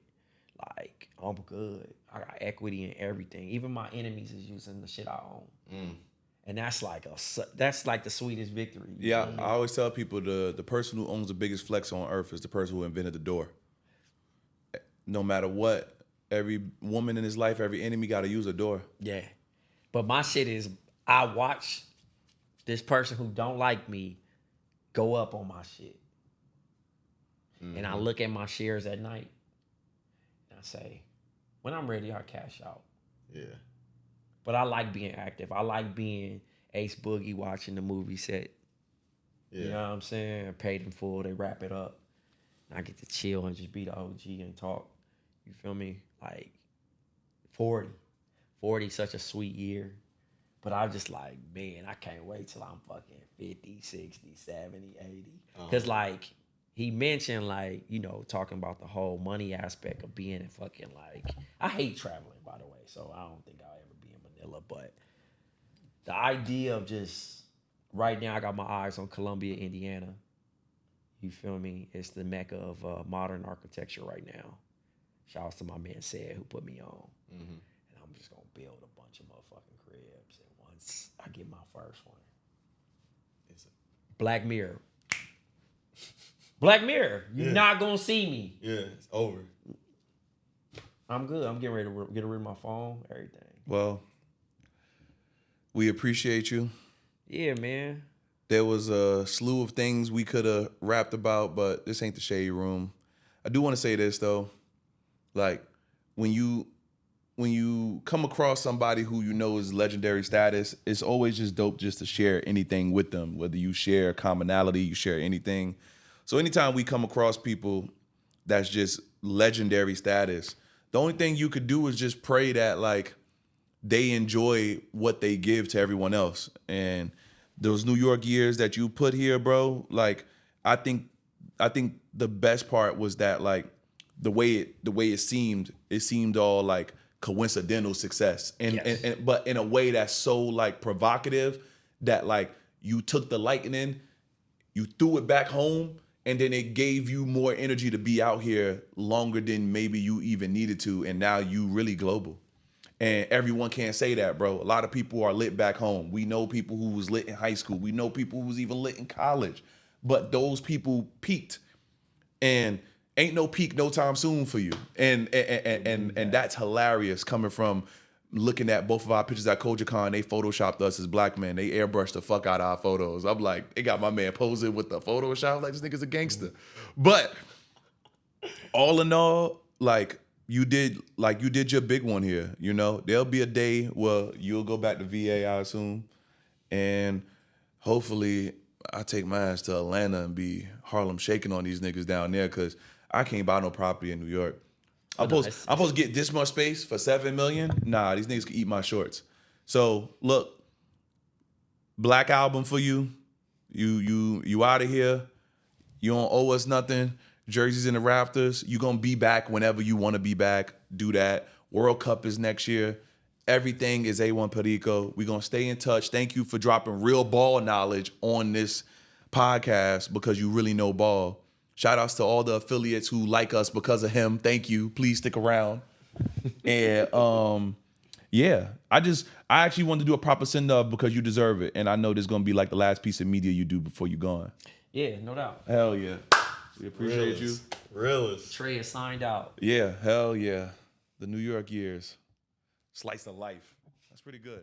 Like, I'm good. I got equity in everything. Even my enemies is using the shit I own. And that's like the sweetest victory. Yeah, I always tell people the person who owns the biggest flex on earth is the person who invented the door. No matter what, every woman in his life, every enemy got to use a door. Yeah. But my shit is, I watch this person who don't like me go up on my shit. And I look at my shares at night and I say, when I'm ready, I'll cash out. Yeah. But I like being active. I like being Ace Boogie watching the movie set. Yeah. You know what I'm saying? Paid in full, they wrap it up. And I get to chill and just be the OG and talk. You feel me? Like 40. 40 such a sweet year. But I'm just like, man, I can't wait till I'm fucking 50, 60, 70, 80. Because like, he mentioned like, you know, talking about the whole money aspect of being in fucking like, I hate traveling, by the way, so I don't think I'll ever be in Manila. But the idea of just, right now I got my eyes on Columbia, Indiana. You feel me? It's the mecca of modern architecture right now. Shout out to my man Said who put me on. And I'm just going to build a bunch of motherfucking cribs. And once I get my first one, it's Black Mirror. Black Mirror. You're not going to see me. Yeah, it's over. I'm good. I'm getting ready to get rid of my phone, everything. Well, we appreciate you. Yeah, man. There was a slew of things we could have rapped about, but this ain't the shade room. I do want to say this, though. Like, when you come across somebody who you know is legendary status, it's always just dope just to share anything with them, whether you share a commonality, you share anything. So anytime we come across people that's just legendary status, the only thing you could do is just pray that, like, they enjoy what they give to everyone else. And those New York years that you put here, bro, like, I think the best part was that, like, the way it seemed all like coincidental success, and but in a way that's so like provocative that like you took the lightning, you threw it back home, and then it gave you more energy to be out here longer than maybe you even needed to, and now you really global. And everyone can't say that, bro. A lot of people are lit back home. We know people who was lit in high school. We know people who was even lit in college, but those people peaked, and ain't no peak no time soon for you. And that's hilarious coming from looking at both of our pictures at CultureCon. They photoshopped us as black men. They airbrushed the fuck out of our photos. I'm like, they got my man posing with the Photoshop like this nigga's a gangster. But all in all, like you did your big one here. You know, there'll be a day where you'll go back to VA, I assume, and hopefully I take my ass to Atlanta and be Harlem shaking on these niggas down there, because I can't buy no property in New York. I'm supposed to get this much space for $7 million. Nah, these niggas can eat my shorts. So look, Black Album for you. You out of here. You don't owe us nothing. Jerseys in the rafters. You gonna be back whenever you want to be back. Do that. World Cup is next year. Everything is A1 Perico. We gonna stay in touch. Thank you for dropping real ball knowledge on this podcast, because you really know ball. Shout outs to all the affiliates who like us because of him. Thank you. Please stick around. And yeah, I actually wanted to do a proper send off because you deserve it. And I know this is gonna be like the last piece of media you do before you gone. Yeah, no doubt. Hell yeah. We appreciate you. Realist. Trey is signed out. Yeah, hell yeah. The New York years. Slice of life. That's pretty good.